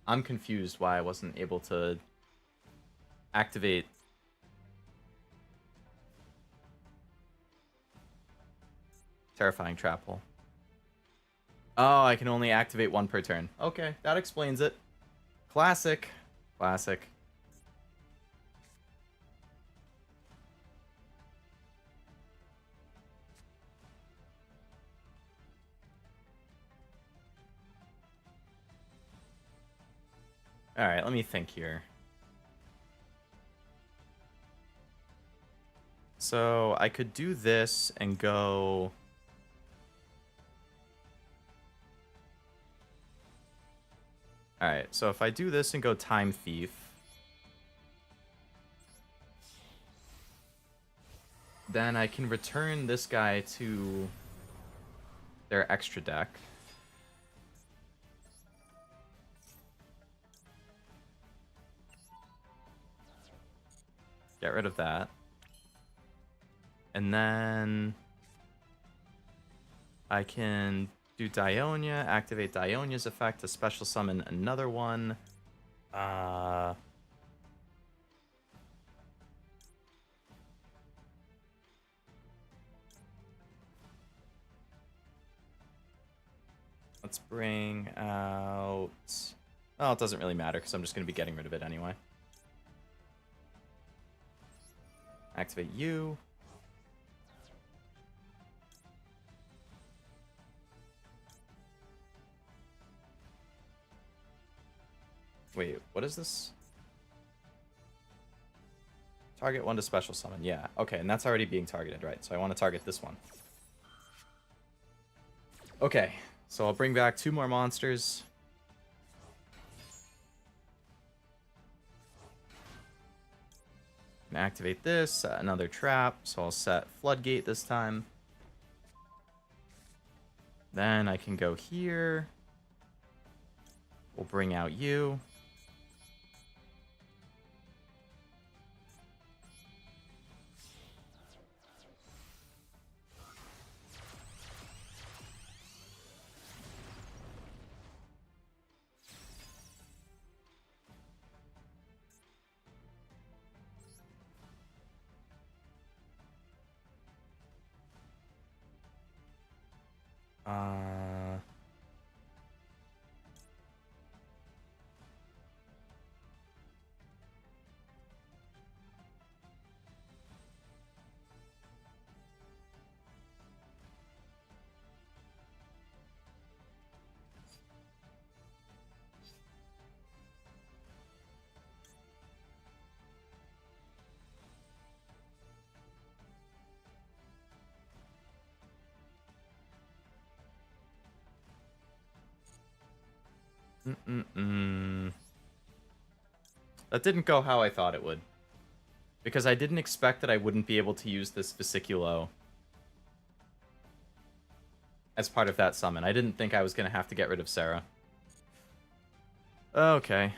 I'm confused why I wasn't able to activate Terrifying Trap Hole. Oh, I can only activate one per turn. Okay, that explains it. Classic. Classic. Alright, let me think here. So I could do this and go Alright, so if I do this and go Time Thief, then I can return this guy to their extra deck. Get rid of that. And then I can do Dionia, activate Dionia's effect to special summon another one. Let's bring out... Oh, it doesn't really matter because I'm just going to be getting rid of it anyway. Activate you. Wait, what is this? Target one to special summon. Yeah, okay, and that's already being targeted, right? So I want to target this one. Okay, so I'll bring back 2 more monsters. And activate this, set another trap. So I'll set Floodgate this time. Then I can go here. We'll bring out you. That didn't go how I thought it would. Because I didn't expect that I wouldn't be able to use this Vesiculo as part of that summon. I didn't think I was going to have to get rid of Sarah. Okay.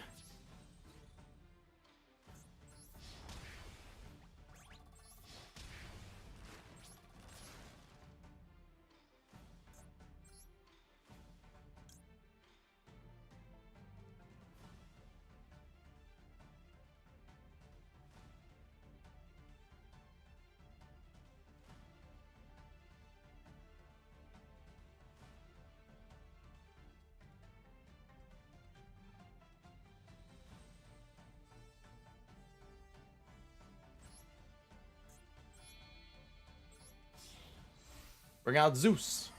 Bring out Zeus.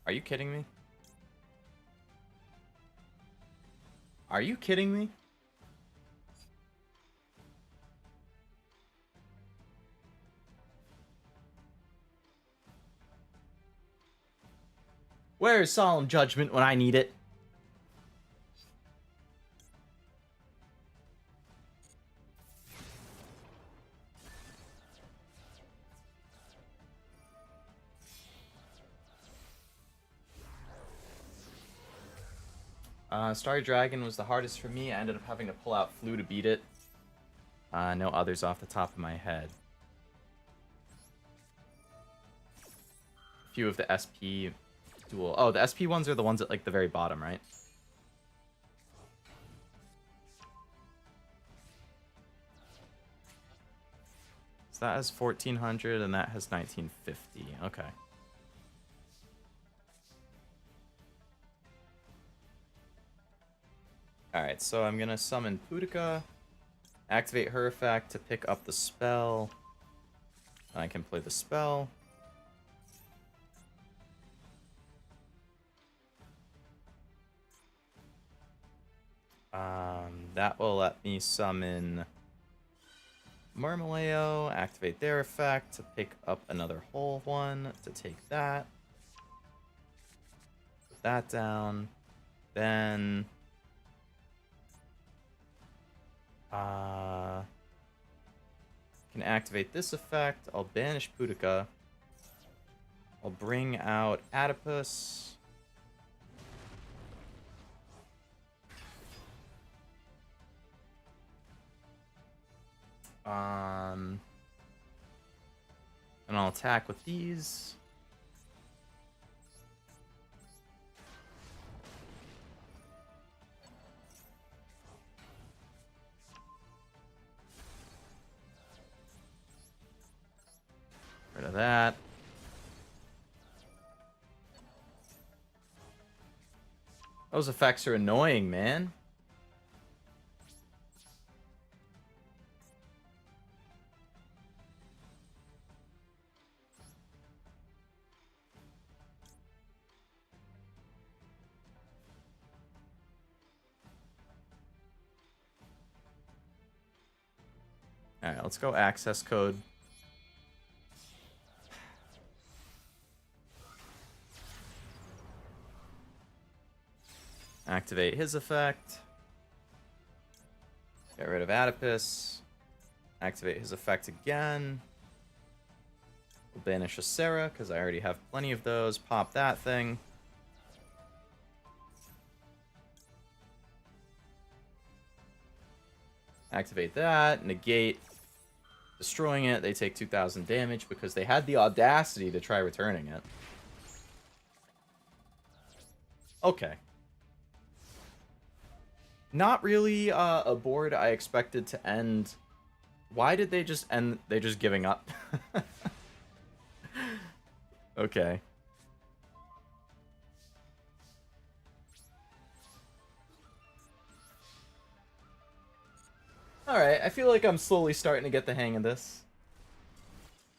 Are you kidding me? Are you kidding me? Where's Solemn Judgment when I need it? Starry Dragon was the hardest for me. I ended up having to pull out Flu to beat it. No others off the top of my head. A few of the SP duel. Oh, the SP ones are the ones at like the very bottom, right? So that has 1400 and that has 1950. Okay. Alright, so I'm gonna summon Pudica. Activate her effect to pick up the spell. I can play the spell. That will let me summon Marmaleo, activate their effect to pick up another whole one, to take that. Put that down. Then... can activate this effect. I'll banish Pudica. I'll bring out Adipus. And I'll attack with these. Rid of that. Those effects are annoying, man. Alright, let's go access code. Activate his effect. Get rid of Adipus. Activate his effect again. We'll banish a Sarah, because I already have plenty of those. Pop that thing. Activate that. Negate. Destroying it. They take 2,000 damage because they had the audacity to try returning it. Okay. Not really a board I expected to end. Why did they just end? They're just giving up. Okay. Alright, I feel like I'm slowly starting to get the hang of this.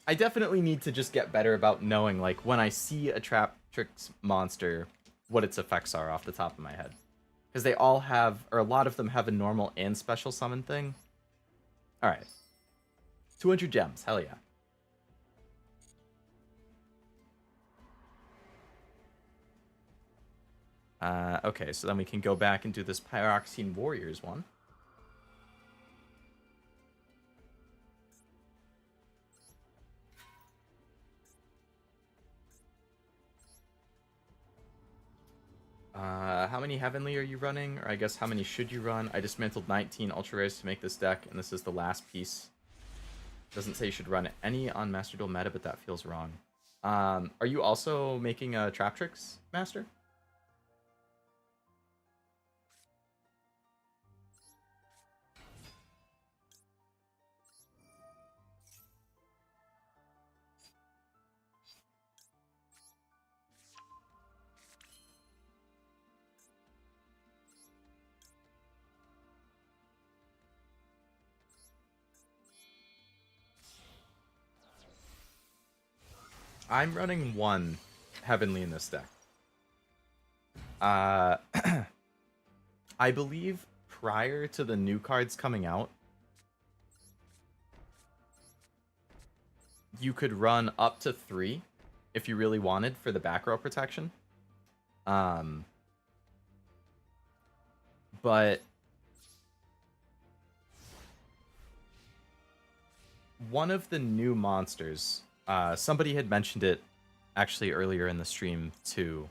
I definitely need to just get better about knowing, like, when I see a Traptrix monster, what its effects are off the top of my head. Because they all have, or a lot of them have a normal and special summon thing. Alright. 200 gems, hell yeah. Okay, so then we can go back and do this Pyroxene Warriors one. How many Heavenly are you running? Or I guess how many should you run? I dismantled 19 Ultra Rares to make this deck, and this is the last piece. Doesn't say you should run any on Master Duel meta, but that feels wrong. Are you also making a Traptrix, Master? I'm running one Heavenly in this deck. I believe prior to the new cards coming out, you could run up to 3 if you really wanted for the back row protection. But one of the new monsters, somebody had mentioned it actually earlier in the stream too.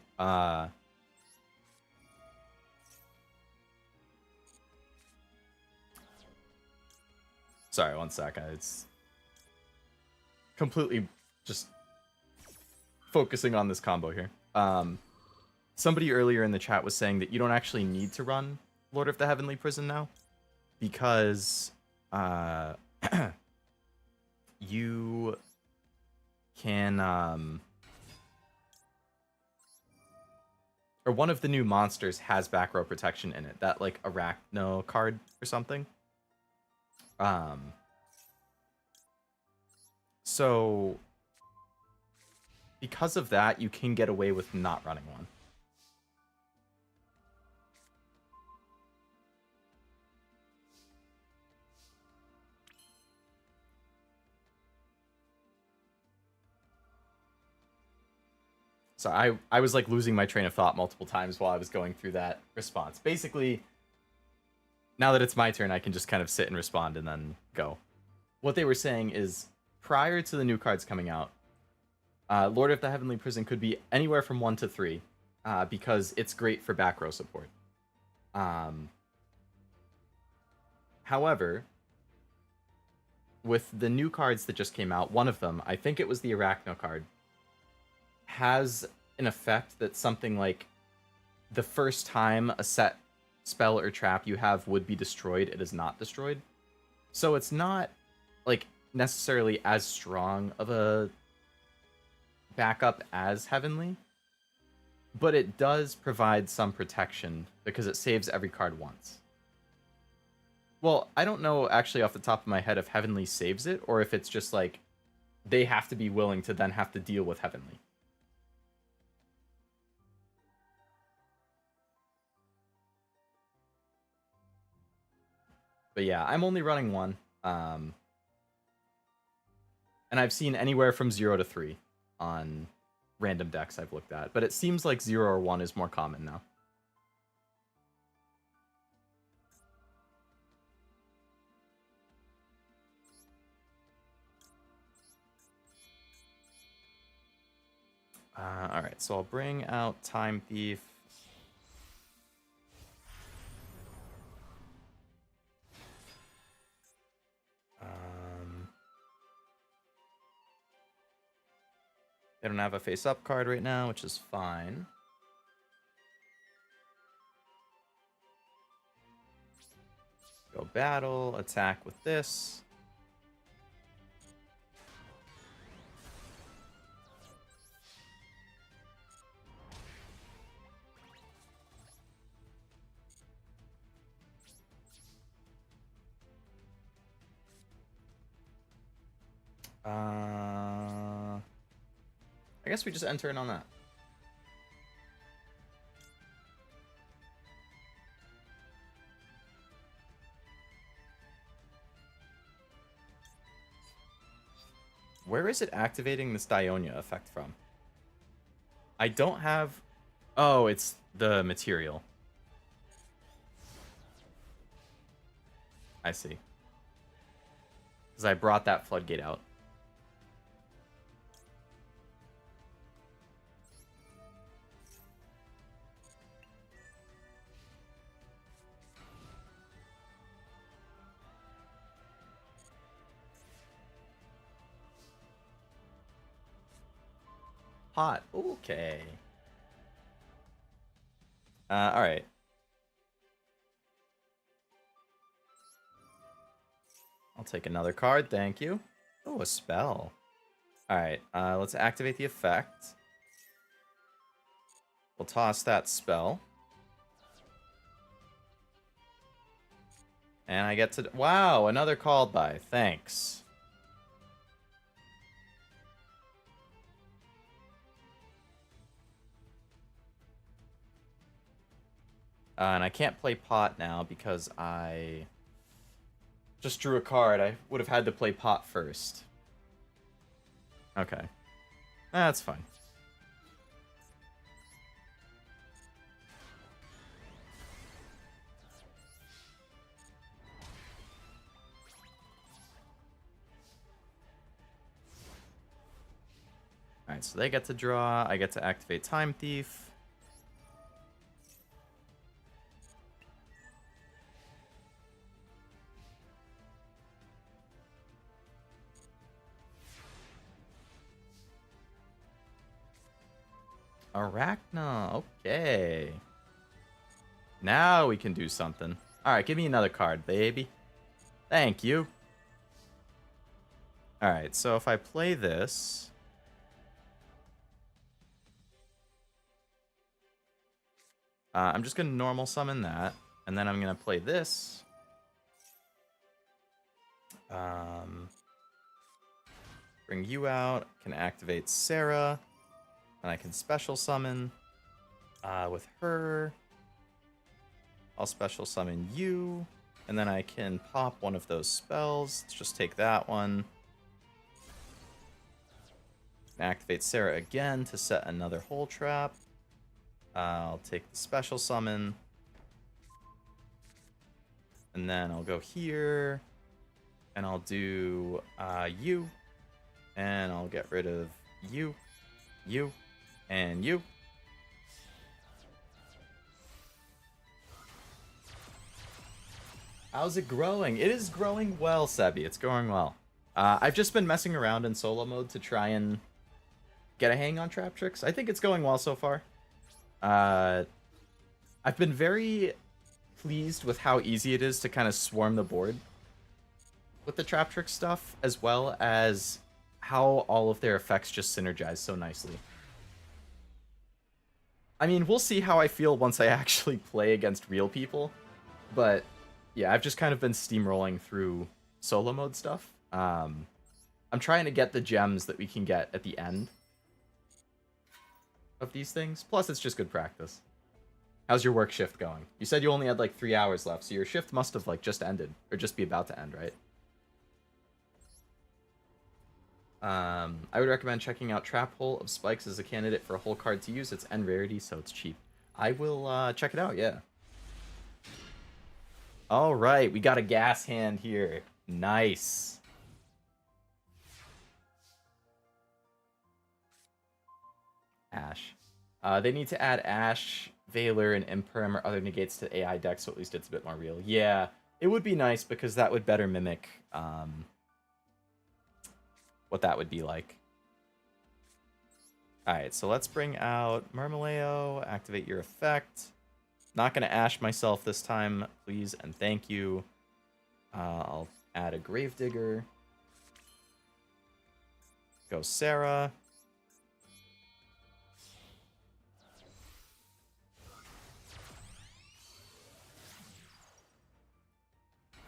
Sorry, one sec. It's completely just focusing on this combo here. Somebody earlier in the chat was saying that you don't actually need to run Lord of the Heavenly Prison now because you can or one of the new monsters has back row protection in it, that like Arachno card or something. Um, so because of that, you can get away with not running one. So I was like losing my train of thought multiple times while I was going through that response. Basically, now that it's my turn, I can just kind of sit and respond and then go. What they were saying is, prior to the new cards coming out, Lord of the Heavenly Prison could be anywhere from 1 to 3, because it's great for back row support. However, with the new cards that just came out, one of them, I think it was the Arachno card, has an effect that something like the first time a set spell or trap you have would be destroyed, it is not destroyed. So it's not like necessarily as strong of a backup as Heavenly, but it does provide some protection because it saves every card once. Well, I don't know actually off the top of my head if Heavenly saves it or if it's just like they have to be willing to then have to deal with Heavenly. But yeah, I'm only running one. And I've seen anywhere from 0 to 3 on random decks I've looked at. But it seems like 0 or 1 is more common now. Alright, so I'll bring out Time Thief. They don't have a face-up card right now, which is fine. Go battle, attack with this. I guess we just enter in on that. Where is it activating this Dionia effect from? I don't have... Oh, it's the material. I see. Because I brought that floodgate out. Hot. Okay. Alright. I'll take another card, thank you. Oh, a spell. Alright, let's activate the effect. We'll toss that spell. And I get to... Wow, another called by. Thanks. And I can't play pot now because I just drew a card. I would have had to play pot first. Okay. That's fine. Alright, so they get to draw. I get to activate Time Thief. Arachna, okay. Now we can do something. Alright, give me another card, baby. Thank you. Alright, so if I play this... I'm just going to normal summon that, and then I'm going to play this. Bring you out. Can activate Sarah. And I can special summon with her. I'll special summon you. And then I can pop one of those spells. Let's just take that one. Activate Sarah again to set another hole trap. I'll take the special summon. And then I'll go here. And I'll do you. And I'll get rid of you, and you. How's it growing? It is growing well, Sebi. It's going well. I've just been messing around in solo mode to try and get a hang on Traptrix. I think it's going well so far. I've been very pleased with how easy it is to kind of swarm the board with the Traptrix stuff, as well as how all of their effects just synergize so nicely. I mean, we'll see how I feel once I actually play against real people, but yeah, I've just kind of been steamrolling through solo mode stuff. I'm trying to get the gems that we can get at the end of these things. Plus, it's just good practice. How's your work shift going? You said you only had like 3 hours left, so your shift must have like just ended, or just be about to end, right? I would recommend checking out Trap Hole of Spikes as a candidate for a whole card to use. It's N rarity, so it's cheap. I will check it out, yeah. All right, we got a gas hand here. Nice. Ash. They need to add Ash, Valor, and Imperm or other negates to AI decks, so at least it's a bit more real. Yeah, it would be nice because that would better mimic what that would be like. Alright, so let's bring out Murmileo, activate your effect. Not going to Ash myself this time, please and thank you. I'll add a Gravedigger. Go Sarah.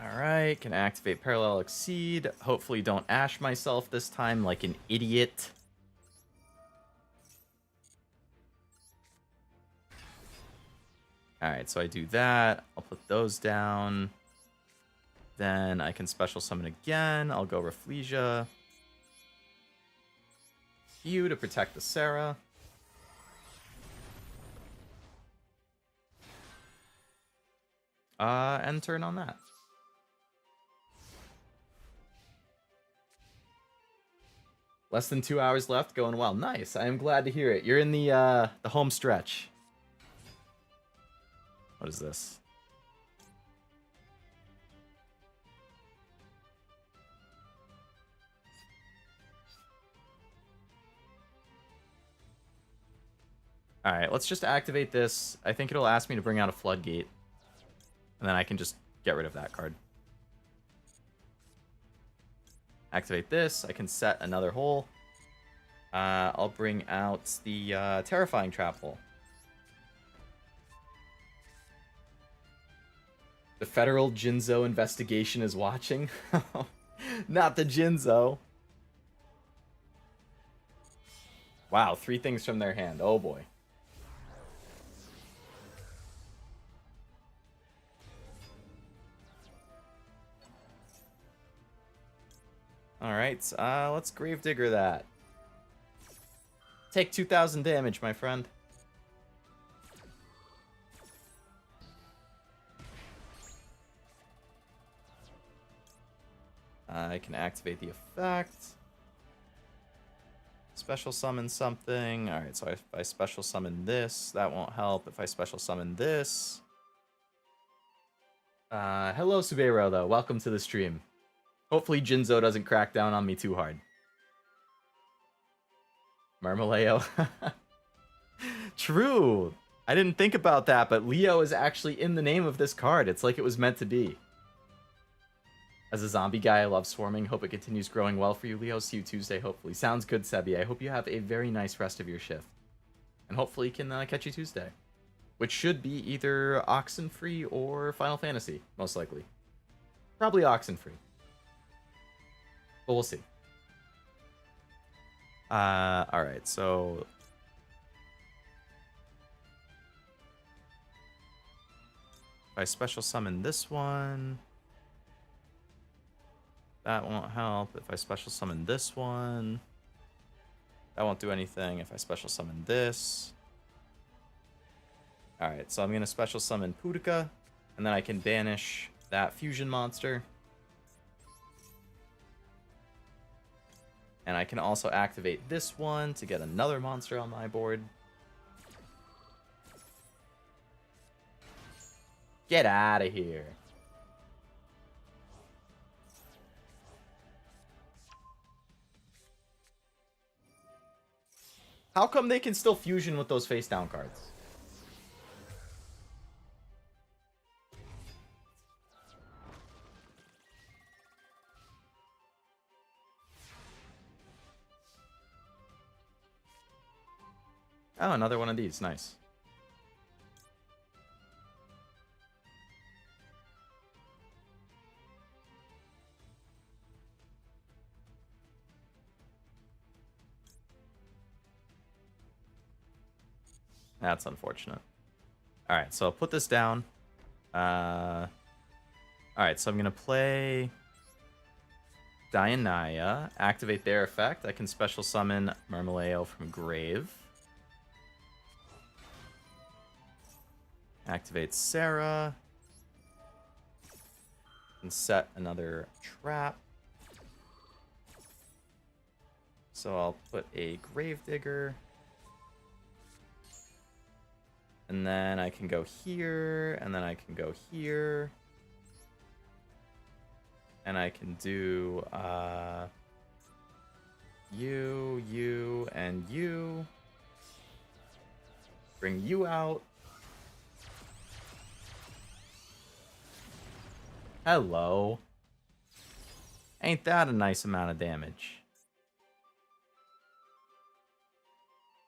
Alright, can activate Parallel Exceed. Hopefully don't Ash myself this time like an idiot. Alright, so I do that. I'll put those down. Then I can special summon again. I'll go Rafflesia. You to protect the Sarah. End turn on that. Less than 2 hours left, going well. Nice. I am glad to hear it. You're in the home stretch. What is this? All right, let's just activate this. I think it'll ask me to bring out a Floodgate. And then I can just get rid of that card. Activate this. I can set another hole. I'll bring out the Terrifying Trap Hole. The federal Jinzo investigation is watching. Not the Jinzo. Wow, 3 things from their hand. Oh boy. Alright, let's Gravedigger that. Take 2,000 damage, my friend. I can activate the effect. Special summon something. Alright, so if I special summon this, that won't help. If I special summon this... hello, Subeiro, though. Welcome to the stream. Hopefully Jinzo doesn't crack down on me too hard. Murmileo. True. I didn't think about that, but Leo is actually in the name of this card. It's like it was meant to be. As a zombie guy, I love swarming. Hope it continues growing well for you, Leo. See you Tuesday, hopefully. Sounds good, Sebi. I hope you have a very nice rest of your shift. And hopefully can catch you Tuesday. Which should be either Oxenfree or Final Fantasy, most likely. Probably Oxenfree. But we'll see. Alright, so... if I special summon this one... that won't help. If I special summon this one... that won't do anything. If I special summon this... alright, so I'm going to special summon Pudica, and then I can banish that fusion monster. And I can also activate this one to get another monster on my board. Get out of here. How come they can still fusion with those face down cards? Oh, another one of these. Nice. That's unfortunate. Alright, so I'll put this down. Alright, so I'm going to play Dianaya, activate their effect. I can special summon Marmaleo from Grave. Activate Sarah. And set another trap. So I'll put a Gravedigger. And then I can go here, and then I can go here. And I can do you, and you. Bring you out. Hello. Ain't that a nice amount of damage?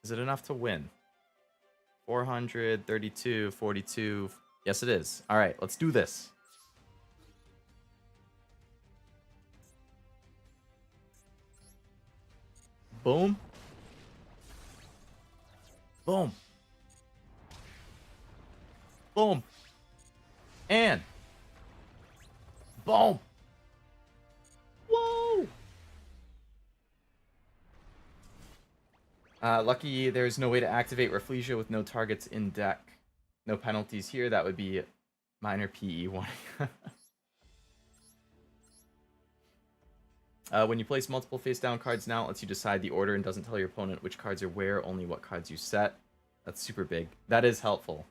Is it enough to win? 400, 32, 42. Yes, it is. All right, let's do this. Boom. Boom. Boom. And boom. Whoa. Lucky there's no way to activate Rafflesia with no targets in deck. No penalties here. That would be minor PE warning. When you place multiple face-down cards now, it lets you decide the order and doesn't tell your opponent which cards are where, only what cards you set. That's super big. That is helpful.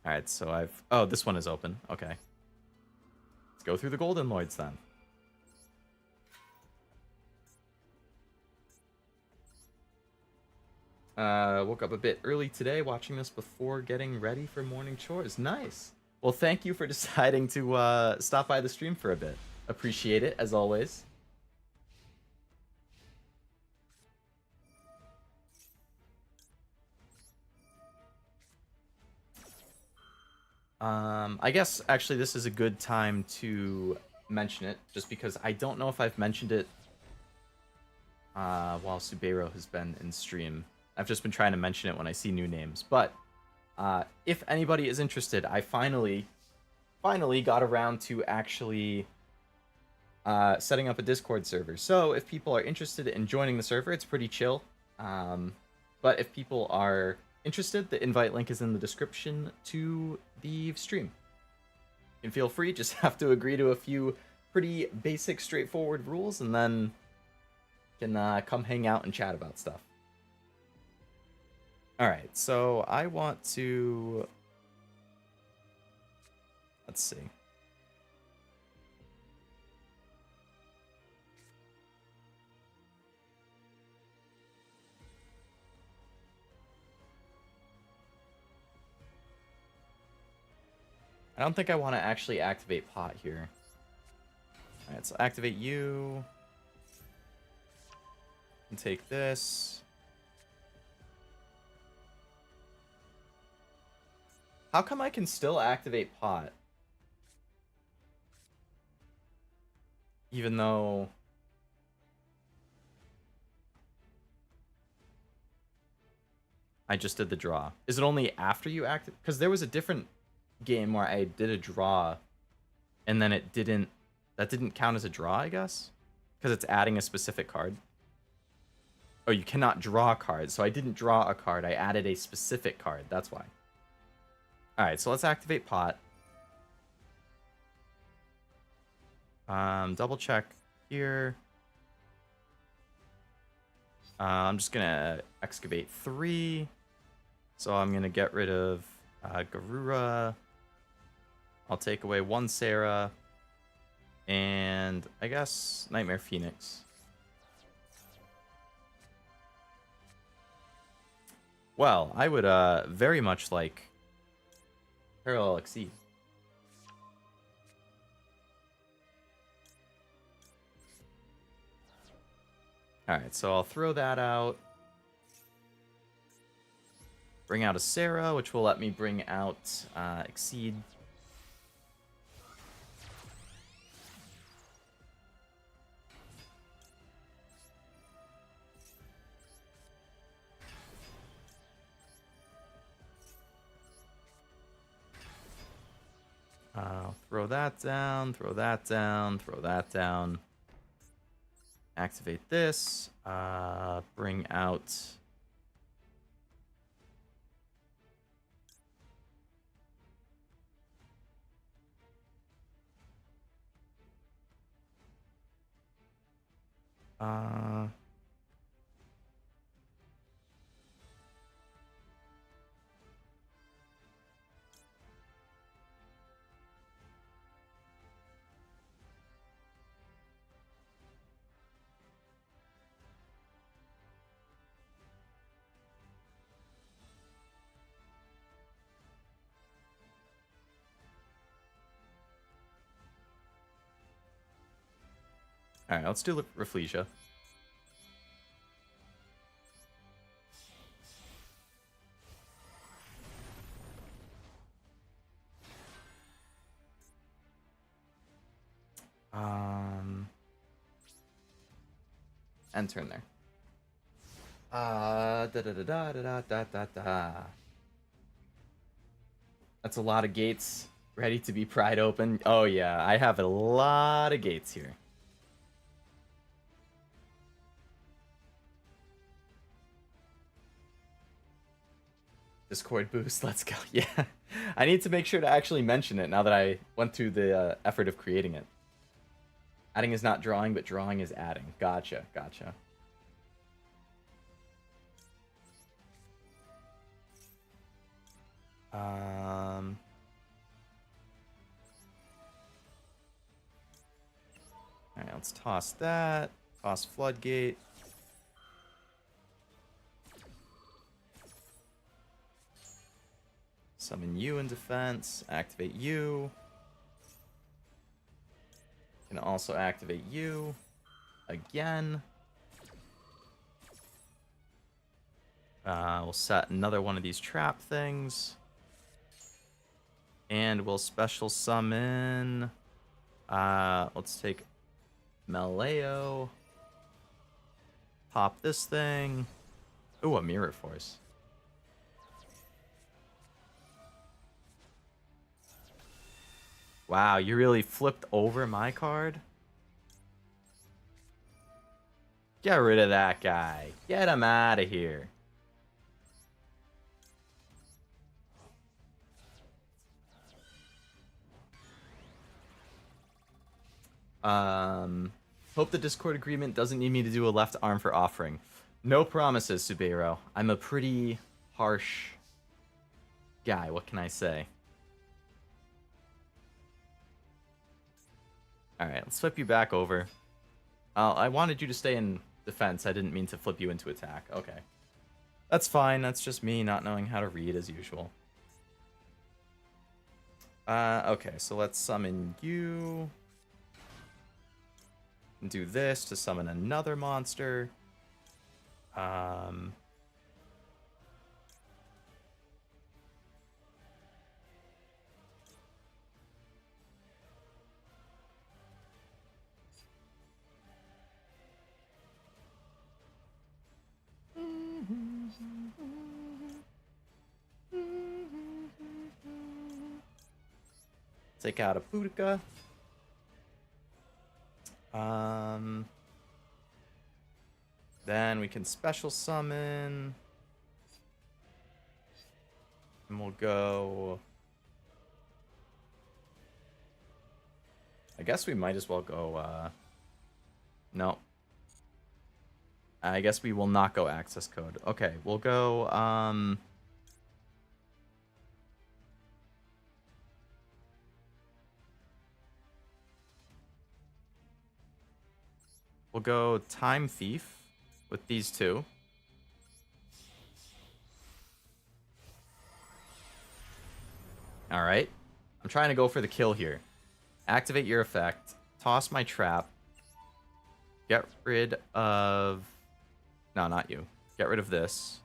Alright, so I've... oh, this one is open. Okay. Let's go through the Golden Lloyds then. Woke up a bit early today, watching this before getting ready for morning chores. Nice. Well, thank you for deciding to stop by the stream for a bit. Appreciate it, as always. I guess, actually, this is a good time to mention it, just because I don't know if I've mentioned it while Subeiro has been in stream. I've just been trying to mention it when I see new names. But if anybody is interested, I finally got around to actually setting up a Discord server. So if people are interested in joining the server, it's pretty chill. But if people are interested, the invite link is in the description to the stream. You can feel free, just have to agree to a few pretty basic, straightforward rules, and then you can come hang out and chat about stuff. Alright, so I want to... let's see. I don't think I want to actually activate Pot here. Alright, so activate you. And take this. How come I can still activate pot? Even though... I just did the draw. Is it only after you activate? Because there was a different game where I did a draw, and then it didn't... That didn't count as a draw, I guess? Because it's adding a specific card. Oh, you cannot draw cards. So I didn't draw a card. I added a specific card. That's why. Alright, so let's activate pot. Double check here. I'm just gonna excavate 3. So I'm gonna get rid of Garura. I'll take away 1 Sarah. And I guess Nightmare Phoenix. Well, I would very much like Parallel Exceed. Alright, so I'll throw that out. Bring out a Sarah, which will let me bring out Exceed. Throw that down, throw that down, throw that down. Activate this. Bring out... Alright, let's do Rafflesia. End turn there. That's a lot of gates ready to be pried open. Oh yeah, I have a lot of gates here. Discord boost, let's go. Yeah, I need to make sure to actually mention it now that I went through the effort of creating it. Adding is not drawing, but drawing is adding. Gotcha, gotcha. Alright, let's toss that. Toss Floodgate. Summon you in defense. Activate you. Can also activate you. Again. We'll set another one of these trap things. And we'll special summon... let's take Maleo. Pop this thing. Ooh, a Mirror Force. Wow, you really flipped over my card? Get rid of that guy. Get him out of here. Hope the Discord agreement doesn't need me to do a left arm for offering. No promises, Subeiro. I'm a pretty harsh guy, what can I say? Alright, let's flip you back over. I wanted you to stay in defense. I didn't mean to flip you into attack. Okay. That's fine. That's just me not knowing how to read as usual. Okay, so let's summon you. Do this to summon another monster. Take out a Boudica. Then we can special summon. And we'll go... I guess we might as well go, no. I guess we will not go access code. Okay, we'll go, we'll go Time Thief with these two. Alright. I'm trying to go for the kill here. Activate your effect. Toss my trap. Get rid of... No, not you. Get rid of this.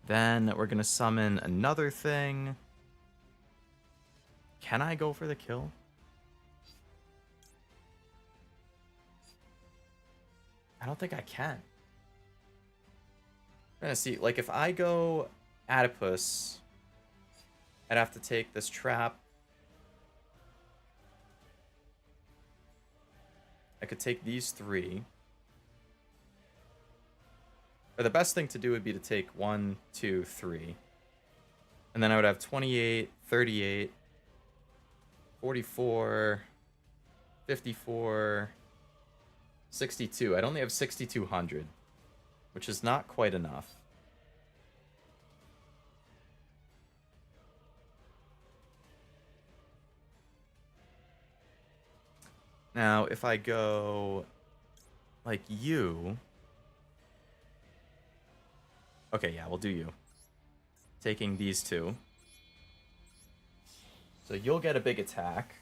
Then we're going to summon another thing. Can I go for the kill? I don't think I can. I'm trying to see. Like, if I go Adipus, I'd have to take this trap. I could take these three. Or the best thing to do would be to take 1, 2, 3. And then I would have 28, 38, 44, 54, 62. I'd only have 6,200, which is not quite enough. Now, if I go like you... Okay, yeah, we'll do you. Taking these two. So you'll get a big attack.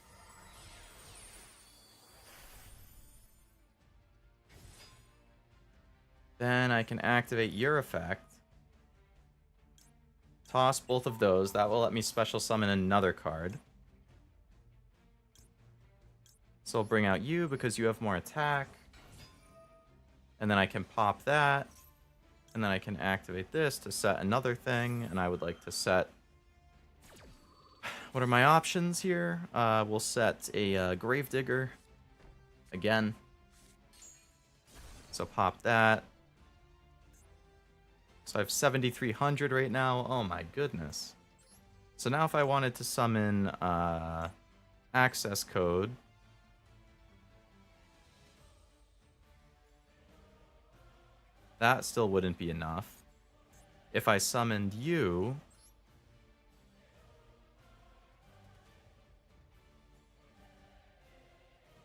Then I can activate your effect. Toss both of those. That will let me special summon another card. So I'll bring out you because you have more attack. And then I can pop that. And then I can activate this to set another thing. And I would like to set... What are my options here? We'll set a Gravedigger. Again. So pop that. So I have 7,300 right now. Oh my goodness. So now if I wanted to summon access code... That still wouldn't be enough. If I summoned you...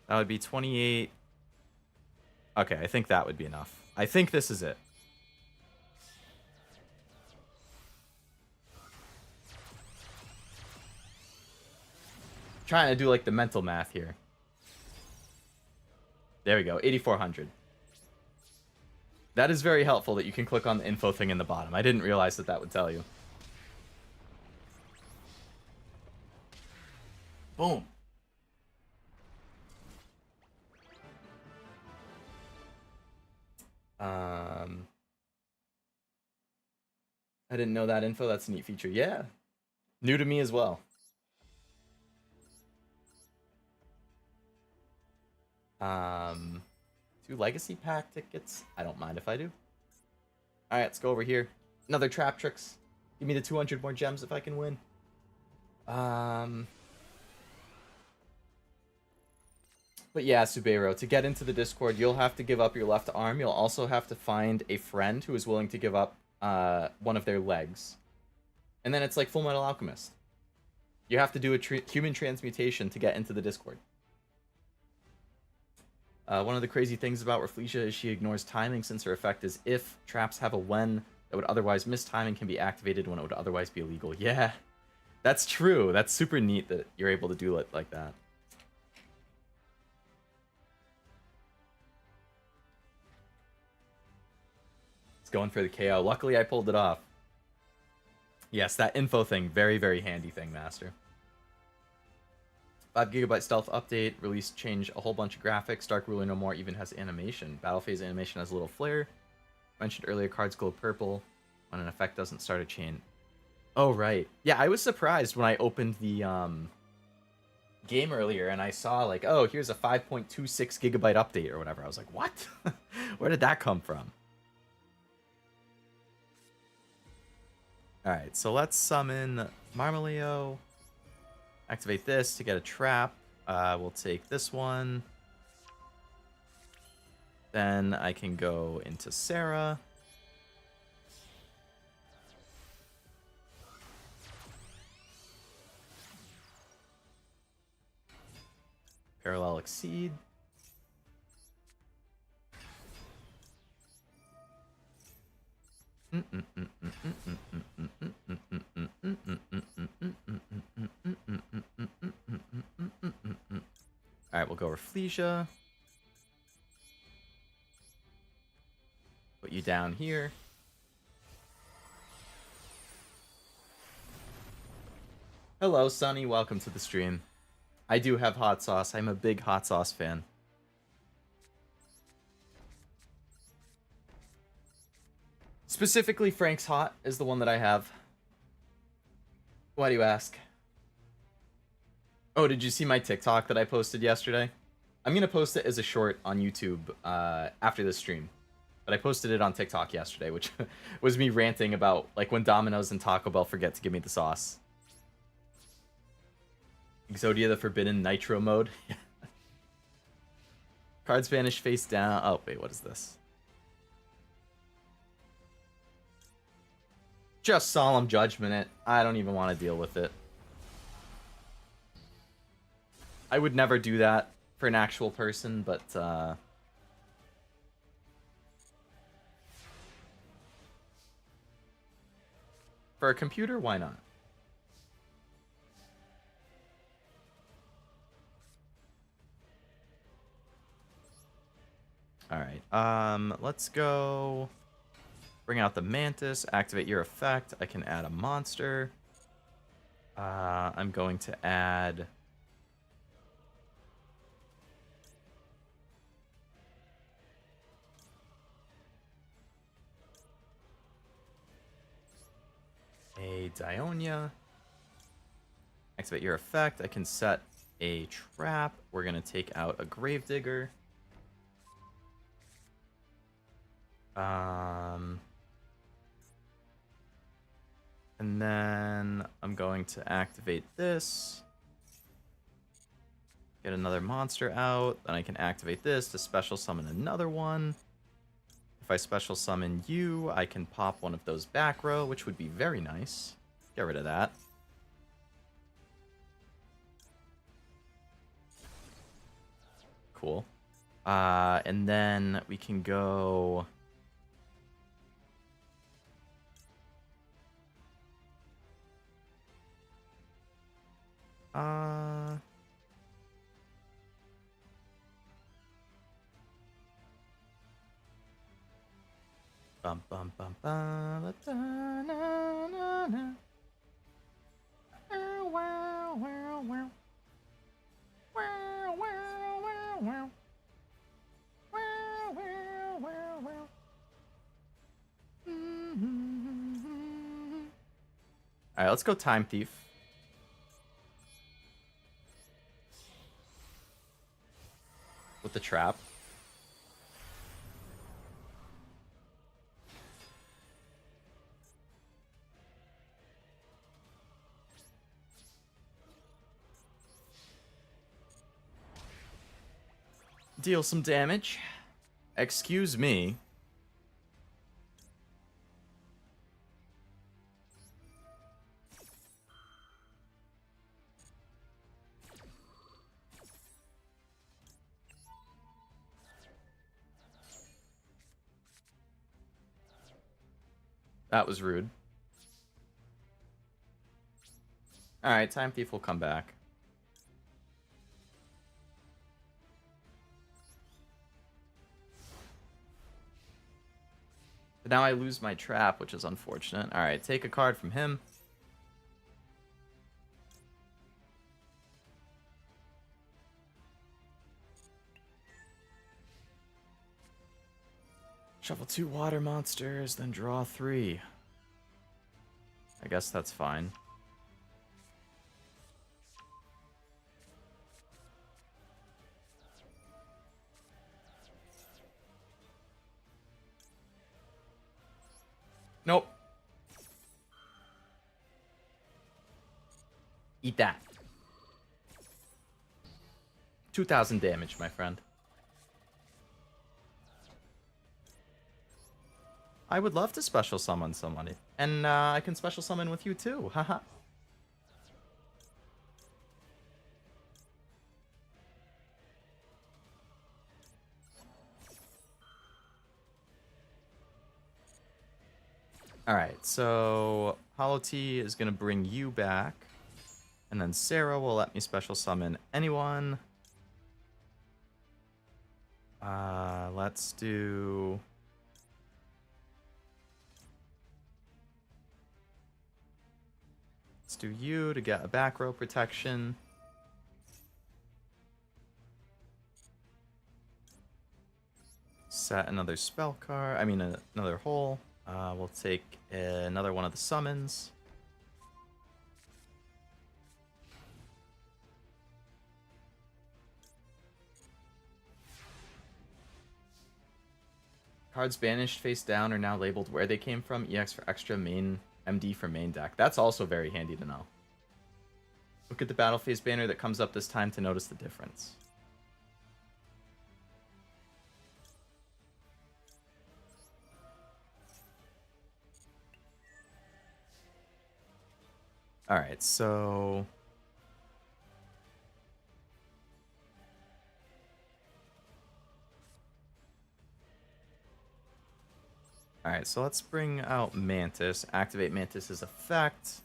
That would be 28... Okay, I think that would be enough. I think this is it. Trying to do like the mental math here. There we go, 8,400. That is very helpful that you can click on the info thing in the bottom. I didn't realize that that would tell you. Boom. I didn't know that info. That's a neat feature. Yeah. New to me as well. Two legacy pack tickets. I don't mind if I do. Alright, let's go over here. Another Traptrix. Give me the 200 more gems if I can win. But yeah, Subeiro, to get into the Discord, you'll have to give up your left arm. You'll also have to find a friend who is willing to give up one of their legs. And then it's like Full Metal Alchemist. You have to do a human transmutation to get into the Discord. One of the crazy things about Rafflesia is she ignores timing, since her effect is if traps have a when that would otherwise miss timing can be activated when it would otherwise be illegal. Yeah, that's true. That's super neat that you're able to do it like that. It's going for the KO. Luckily, I pulled it off. Yes, that info thing. Very, very handy thing, Master. 5GB stealth update. Release change a whole bunch of graphics. Dark Ruler No More even has animation. Battle phase animation has a little flare. Mentioned earlier, cards glow purple when an effect doesn't start a chain. Oh, right. Yeah, I was surprised when I opened the game earlier and I saw like, oh, here's a 5.26 gigabyte update or whatever. I was like, what? Where did that come from? All right, so let's summon Marmaleo. Activate this to get a trap. We'll take this one. Then I can go into Sarah. Parallel Exceed. Alright, we'll go Rafflesia. Put you down here. Hello, Sunny. Welcome to the stream. I do have hot sauce. I'm a big hot sauce fan. Specifically, Frank's Hot is the one that I have. Why do you ask? Oh, did you see my TikTok that I posted yesterday? I'm going to post it as a short on YouTube after this stream. But I posted it on TikTok yesterday, which was me ranting about like when Domino's and Taco Bell forget to give me the sauce. Exodia the Forbidden Nitro mode. Cards vanish face down. Oh, wait, what is this? Just Solemn Judgment it. I don't even want to deal with it. I would never do that for an actual person, but for a computer, why not? Alright, let's go bring out the Mantis, activate your effect. I can add a monster. I'm going to add... a Dionia. Activate your effect. I can set a trap. We're going to take out a Gravedigger. And then I'm going to activate this. Get another monster out. Then I can activate this to special summon another one. If I special summon you, I can pop one of those back row, which would be very nice. Get rid of that. Cool. And then we can go... Bum bum bum bum da, na, na, na. Wow, wow, wow, wow. Wow, wow, wow, wow. Wow, wow, wow, wow. All right, let's go Time Thief. With the trap. Deal some damage. Excuse me. That was rude. Alright, Time Thief will come back. But now I lose my trap, which is unfortunate. Alright, take a card from him. Shuffle 2 water monsters, then draw 3. I guess that's fine. Nope. Eat that. 2,000 damage, my friend. I would love to special summon somebody. And I can special summon with you too. Haha. Alright, so Hollow T is going to bring you back. And then Sarah will let me special summon anyone. Let's do... Let's do you to get a back row protection. Set another spell card. I mean, another hole. We'll take another one of the summons. Cards banished face down are now labeled where they came from. EX for extra, main MD for main deck. That's also very handy to know. Look at the battle phase banner that comes up this time to notice the difference. Alright, so... Alright, so let's bring out Mantis. Activate Mantis's effect.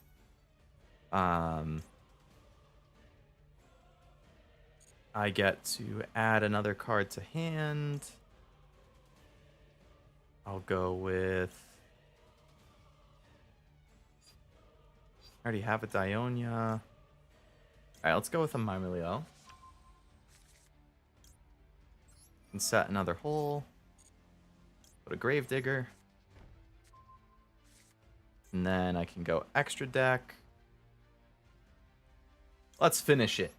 I get to add another card to hand. I'll go with... I already have a Dionia. Alright, let's go with a Mimulio. And set another hole. Put a Gravedigger. And then I can go extra deck. Let's finish it.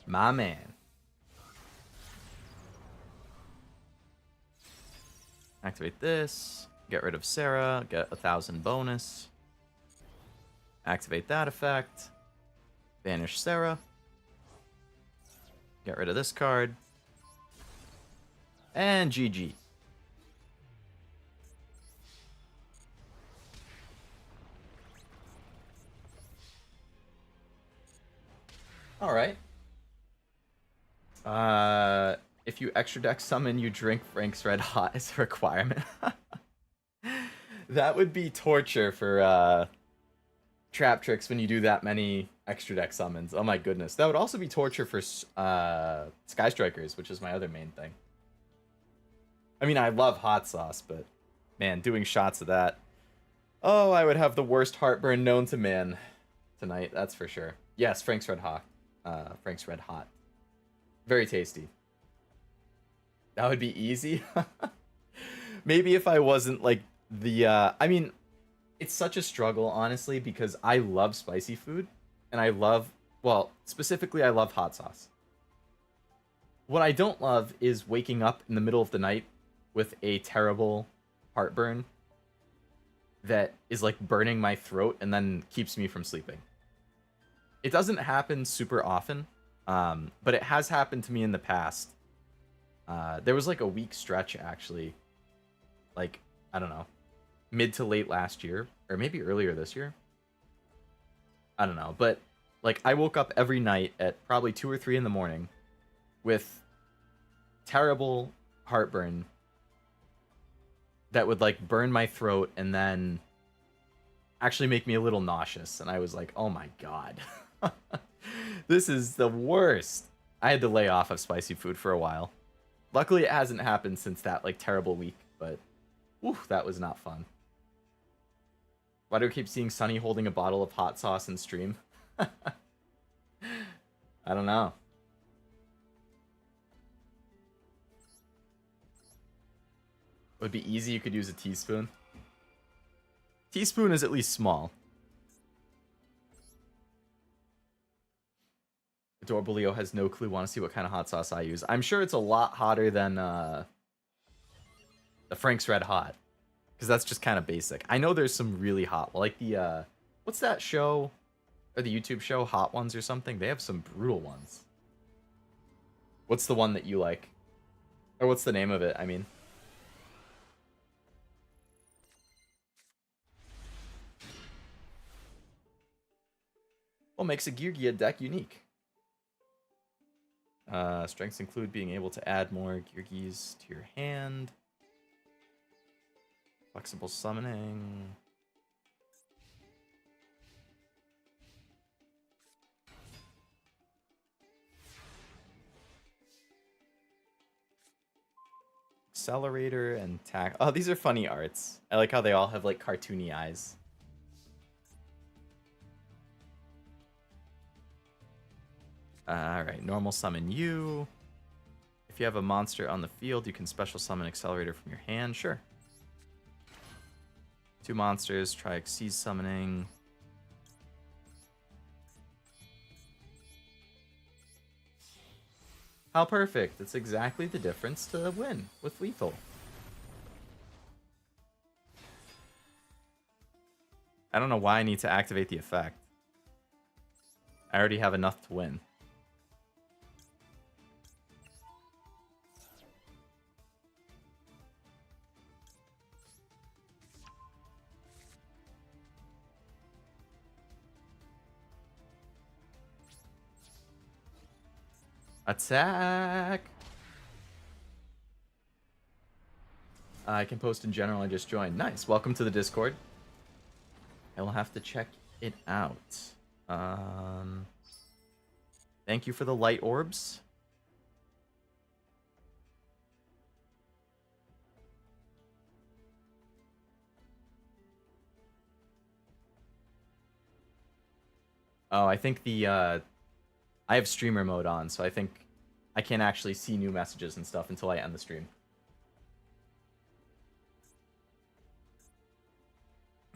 My man. Activate this. Get rid of Sarah. Get 1,000 bonus. Activate that effect. Banish Sarah. Get rid of this card. And GG. Alright. If you extra deck summon, you drink Frank's Red Hot as a requirement. That would be torture for Traptrix when you do that many extra deck summons. Oh my goodness. That would also be torture for Sky Strikers, which is my other main thing. I mean, I love hot sauce, but man, doing shots of that. Oh, I would have the worst heartburn known to man tonight, that's for sure. Yes, Frank's Red Hot. Frank's Red Hot. Very tasty. That would be easy. Maybe if I wasn't like the I mean, it's such a struggle, honestly, because I love spicy food and I love, well, specifically I love hot sauce. What I don't love is waking up in the middle of the night with a terrible heartburn that is like burning my throat and then keeps me from sleeping. It doesn't happen super often, but it has happened to me in the past. There was like a week stretch, actually, like, I don't know, mid to late last year, or maybe earlier this year. I don't know, but like I woke up every night at probably 2 or 3 in the morning with terrible heartburn that would like burn my throat and then actually make me a little nauseous. And I was like, oh my god, this is the worst. I had to lay off of spicy food for a while. Luckily, it hasn't happened since that like terrible week, but whew, that was not fun. Why do I keep seeing Sunny holding a bottle of hot sauce in stream? I don't know. It would be easy, you could use a teaspoon. Teaspoon is at least small. Adorable Leo has no clue. Want to see what kind of hot sauce I use. I'm sure it's a lot hotter than the Frank's Red Hot. Because that's just kind of basic. I know there's some really hot, like the, what's that show? Or the YouTube show, Hot Ones or something? They have some brutal ones. What's the one that you like? Or what's the name of it, I mean? What makes a YuGiOh deck unique? Strengths include being able to add more YuGiOhs to your hand. Flexible summoning. Accelerator and tack. Oh, these are funny arts. I like how they all have like cartoony eyes. Alright, normal summon you. If you have a monster on the field, you can special summon Accelerator from your hand. Sure. 2 monsters, try Exceed summoning. How perfect. It's exactly the difference to win with lethal. I don't know why I need to activate the effect. I already have enough to win. Attack! I can post in general, I just joined. Nice, welcome to the Discord. I will have to check it out. Thank you for the light orbs. Oh, I think the, I have streamer mode on, so I think I can't actually see new messages and stuff until I end the stream.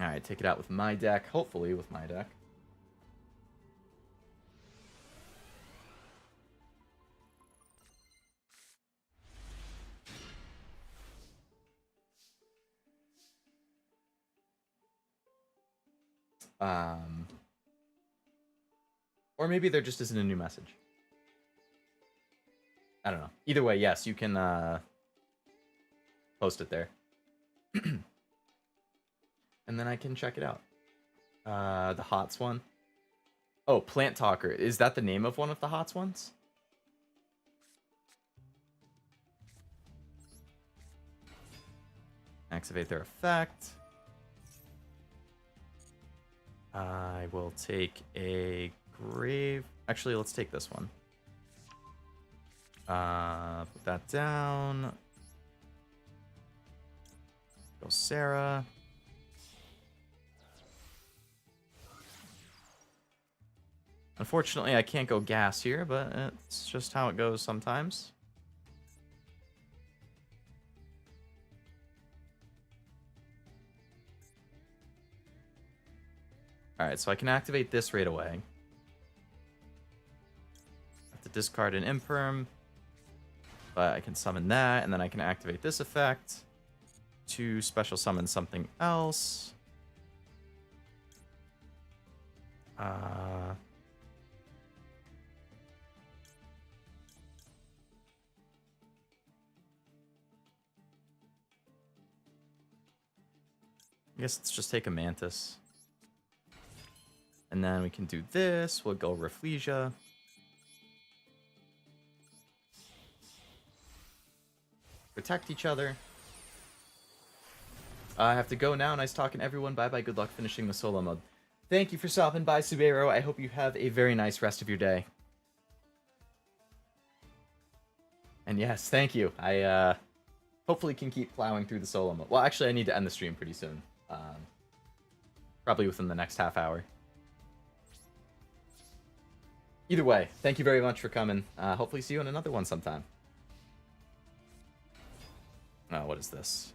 Alright, take it out with my deck. Hopefully with my deck. Or maybe there just isn't a new message. I don't know. Either way, yes, you can post it there. And then I can check it out. The HOTS one. Oh, Plant Talker. Is that the name of one of the HOTS ones? Activate their effect. I will take a grave. Actually, let's take this one. Put that down. Go Sarah. Unfortunately, I can't go gas here, but it's just how it goes sometimes. Alright, so I can activate this right away. I have to discard an Imperm. But I can summon that, and then I can activate this effect to special summon something else. I guess let's just take a Mantis. And then we can do this. We'll go Rafflesia. Protect each other. I have to go now. Nice talking, everyone. Bye-bye. Good luck finishing the solo mode. Thank you for stopping by, Subaru. I hope you have a very nice rest of your day. And yes, thank you. I hopefully can keep plowing through the solo mode. Well, actually, I need to end the stream pretty soon. Probably within the next half hour. Either way, thank you very much for coming. Hopefully see you in another one sometime. Oh, what is this?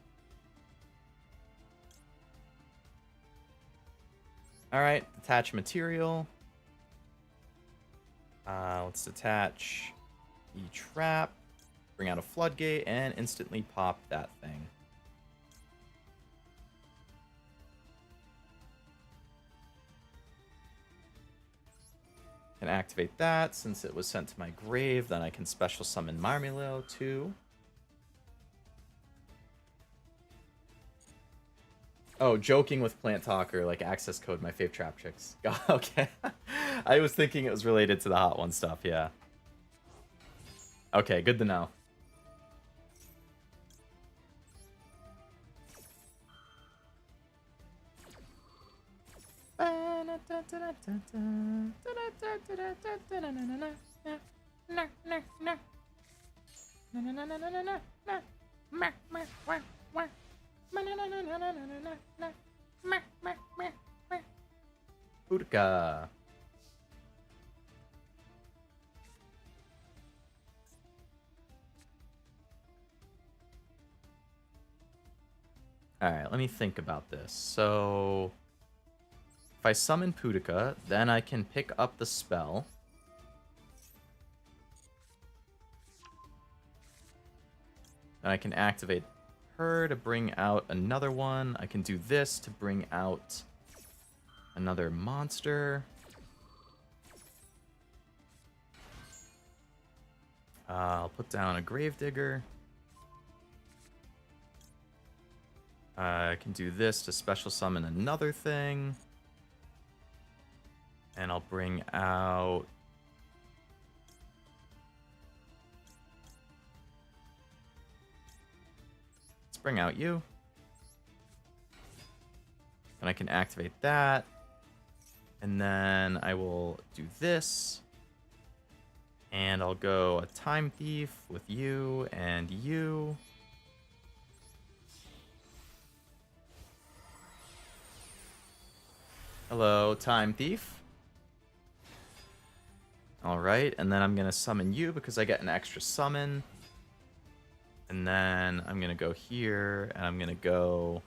Alright, attach material. Let's detach the trap, bring out a floodgate, and instantly pop that thing. Can activate that since it was sent to my grave. Then I can special summon Marmilo too. Oh, joking with Plant Talker, like access code, my fave Traptrix. Okay. I was thinking it was related to the Hot One stuff, yeah. Okay, good to know. Boudica. Alright, let me think about this. So, if I summon Boudica, then I can pick up the spell. And I can activate her to bring out another one. I can do this to bring out another monster. I'll put down a Gravedigger. I can do this to special summon another thing. And I'll bring out... Let's bring out you. And I can activate that. And then I will do this. And I'll go a Time Thief with you and you. Hello, Time Thief. Alright, and then I'm going to summon you because I get an extra summon. And then I'm going to go here, and I'm going to go...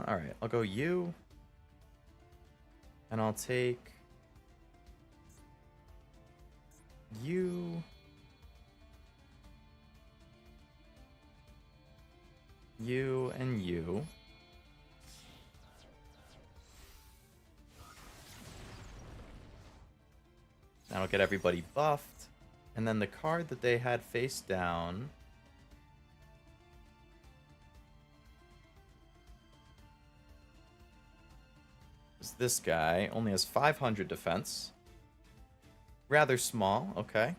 Alright, I'll go you. And I'll take... you. You and you. That'll get everybody buffed. And then the card that they had face down... this guy only has 500 defense. Rather small, okay.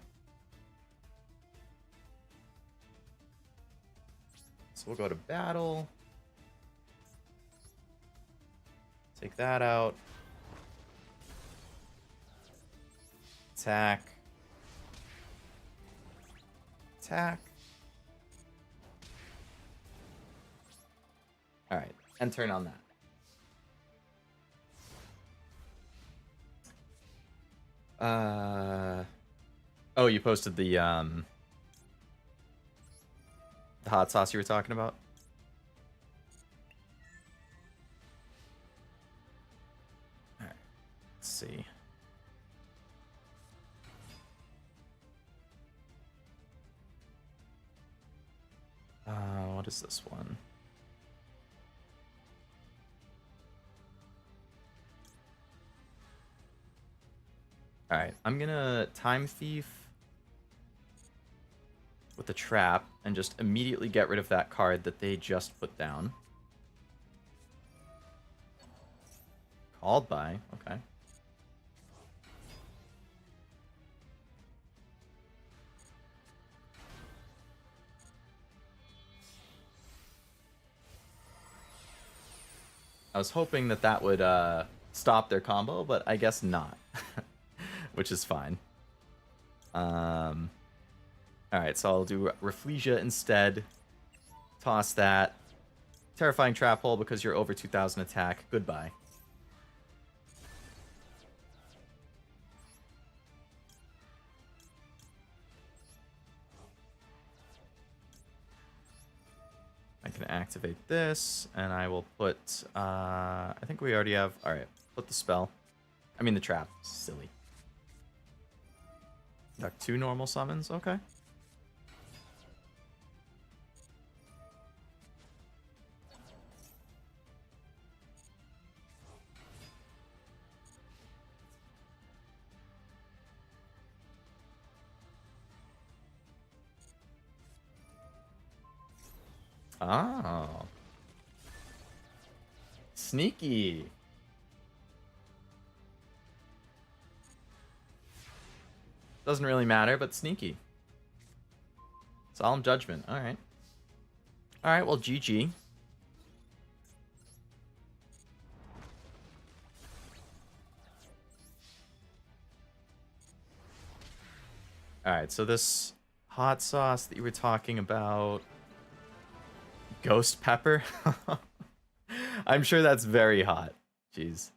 So we'll go to battle. Take that out. Attack. Attack. Alright, end turn on that. Oh, you posted the hot sauce you were talking about? Alright, let's see. What is this one? Alright, I'm gonna Time Thief with a trap and just immediately get rid of that card that they just put down. Called by, okay. I was hoping that that would stop their combo, but I guess not. which is fine. Alright, so I'll do Rafflesia instead. Toss that. Terrifying Trap Hole because you're over 2,000 attack. Goodbye. I can activate this, and I will put, I think we already have, alright, put the spell. I mean the trap, silly. Got 2 normal summons, okay. Oh. Sneaky. Doesn't really matter, but sneaky. Solemn Judgment. Alright. Alright, well, GG. Alright, so this hot sauce that you were talking about... Ghost pepper? I'm sure that's very hot. Jeez.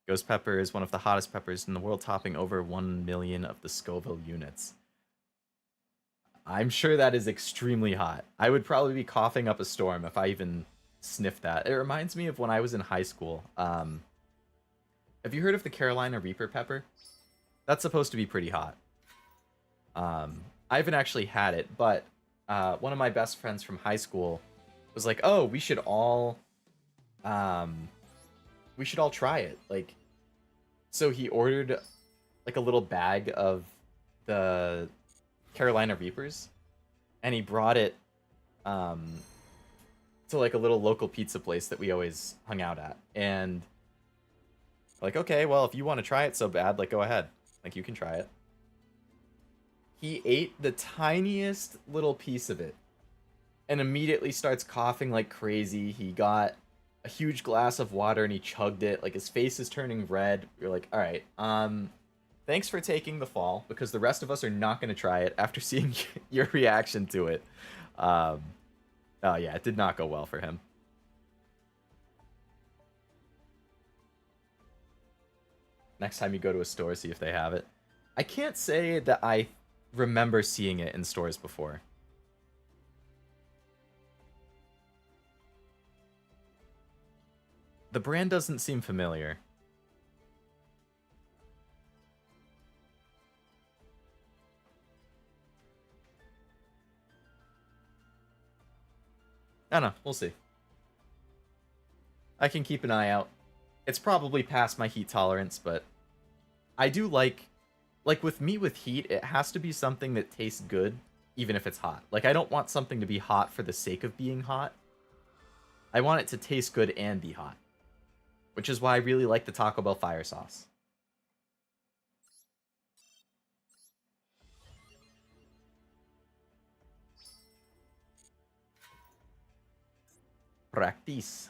Ghost pepper is one of the hottest peppers in the world, topping over 1 million of the Scoville units. I'm sure that is extremely hot. I would probably be coughing up a storm if I even sniffed that. It reminds me of when I was in high school. Have you heard of the Carolina Reaper pepper? That's supposed to be pretty hot. I haven't actually had it, but one of my best friends from high school was like, "Oh, we should all try it." Like, so he ordered like a little bag of the Carolina Reapers, and he brought it to like a little local pizza place that we always hung out at. And like, okay, well, if you want to try it so bad, like, go ahead. Like, you can try it. He ate the tiniest little piece of it and immediately starts coughing like crazy. He got a huge glass of water and he chugged it. Like, his face is turning red. You're like, all right, thanks for taking the fall, because the rest of us are not going to try it after seeing your reaction to it. Oh yeah, it did not go well for him. Next time you go to a store, see if they have it. I can't say that I remember seeing it in stores before. The brand doesn't seem familiar. I don't know. We'll see. I can keep an eye out. It's probably past my heat tolerance, but I do like with meat with heat, it has to be something that tastes good, even if it's hot. Like, I don't want something to be hot for the sake of being hot. I want it to taste good and be hot. Which is why I really like the Taco Bell fire sauce. Practice.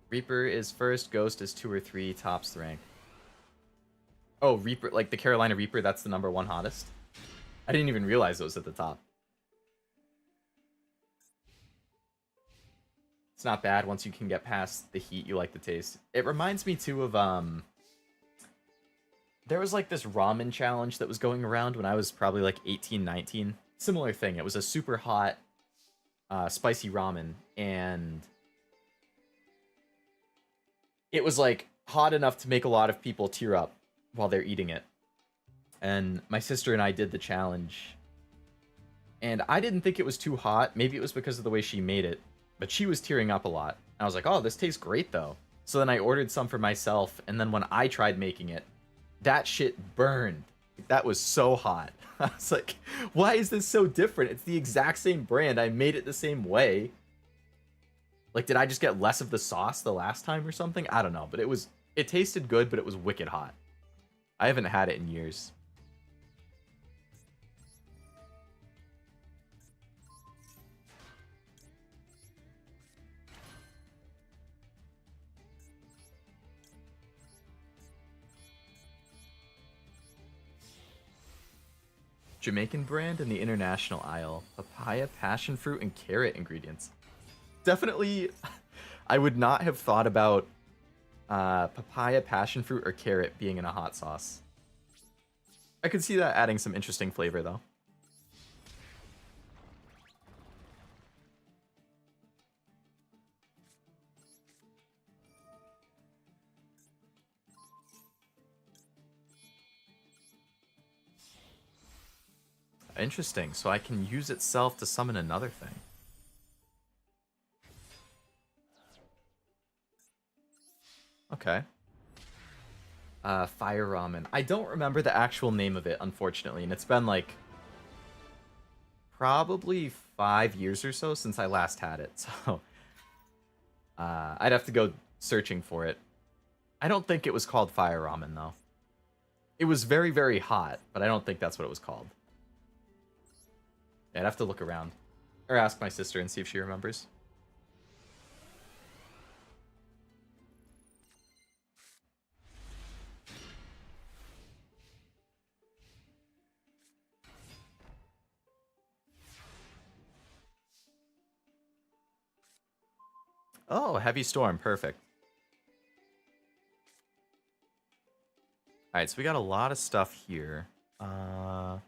Reaper is first, Ghost is 2 or 3, tops the rank. Oh, Reaper, like the Carolina Reaper, that's the #1 hottest? I didn't even realize it was at the top. It's not bad once you can get past the heat you like the taste. It reminds me too of, there was like this ramen challenge that was going around when I was probably like 18, 19. Similar thing. It was a super hot, spicy ramen, and it was like hot enough to make a lot of people tear up while they're eating it. And my sister and I did the challenge, and I didn't think it was too hot. Maybe it was because of the way she made it, but she was tearing up a lot. I was like, oh, this tastes great though. So then I ordered some for myself, and then when I tried making it, that shit burned. That was so hot. I was like, why is this so different? It's the exact same brand. I made it the same way. Like, did I just get less of the sauce the last time or something? I don't know, but it tasted good, but it was wicked hot. I haven't had it in years. Jamaican brand in the international aisle. Papaya, passion fruit, and carrot ingredients. Definitely, I would not have thought about papaya, passion fruit, or carrot being in a hot sauce. I could see that adding some interesting flavor, though. Interesting. So I can use itself to summon another thing. Okay. Fire ramen. I don't remember the actual name of it, unfortunately, and it's been like probably 5 years or so since I last had it. So I'd have to go searching for it. I don't think it was called fire ramen though. It was very, very hot, but I don't think that's what it was called. Yeah, I'd have to look around. Or ask my sister and see if she remembers. Oh, heavy storm. Perfect. Alright, so we got a lot of stuff here. Let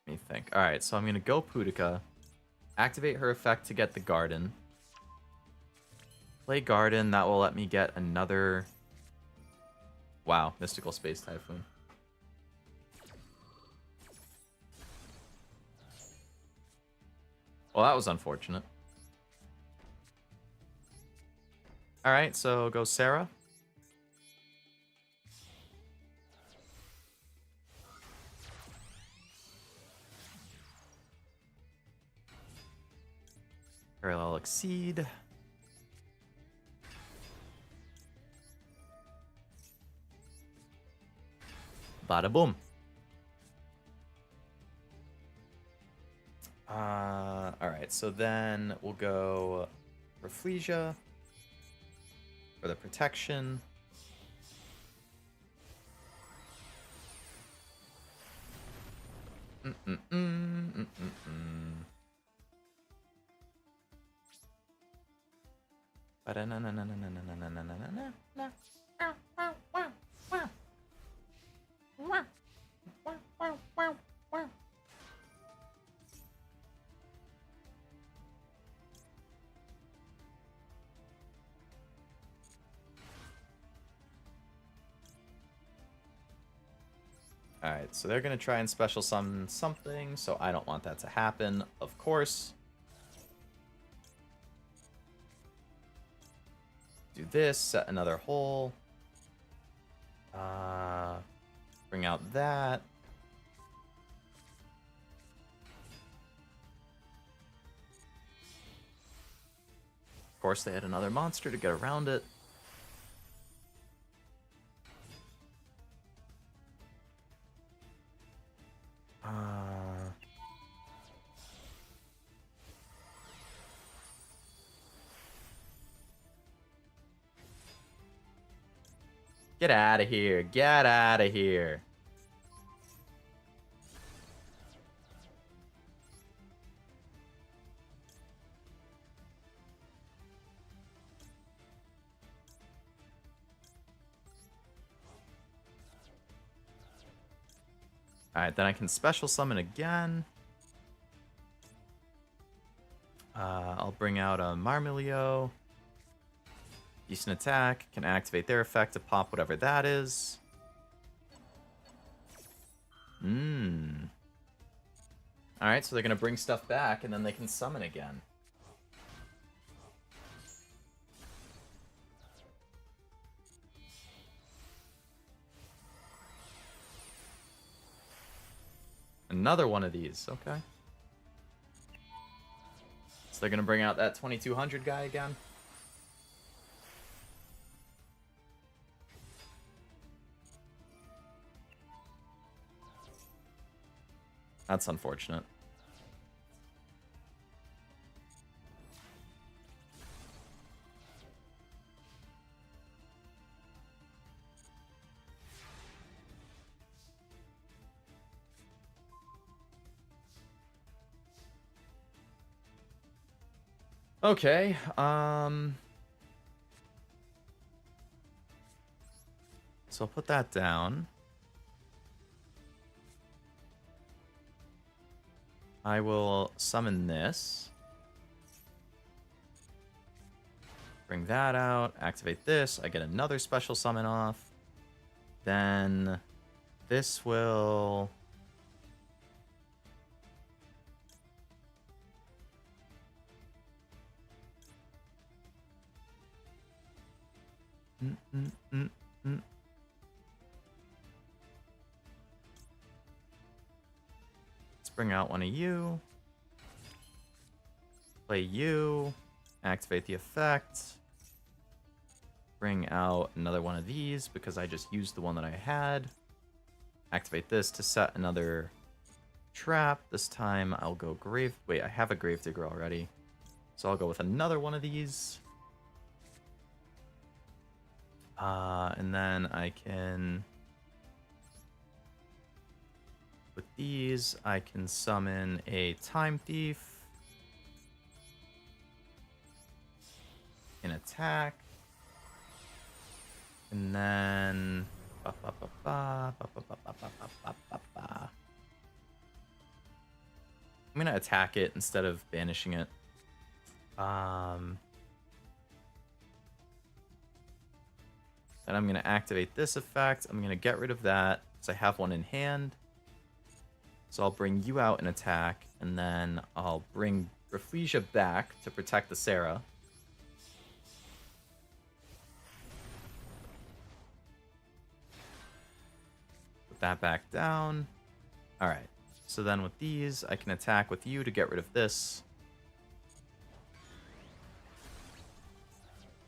me think. Alright, so I'm going to go Pudica. Activate her effect to get the garden. Play garden. That will let me get another... Wow, Mystical Space Typhoon. Well, that was unfortunate. Alright, so go Sarah. Parallel Exceed. Bada boom. Alright, so then we'll go Rafflesia for the protection. Alright, so they're going to try and special summon something, so I don't want that to happen, of course. Do this, set another hole. Bring out that. Of course, they had another monster to get around it. Get out of here. Get out of here. Alright, then I can special summon again. I'll bring out a Marmilio. Decent attack. Can activate their effect to pop whatever that is. Alright, so they're going to bring stuff back, and then they can summon again. Another one of these. Okay. So they're going to bring out that 2200 guy again. That's unfortunate. Okay, so I'll put that down. I will summon this. Bring that out, activate this, I get another special summon off. Then this will... Let's bring out one of you. Play you. Activate the effect. Bring out another one of these because I just used the one that I had. Activate this to set another trap. This time I'll go grave... Wait, I have a Gravedigger already. So I'll go with another one of these. And then I can... With these, I can summon a Time Thief. An attack. And then... I'm gonna attack it instead of banishing it. Then I'm gonna activate this effect. I'm gonna get rid of that because I have one in hand. So I'll bring you out and attack, and then I'll bring Rafflesia back to protect the Sarah. Put that back down. Alright, so then with these, I can attack with you to get rid of this.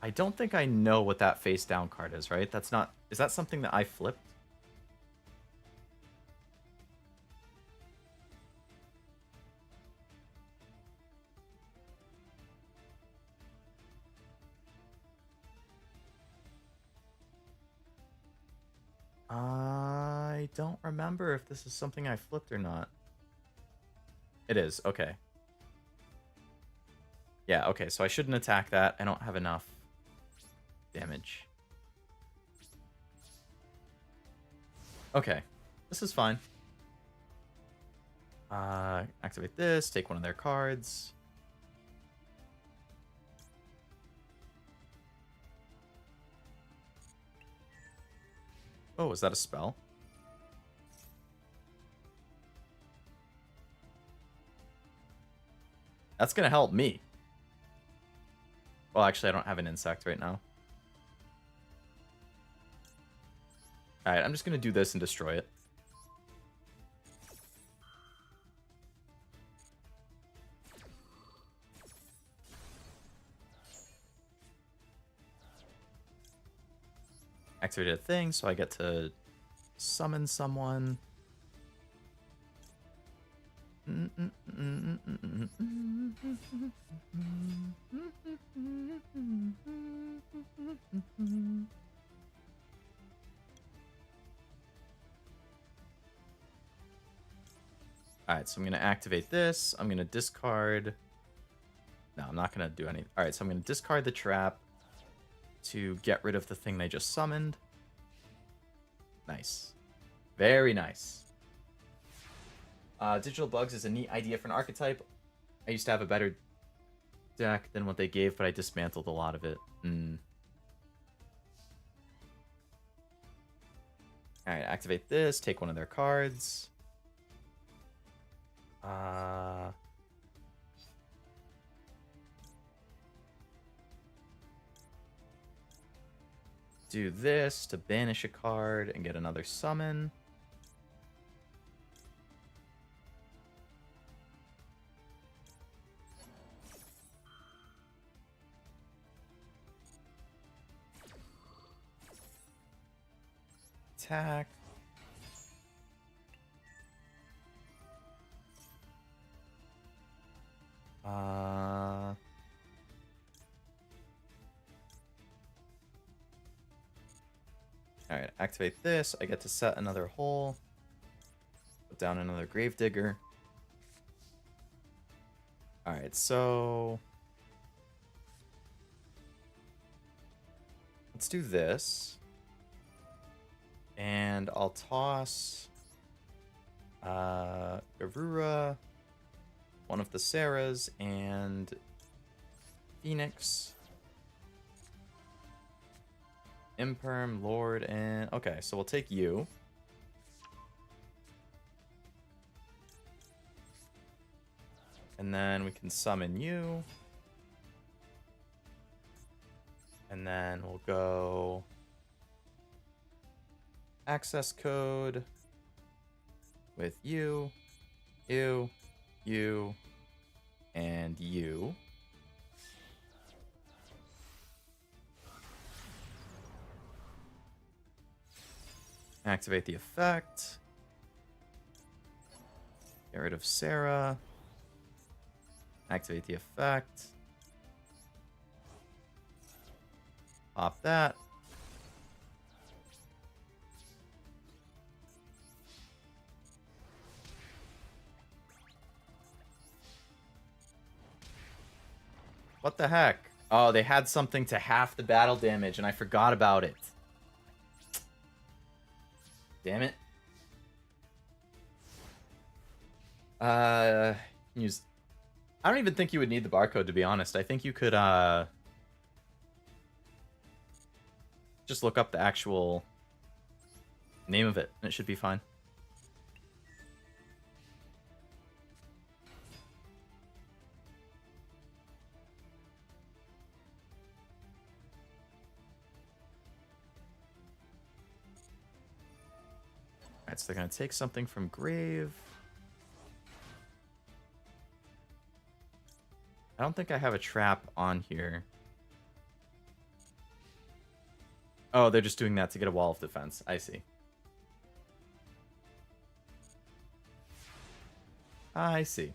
I don't think I know what that face down card is, right? That's not... Is that something that I flipped? I don't remember if this is something I flipped or not. It is, okay. Yeah, okay, so I shouldn't attack that. I don't have enough damage. Okay, this is fine. Activate this, take one of their cards. Oh, is that a spell? That's gonna help me. Well, actually, I don't have an insect right now. Alright, I'm just gonna do this and destroy it. Activated a thing, so I get to summon someone. Alright, so I'm going to activate this. I'm going to discard... No, I'm not going to do any... Alright, so I'm going to discard the trap to get rid of the thing they just summoned. Nice. Very nice. Digital Bugs is a neat idea for an archetype. I used to have a better deck than what they gave, but I dismantled a lot of it. Alright, activate this, take one of their cards. Do this to banish a card and get another summon. Attack. Alright, activate this. I get to set another hole. Put down another Gravedigger. Alright, so... Let's do this. And I'll toss Garura, one of the Sarahs, and Phoenix, Imperm, Lord, and... Okay, so we'll take you. And then we can summon you. And then we'll go... Access code with you, and you. Activate the effect. Get rid of Sarah. Activate the effect. Pop that. What the heck? Oh, they had something to half the battle damage, and I forgot about it. Damn it. Use... I don't even think you would need the barcode, to be honest. I think you could, just look up the actual name of it, and it should be fine. Alright, so they're going to take something from Grave. I don't think I have a trap on here. Oh, they're just doing that to get a wall of defense. I see. I see.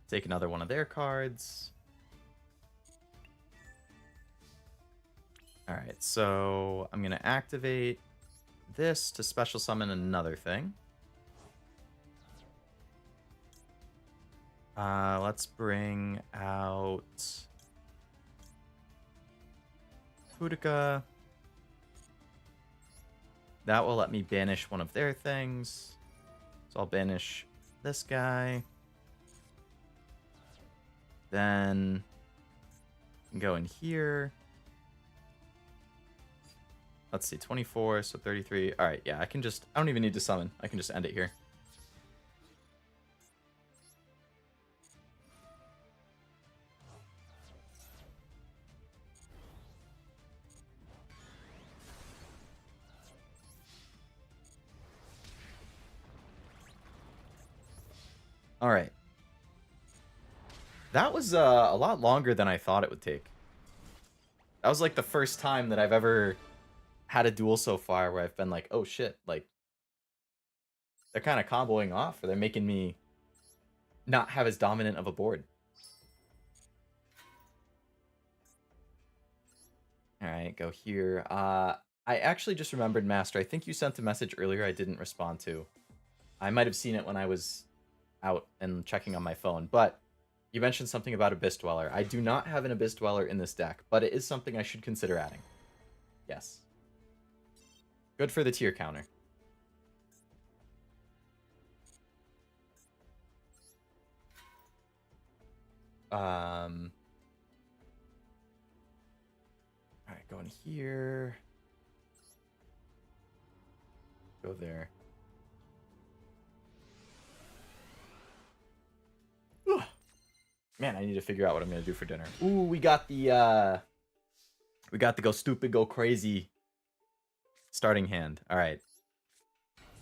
Take another one of their cards. Alright, so I'm going to activate this to special summon another thing. Let's bring out Boudica. That will let me banish one of their things. So I'll banish this guy. Then go in here. Let's see, 24, so 33. All right, yeah, I don't even need to summon. I can just end it here. All right. That was a lot longer than I thought it would take. That was like the first time that I've ever had a duel so far where I've been like, oh shit, like they're kind of comboing off, or they're making me not have as dominant of a board. All right, go here. I actually just remembered, Master, I think you sent a message earlier I didn't respond to. I might have seen it when I was out and checking on my phone, but you mentioned something about Abyss Dweller. I do not have an Abyss Dweller in this deck, but it is something I should consider adding. Yes. Good for the tier counter. Alright, going here. Go there. Ugh. Man, I need to figure out what I'm gonna do for dinner. Ooh, we got the go stupid, go crazy starting hand. Alright.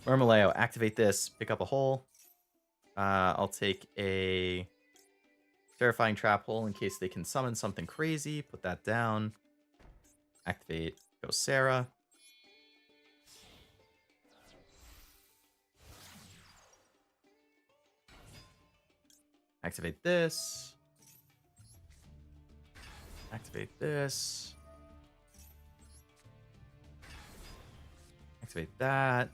Murmileo, activate this, pick up a hole. I'll take a Terrifying Trap Hole in case they can summon something crazy. Put that down. Activate, go Sarah. Activate this. Activate this. Activate that.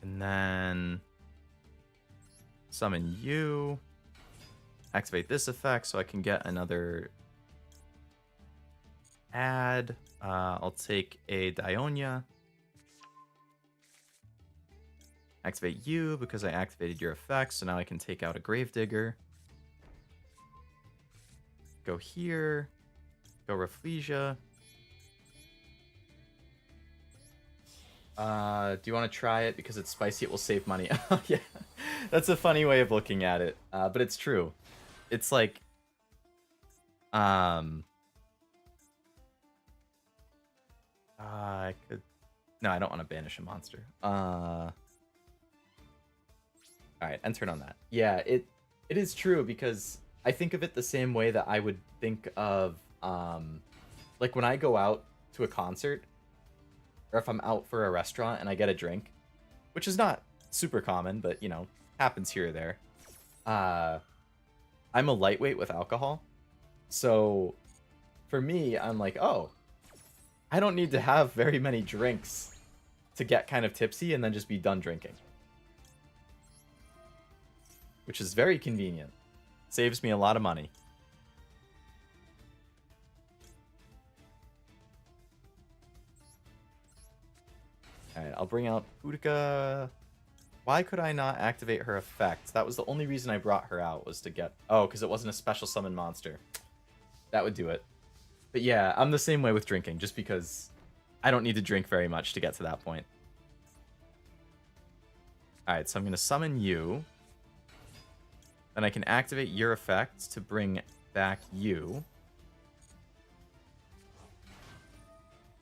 And then summon you. activate this effect so I can get another add. I'll take a Dionia. Activate you because I activated your effect, so now I can take out a Gravedigger. Go here. Go Rafflesia. Do you want to try it? Because it's spicy, it will save money. Oh, yeah. That's a funny way of looking at it. But it's true. It's like... I could... No, I don't want to banish a monster. Alright, end turn on that. Yeah, it is true, because I think of it the same way that I would think of... like, when I go out to a concert, or if I'm out for a restaurant and I get a drink, which is not super common, but, you know, happens here or there. I'm a lightweight with alcohol. So, for me, I'm like, oh, I don't need to have very many drinks to get kind of tipsy and then just be done drinking. Which is very convenient. Saves me a lot of money. Alright, I'll bring out Utica. Why could I not activate her effect? That was the only reason I brought her out, was to get... Oh, because it wasn't a special summon monster. That would do it. But yeah, I'm the same way with drinking, just because I don't need to drink very much to get to that point. Alright, so I'm going to summon you. Then I can activate your effect to bring back you.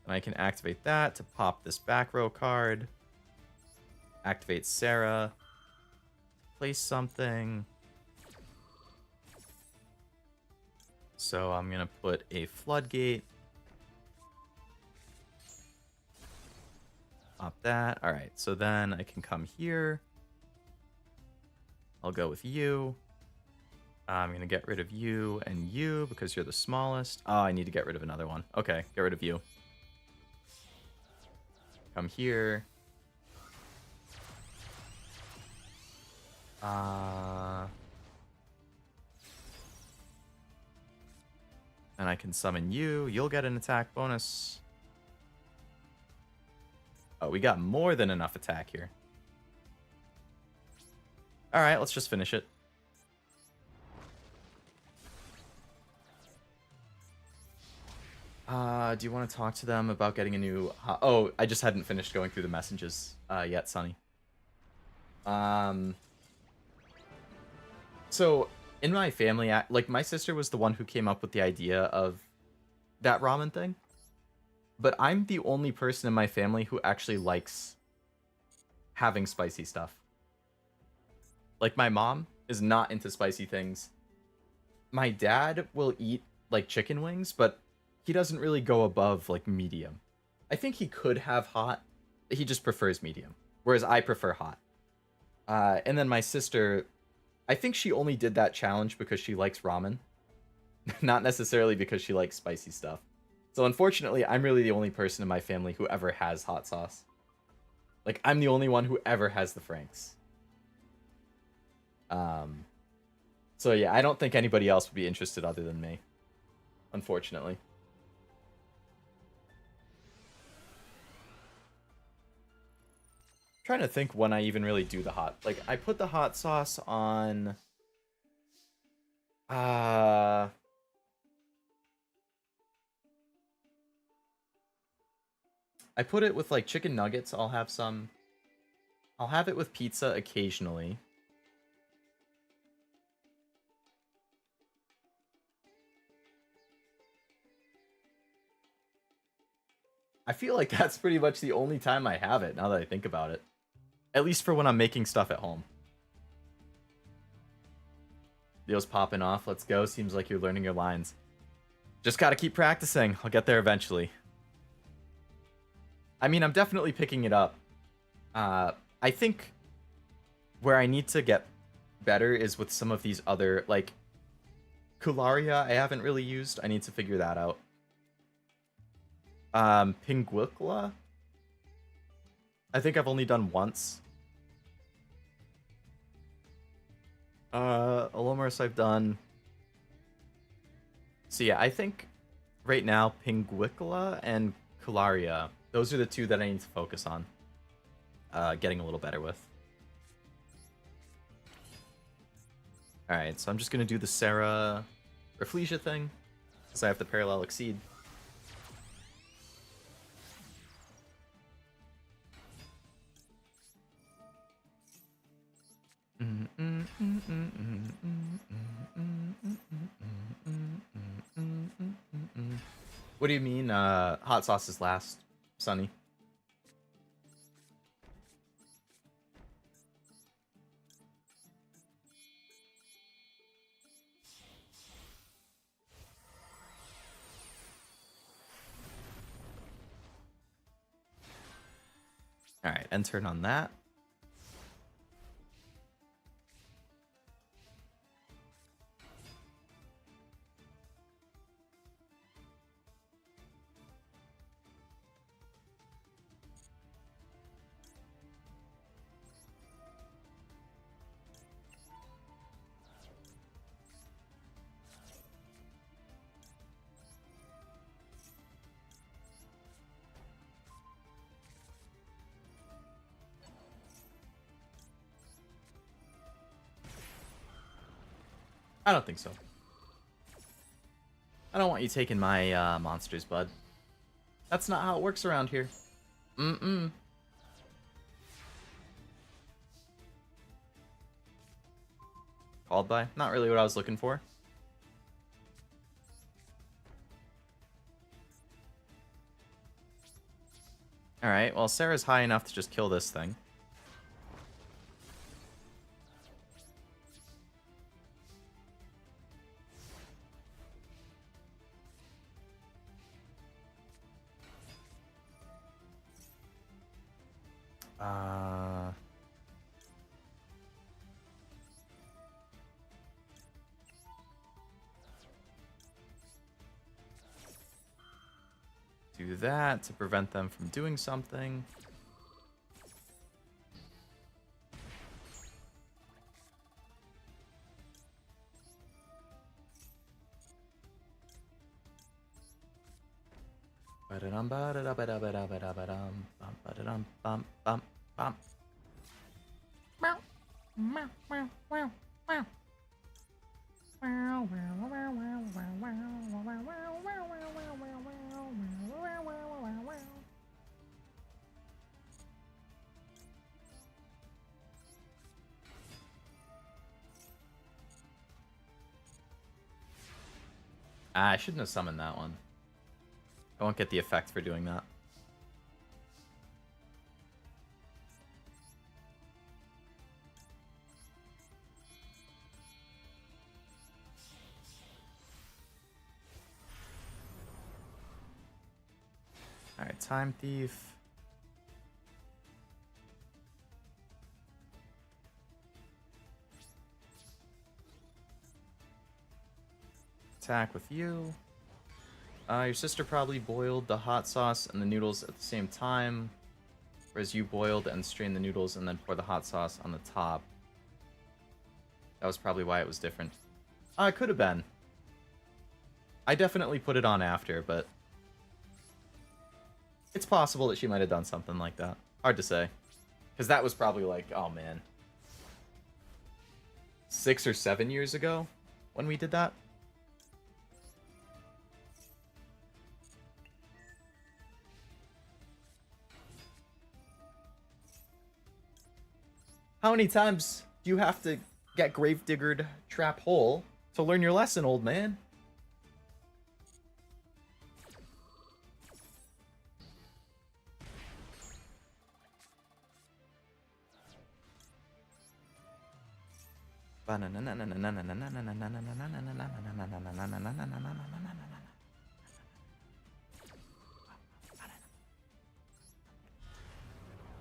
And I can activate that to pop this back row card. Activate Sarah. Place something. So I'm going to put a floodgate. Pop that. Alright, so then I can come here. I'll go with you. I'm going to get rid of you and you because you're the smallest. Oh, I need to get rid of another one. Okay, get rid of you. Come here. And I can summon you. You'll get an attack bonus. Oh, we got more than enough attack here. Alright, let's just finish it. Do you want to talk to them about getting a new... Oh, I just hadn't finished going through the messages yet, Sonny. So, in my family, like, my sister was the one who came up with the idea of that ramen thing. But I'm the only person in my family who actually likes having spicy stuff. Like, my mom is not into spicy things. My dad will eat, like, chicken wings, but he doesn't really go above, like, medium. I think he could have hot. He just prefers medium. Whereas I prefer hot. And then my sister, I think she only did that challenge because she likes ramen. Not necessarily because she likes spicy stuff. So unfortunately, I'm really the only person in my family who ever has hot sauce. Like, I'm the only one who ever has the Franks. So yeah, I don't think anybody else would be interested other than me. Unfortunately. I'm trying to think when I even really do the hot. Like, I put the hot sauce on... I put it with, like, chicken nuggets. I'll have some. I'll have it with pizza occasionally. I feel like that's pretty much the only time I have it, now that I think about it. At least for when I'm making stuff at home. Leo's popping off. Let's go. Seems like you're learning your lines. Just gotta keep practicing. I'll get there eventually. I mean, I'm definitely picking it up. I think where I need to get better is with some of these other, like, Kularia I haven't really used. I need to figure that out. Pinguicula? I think I've only done once. Alomorous I've done. So yeah, I think right now Pinguicula and Cularia, those are the two that I need to focus on. Getting a little better with. Alright, so I'm just gonna do the Sarah Rafflesia thing, because I have the Parallel Exceed. What do you mean, hot sauce is last, Sonny? Alright, end turn on that. I don't think so. I don't want you taking my monsters, bud. That's not how it works around here. Mm-mm. Called by? Not really what I was looking for. Alright, well, Sarah's high enough to just kill this thing. Do that to prevent them from doing something. I shouldn't have summoned that one. I won't get the effect for doing that. Alright, Time Thief. Attack with you. Your sister probably boiled the hot sauce and the noodles at the same time, whereas you boiled and strained the noodles and then pour the hot sauce on the top. That was probably why it was different. It could have been. I definitely put it on after, but it's possible that she might have done something like that. Hard to say. Because that was probably like, oh man, 6 or 7 years ago when we did that. How many times do you have to get gravediggered trap hole to learn your lesson, old man?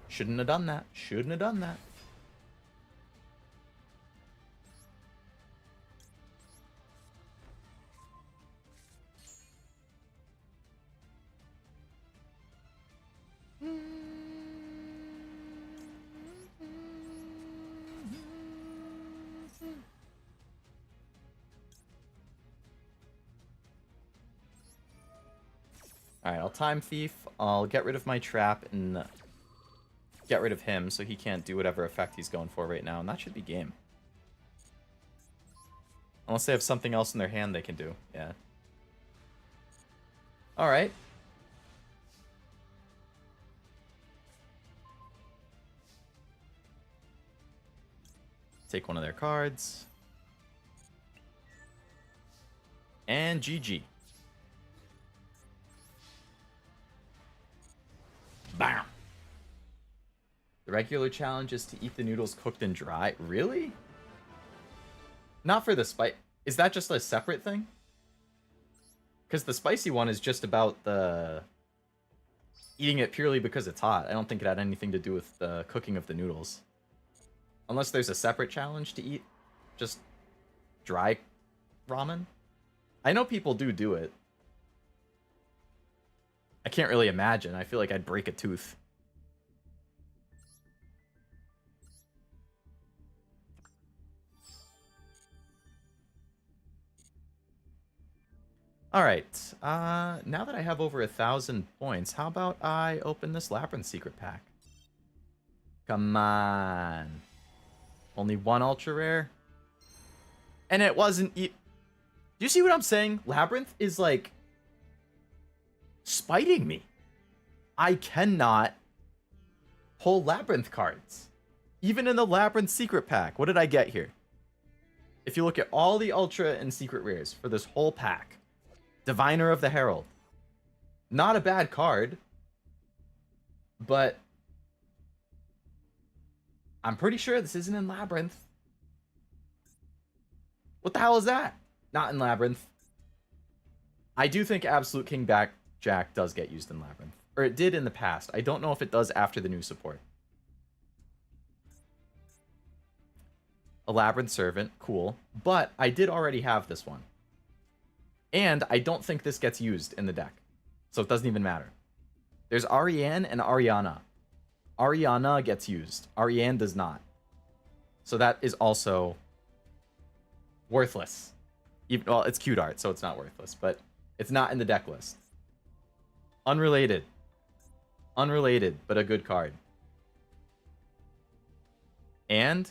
Shouldn't have done that. Shouldn't have done that. Alright, I'll Time Thief. I'll get rid of my trap and get rid of him so he can't do whatever effect he's going for right now. And that should be game. Unless they have something else in their hand they can do. Yeah. Alright. Take one of their cards. And GG. Bam! The regular challenge is to eat the noodles cooked and dry. Really? Not for the spice. Is that just a separate thing? Because the spicy one is just about the eating it purely because it's hot. I don't think it had anything to do with the cooking of the noodles. Unless there's a separate challenge to eat just dry ramen. I know people do it. I can't really imagine. I feel like I'd break a tooth. Alright, now that I have over 1,000 points, how about I open this Labrynth secret pack? Come on. Only one ultra rare? And it wasn't do you see what I'm saying? Labrynth is like spiting me. I cannot pull Labrynth cards. Even in the Labrynth secret pack. What did I get here? If you look at all the ultra and secret rares for this whole pack, Diviner of the Herald. Not a bad card. But I'm pretty sure this isn't in Labrynth. What the hell is that? Not in Labrynth. I do think Absolute King Jack does get used in Labrynth. Or it did in the past. I don't know if it does after the new support. A Labrynth Servant. Cool. But I did already have this one. And I don't think this gets used in the deck. So it doesn't even matter. There's Ariane and Ariana. Ariana gets used. Ariane does not. So that is also worthless. Even, well, it's cute art, so it's not worthless. But it's not in the deck list. Unrelated. Unrelated, but a good card. And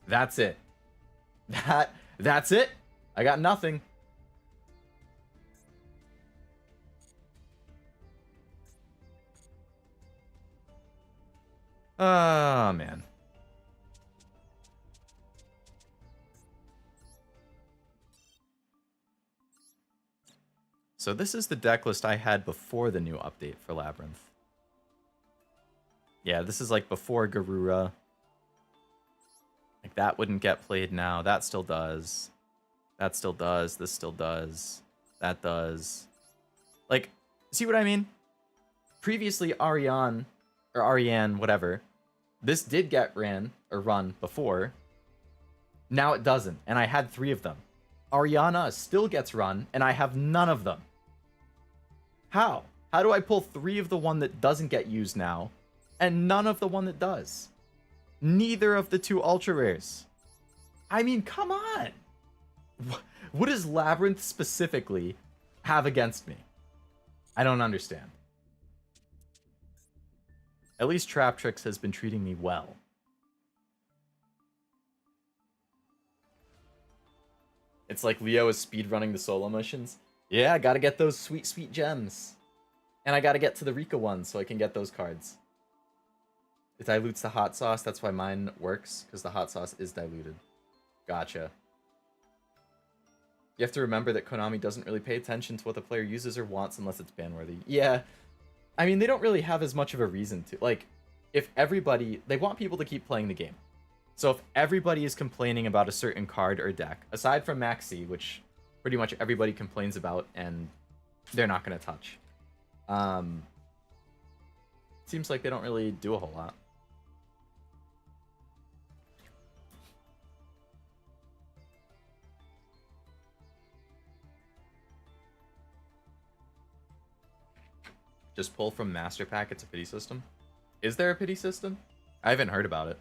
that's it. That's it. I got nothing. Oh, man. So this is the deck list I had before the new update for Labrynth. Yeah, this is like before Garura. Like that wouldn't get played now. That still does. That still does. This still does. That does. Like, see what I mean? Previously, Ariane, or Ariane, whatever, this did get ran, or run, before. Now it doesn't, and I had 3 of them. Ariana still gets run, and I have none of them. How? How do I pull 3 of the one that doesn't get used now, and none of the one that does? Neither of the 2 ultra rares. I mean, come on! What does Labrynth specifically have against me? I don't understand. At least Traptrix has been treating me well. It's like Leo is speedrunning the solo missions. Yeah, I gotta get those sweet, sweet gems. And I gotta get to the Rika ones so I can get those cards. It dilutes the hot sauce, that's why mine works, because the hot sauce is diluted. Gotcha. You have to remember that Konami doesn't really pay attention to what the player uses or wants unless it's ban-worthy. Yeah. I mean, they don't really have as much of a reason to. Like, if everybody... They want people to keep playing the game. So if everybody is complaining about a certain card or deck, aside from Maxi, which pretty much everybody complains about and they're not going to touch, seems like they don't really do a whole lot. Just pull from Master Pack, it's a pity system. Is there a pity system? I haven't heard about it.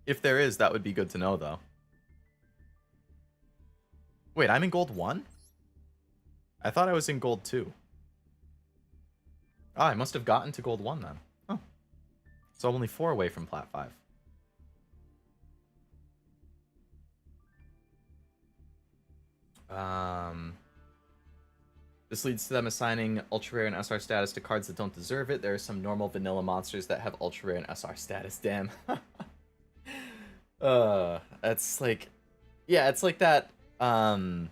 If there is, that would be good to know, though. Wait, I'm in Gold 1? I thought I was in gold 2. Ah, I must have gotten to gold 1 then. Oh. So I'm only 4 away from Plat 5. This leads to them assigning ultra rare and SR status to cards that don't deserve it. There are some normal vanilla monsters that have ultra rare and SR status. Damn. That's like, yeah, it's like that that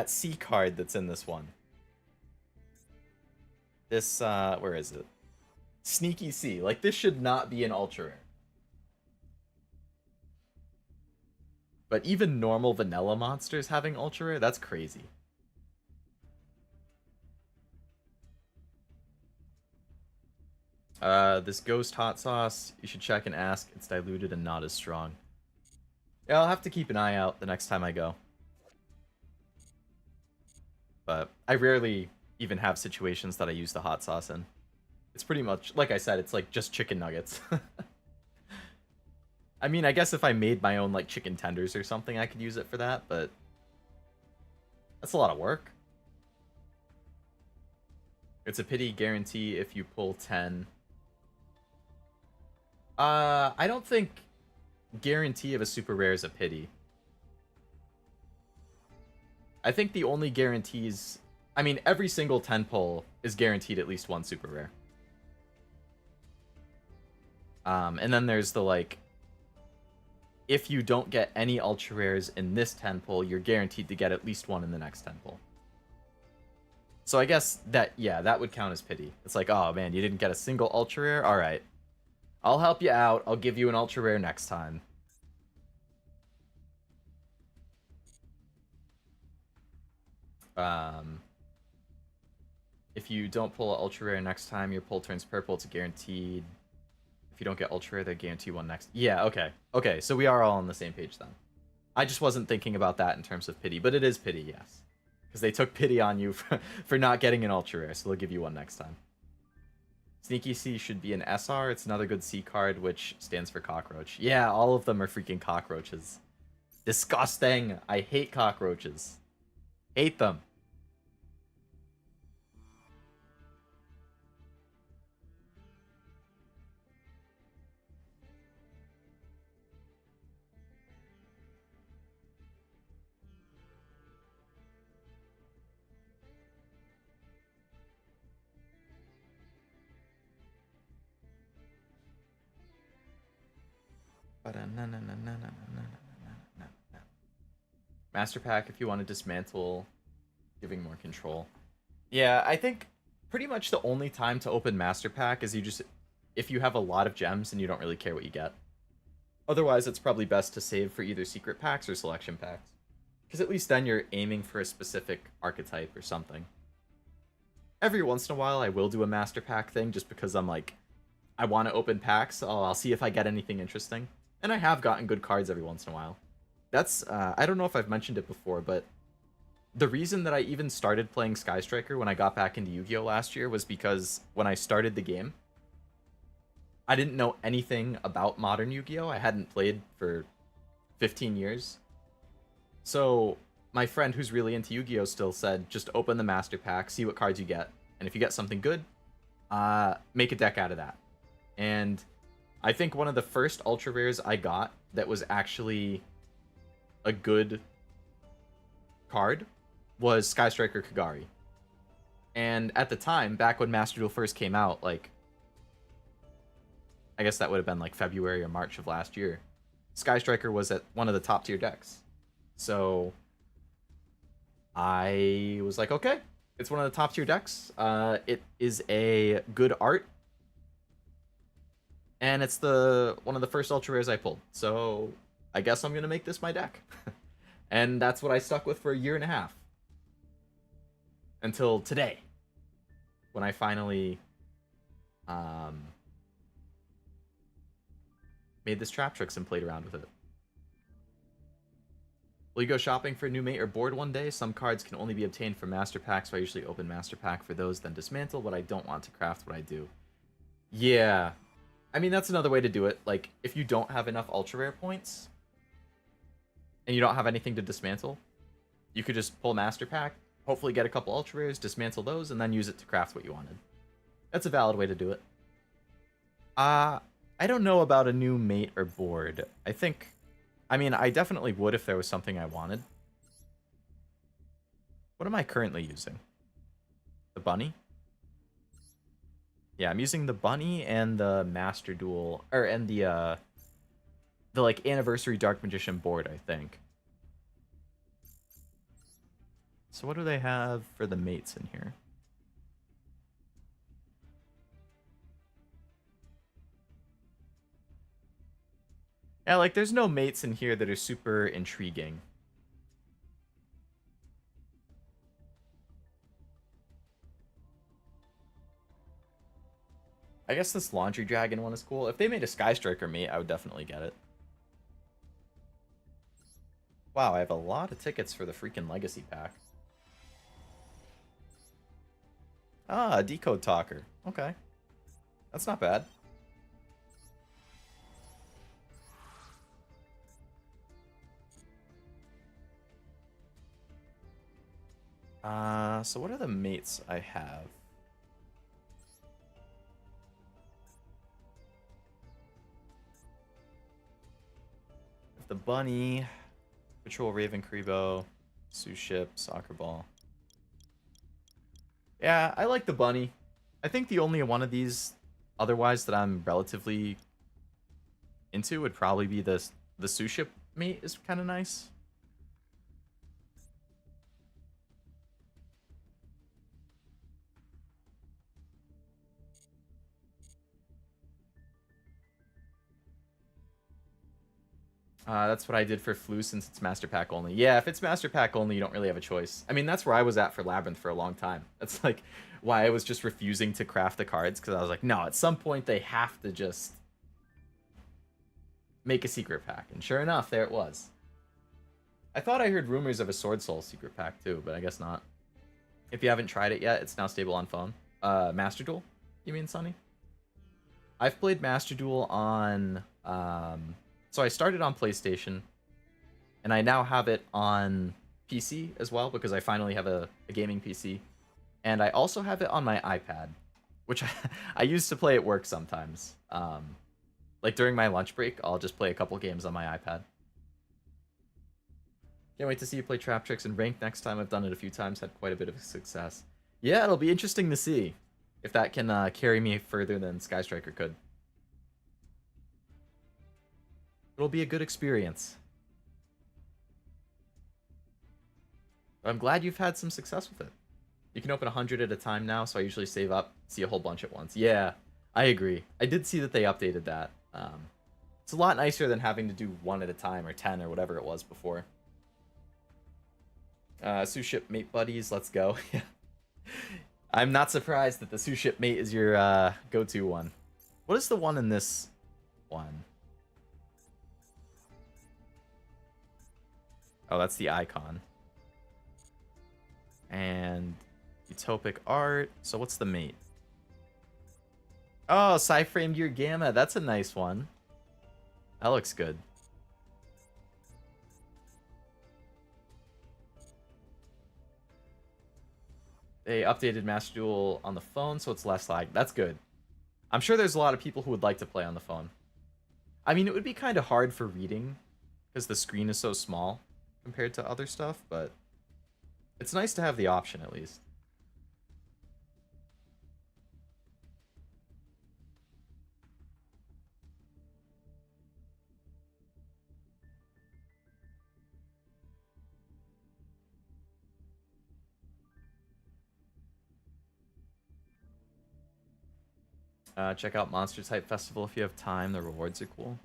C card that's in this one. This where is it? Sneaky C. Like, this should not be an ultra rare. But even normal vanilla monsters having ultra rare, that's crazy. This ghost hot sauce, you should check and ask. It's diluted and not as strong. Yeah, I'll have to keep an eye out the next time I go. But I rarely even have situations that I use the hot sauce in. It's pretty much, like I said, it's like just chicken nuggets. I mean, I guess if I made my own like chicken tenders or something, I could use it for that, but that's a lot of work. It's a pity guarantee if you pull 10. I don't think guarantee of a super rare is a pity. I think the only guarantees... I mean, every single 10 pull is guaranteed at least one super rare. And then there's the, like... If you don't get any ultra rares in this 10 pull, you're guaranteed to get at least one in the next 10 pull. So I guess that, yeah, that would count as pity. It's like, oh man, you didn't get a single ultra rare? Alright. I'll help you out. I'll give you an ultra rare next time. If you don't pull an ultra rare next time, your pull turns purple. It's guaranteed. If you don't get ultra rare, they guarantee one next. Yeah, okay. Okay, so we are all on the same page then. I just wasn't thinking about that in terms of pity, but it is pity, yes. Because they took pity on you for not getting an ultra rare, so they'll give you one next time. Sneaky C should be an SR. It's another good C card, which stands for cockroach. Yeah, all of them are freaking cockroaches. Disgusting. I hate cockroaches. Hate them. Master Pack if you want to dismantle, giving more control. Yeah, I think pretty much the only time to open Master Pack is if you have a lot of gems and you don't really care what you get. Otherwise, it's probably best to save for either secret packs or selection packs. Because at least then you're aiming for a specific archetype or something. Every once in a while, I will do a Master Pack thing just because I'm like, I want to open packs, so I'll see if I get anything interesting. And I have gotten good cards every once in a while. That's, I don't know if I've mentioned it before, but the reason that I even started playing Sky Striker when I got back into Yu-Gi-Oh! Last year was because when I started the game, I didn't know anything about modern Yu-Gi-Oh! I hadn't played for 15 years. So my friend who's really into Yu-Gi-Oh! Still said, just open the Master Pack, see what cards you get, and if you get something good, make a deck out of that. And I think one of the first ultra rares I got that was actually a good card was Sky Striker Kagari. And at the time, back when Master Duel first came out, like, I guess that would have been like February or March of last year, Sky Striker was at one of the top tier decks. So I was like, okay, it's one of the top tier decks. It is a good art. And it's one of the first ultra rares I pulled. So I guess I'm going to make this my deck. And that's what I stuck with for a year and a half. Until today. When I finally made this Traptrix and played around with it. Will you go shopping for a new mate or board one day? Some cards can only be obtained from Master Packs, so I usually open Master Pack for those, then dismantle what I don't want to craft what I do. Yeah. I mean, that's another way to do it. Like, if you don't have enough ultra rare points, and you don't have anything to dismantle, you could just pull Master Pack, hopefully get a couple ultra rares, dismantle those, and then use it to craft what you wanted. That's a valid way to do it. I don't know about a new mate or board. I mean, I definitely would if there was something I wanted. What am I currently using? The bunny? Yeah, I'm using the bunny and the Master Duel, and the like Anniversary Dark Magician board, I think. So what do they have for the mates in here? Yeah, like there's no mates in here that are super intriguing. I guess this Laundry Dragon one is cool. If they made a Sky Striker mate, I would definitely get it. Wow, I have a lot of tickets for the freaking Legacy pack. Ah, a Decode Talker. Okay. That's not bad. So what are the mates I have? The bunny, Patrol Raven Karibo, Sue Ship, Soccer Ball. Yeah, I like the bunny. I think the only one of these otherwise that I'm relatively into would probably be the Sue Ship mate is kind of nice. That's what I did for Flu since it's Master Pack only. Yeah, if it's Master Pack only, you don't really have a choice. I mean, that's where I was at for Labrynth for a long time. That's like why I was just refusing to craft the cards, because I was like, no, at some point they have to just make a secret pack. And sure enough, there it was. I thought I heard rumors of a Sword Soul secret pack too, but I guess not. If you haven't tried it yet, it's now stable on phone. Master Duel, you mean, Sonny? I've played Master Duel on... So I started on PlayStation, and I now have it on PC as well, because I finally have a gaming PC. And I also have it on my iPad, which I use to play at work sometimes. Like during my lunch break, I'll just play a couple games on my iPad. Can't wait to see you play Traptrix and Rank next time. I've done it a few times, had quite a bit of success. Yeah, it'll be interesting to see if that can carry me further than Sky Striker could. It'll be a good experience. But I'm glad you've had some success with it. You can open 100 at a time now, so I usually save up, see a whole bunch at once. Yeah, I agree. I did see that they updated that. It's a lot nicer than having to do 1 at a time, or 10, or whatever it was before. Sue Ship Mate Buddies, let's go. I'm not surprised that the Sue Ship Mate is your go-to one. What is the one in this one? Oh, that's the icon. And utopic art. So what's the mate? Oh, Psyframe Gear Gamma. That's a nice one. That looks good. They updated Master Duel on the phone, so it's less lag. That's good. I'm sure there's a lot of people who would like to play on the phone. I mean, it would be kind of hard for reading, because the screen is so small compared to other stuff, but it's nice to have the option at least. Check out Monster Type Festival if you have time. The rewards are cool.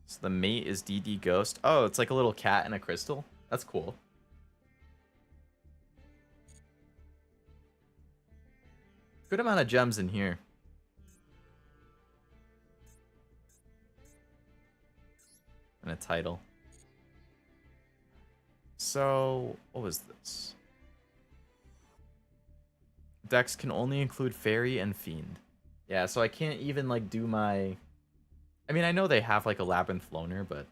So the mate is DD Ghost. Oh, it's like a little cat and a crystal. That's cool. Good amount of gems in here. And a title. So, what was this? Decks can only include Fairy and Fiend. Yeah, so I can't even, like, do my... I mean, I know they have, like, a Labrynth Loner, but...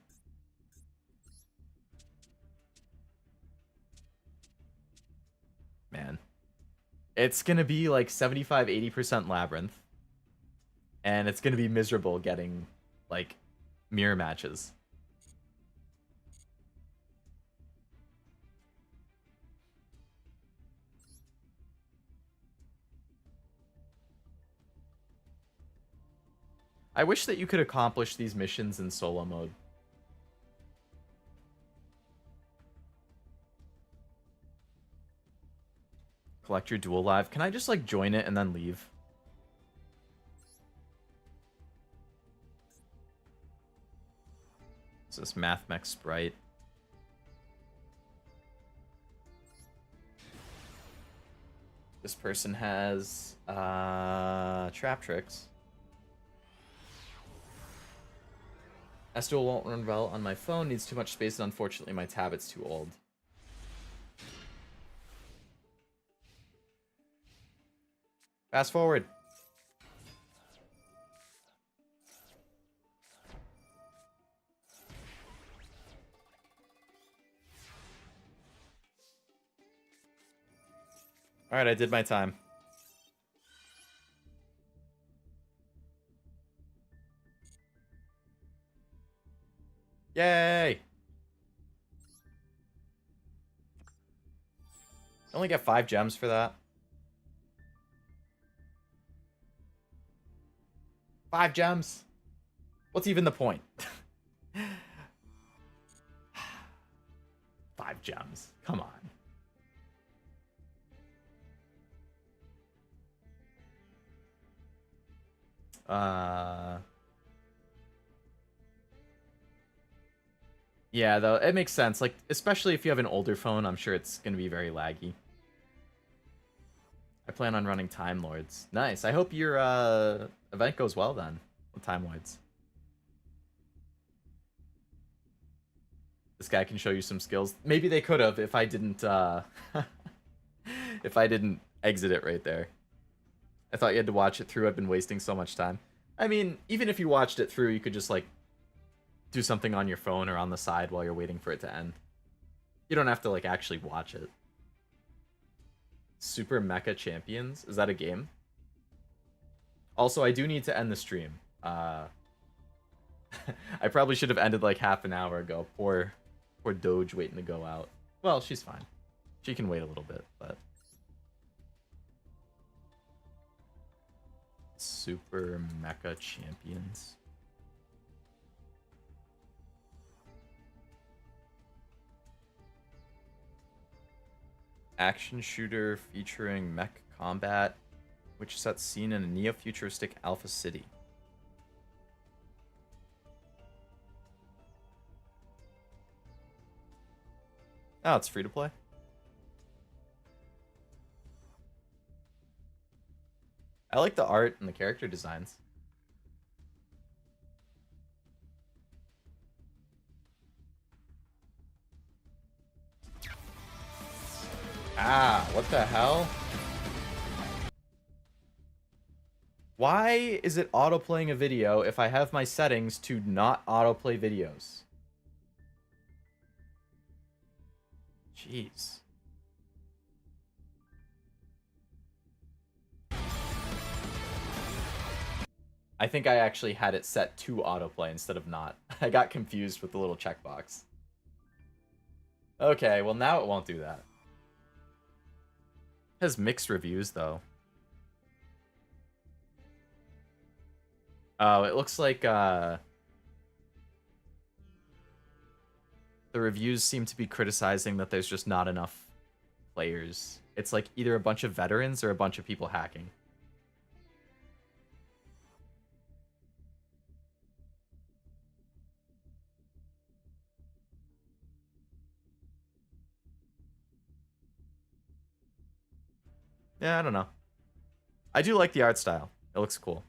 It's gonna be like 75-80% Labrynth. And it's gonna be miserable getting, like, mirror matches. I wish that you could accomplish these missions in solo mode. Collect your duel live. Can I just, like, join it and then leave? It's this Math Mech sprite. This person has Traptrix. S-Duel won't run well on my phone, needs too much space, and unfortunately my tablet's too old. Fast forward. Alright, I did my time. Yay! I only get 5 gems for that. 5 gems? What's even the point? 5 gems. Come on. Yeah, though, it makes sense. Like, especially if you have an older phone, I'm sure it's going to be very laggy. I plan on running Time Lords. Nice. I hope your event goes well then with Time Lords. This guy can show you some skills. Maybe they could have if I didn't if I didn't exit it right there. I thought you had to watch it through. I've been wasting so much time. I mean, even if you watched it through, you could just, like, do something on your phone or on the side while you're waiting for it to end. You don't have to, like, actually watch it. Super Mecha Champions? Is that a game? Also, I do need to end the stream. I probably should have ended, like, half an hour ago. Poor Doge waiting to go out. Well, she's fine. She can wait a little bit, but... Super Mecha Champions. Action shooter featuring mech combat, which sets scene in a neo-futuristic Alpha City. Oh, it's free to play? I like the art and the character designs. Ah, what the hell? Why is it auto-playing a video if I have my settings to not autoplay videos? Jeez. I think I actually had it set to autoplay instead of not. I got confused with the little checkbox. Okay, well now it won't do that. It has mixed reviews though. Oh, it looks like the reviews seem to be criticizing that there's just not enough players. It's like either a bunch of veterans or a bunch of people hacking. Yeah, I don't know. I do like the art style. It looks cool.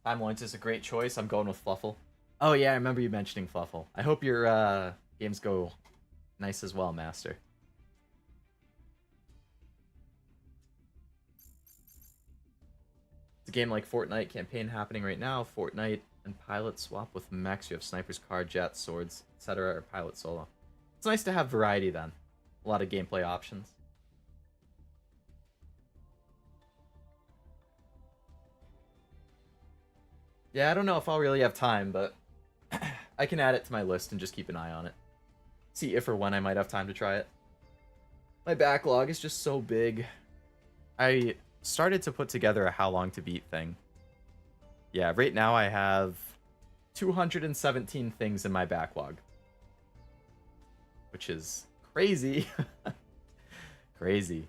Time Lords is a great choice. I'm going with Fluffle. Oh yeah, I remember you mentioning Fluffle. I hope your games go nice as well, Master. It's a game like Fortnite campaign happening right now. Fortnite and pilot swap with mechs. You have snipers, car, jets, swords, etc. or pilot solo. It's nice to have variety then. a lot of gameplay options. Yeah, I don't know if I'll really have time, but I can add it to my list and just keep an eye on it. See if or when I might have time to try it. My backlog is just so big. I started to put together a how long to beat thing. Yeah, right now I have 217 things in my backlog. Which is crazy. Crazy.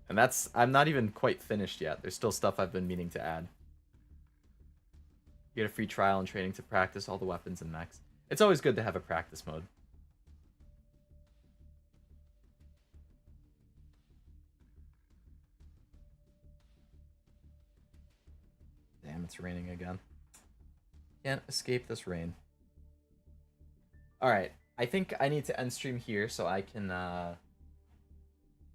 And I'm not even quite finished yet. There's still stuff I've been meaning to add. You get a free trial and training to practice all the weapons and mechs. It's always good to have a practice mode. Damn, it's raining again. Can't escape this rain. Alright, I think I need to end stream here so I can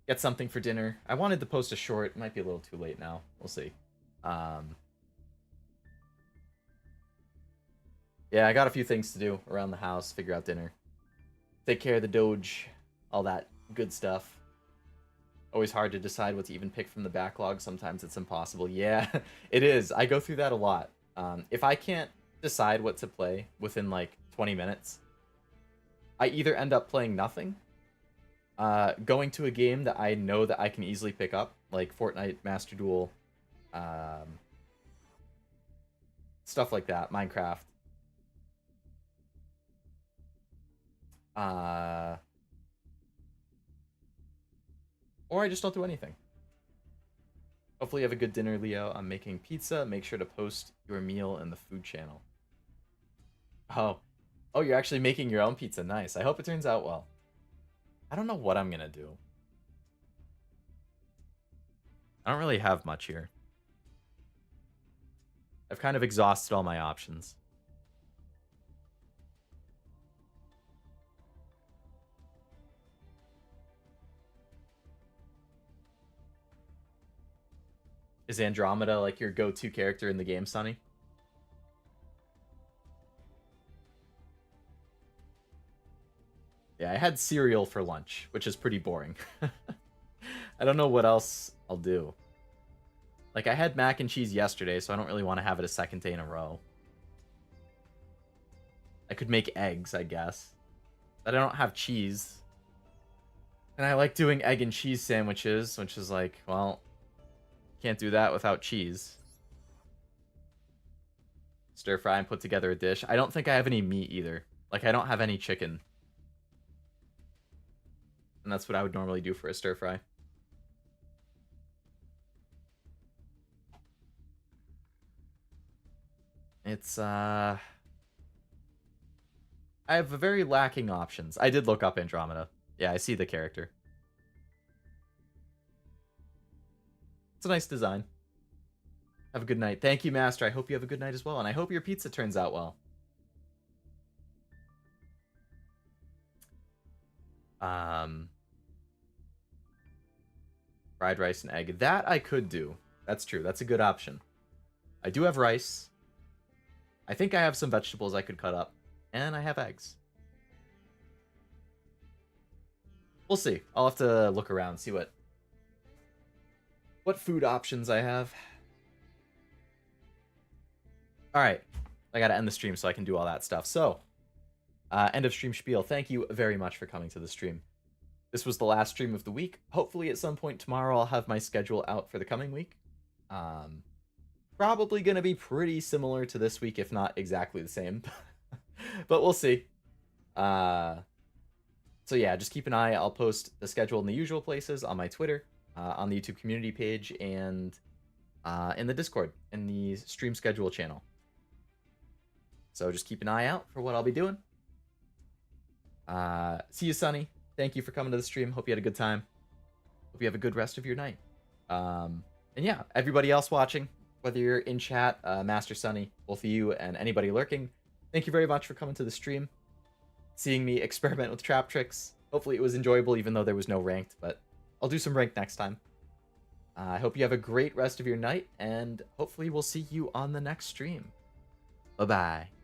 get something for dinner. I wanted to post a short. It might be a little too late now. We'll see. Yeah, I got a few things to do around the house. Figure out dinner. Take care of the Doge. All that good stuff. Always hard to decide what to even pick from the backlog. Sometimes it's impossible. Yeah, it is. I go through that a lot. If I can't decide what to play within like 20 minutes, I either end up playing nothing, going to a game that I know that I can easily pick up, like Fortnite, Master Duel, stuff like that, Minecraft. Or I just don't do anything. Hopefully you have a good dinner, Leo. I'm making pizza. Make sure to post your meal in the food channel. Oh, you're actually making your own pizza. Nice. I hope it turns out well. I don't know what I'm gonna do. I don't really have much here. I've kind of exhausted all my options. Is Andromeda like your go-to character in the game, Sonny? Yeah, I had cereal for lunch, which is pretty boring. I don't know what else I'll do. Like, I had mac and cheese yesterday, so I don't really want to have it a second day in a row. I could make eggs, I guess. But I don't have cheese. And I like doing egg and cheese sandwiches, which is like, well, can't do that without cheese. Stir fry and put together a dish. I don't think I have any meat either. Like, I don't have any chicken. And that's what I would normally do for a stir fry. It's, I have very lacking options. I did look up Andromeda. Yeah, I see the character. It's a nice design. Have a good night. Thank you, Master. I hope you have a good night as well, and I hope your pizza turns out well. Fried rice and egg. That I could do. That's true. That's a good option. I do have rice. I think I have some vegetables I could cut up. And I have eggs. We'll see. I'll have to look around, see what food options I have. Alright. I gotta end the stream so I can do all that stuff. So, end of stream spiel. Thank you very much for coming to the stream. This was the last stream of the week. Hopefully at some point tomorrow I'll have my schedule out for the coming week. Probably going to be pretty similar to this week, if not exactly the same. But we'll see. So yeah, just keep an eye. I'll post the schedule in the usual places on my Twitter, on the YouTube community page, and in the Discord, in the stream schedule channel. So just keep an eye out for what I'll be doing. See you, Sonny. Thank you for coming to the stream. Hope you had a good time. Hope you have a good rest of your night. And yeah, everybody else watching, whether you're in chat, Master Sonny, both of you, and anybody lurking, thank you very much for coming to the stream, seeing me experiment with Traptrix. Hopefully it was enjoyable, even though there was no ranked, but I'll do some ranked next time. I hope you have a great rest of your night, and hopefully we'll see you on the next stream. Bye-bye.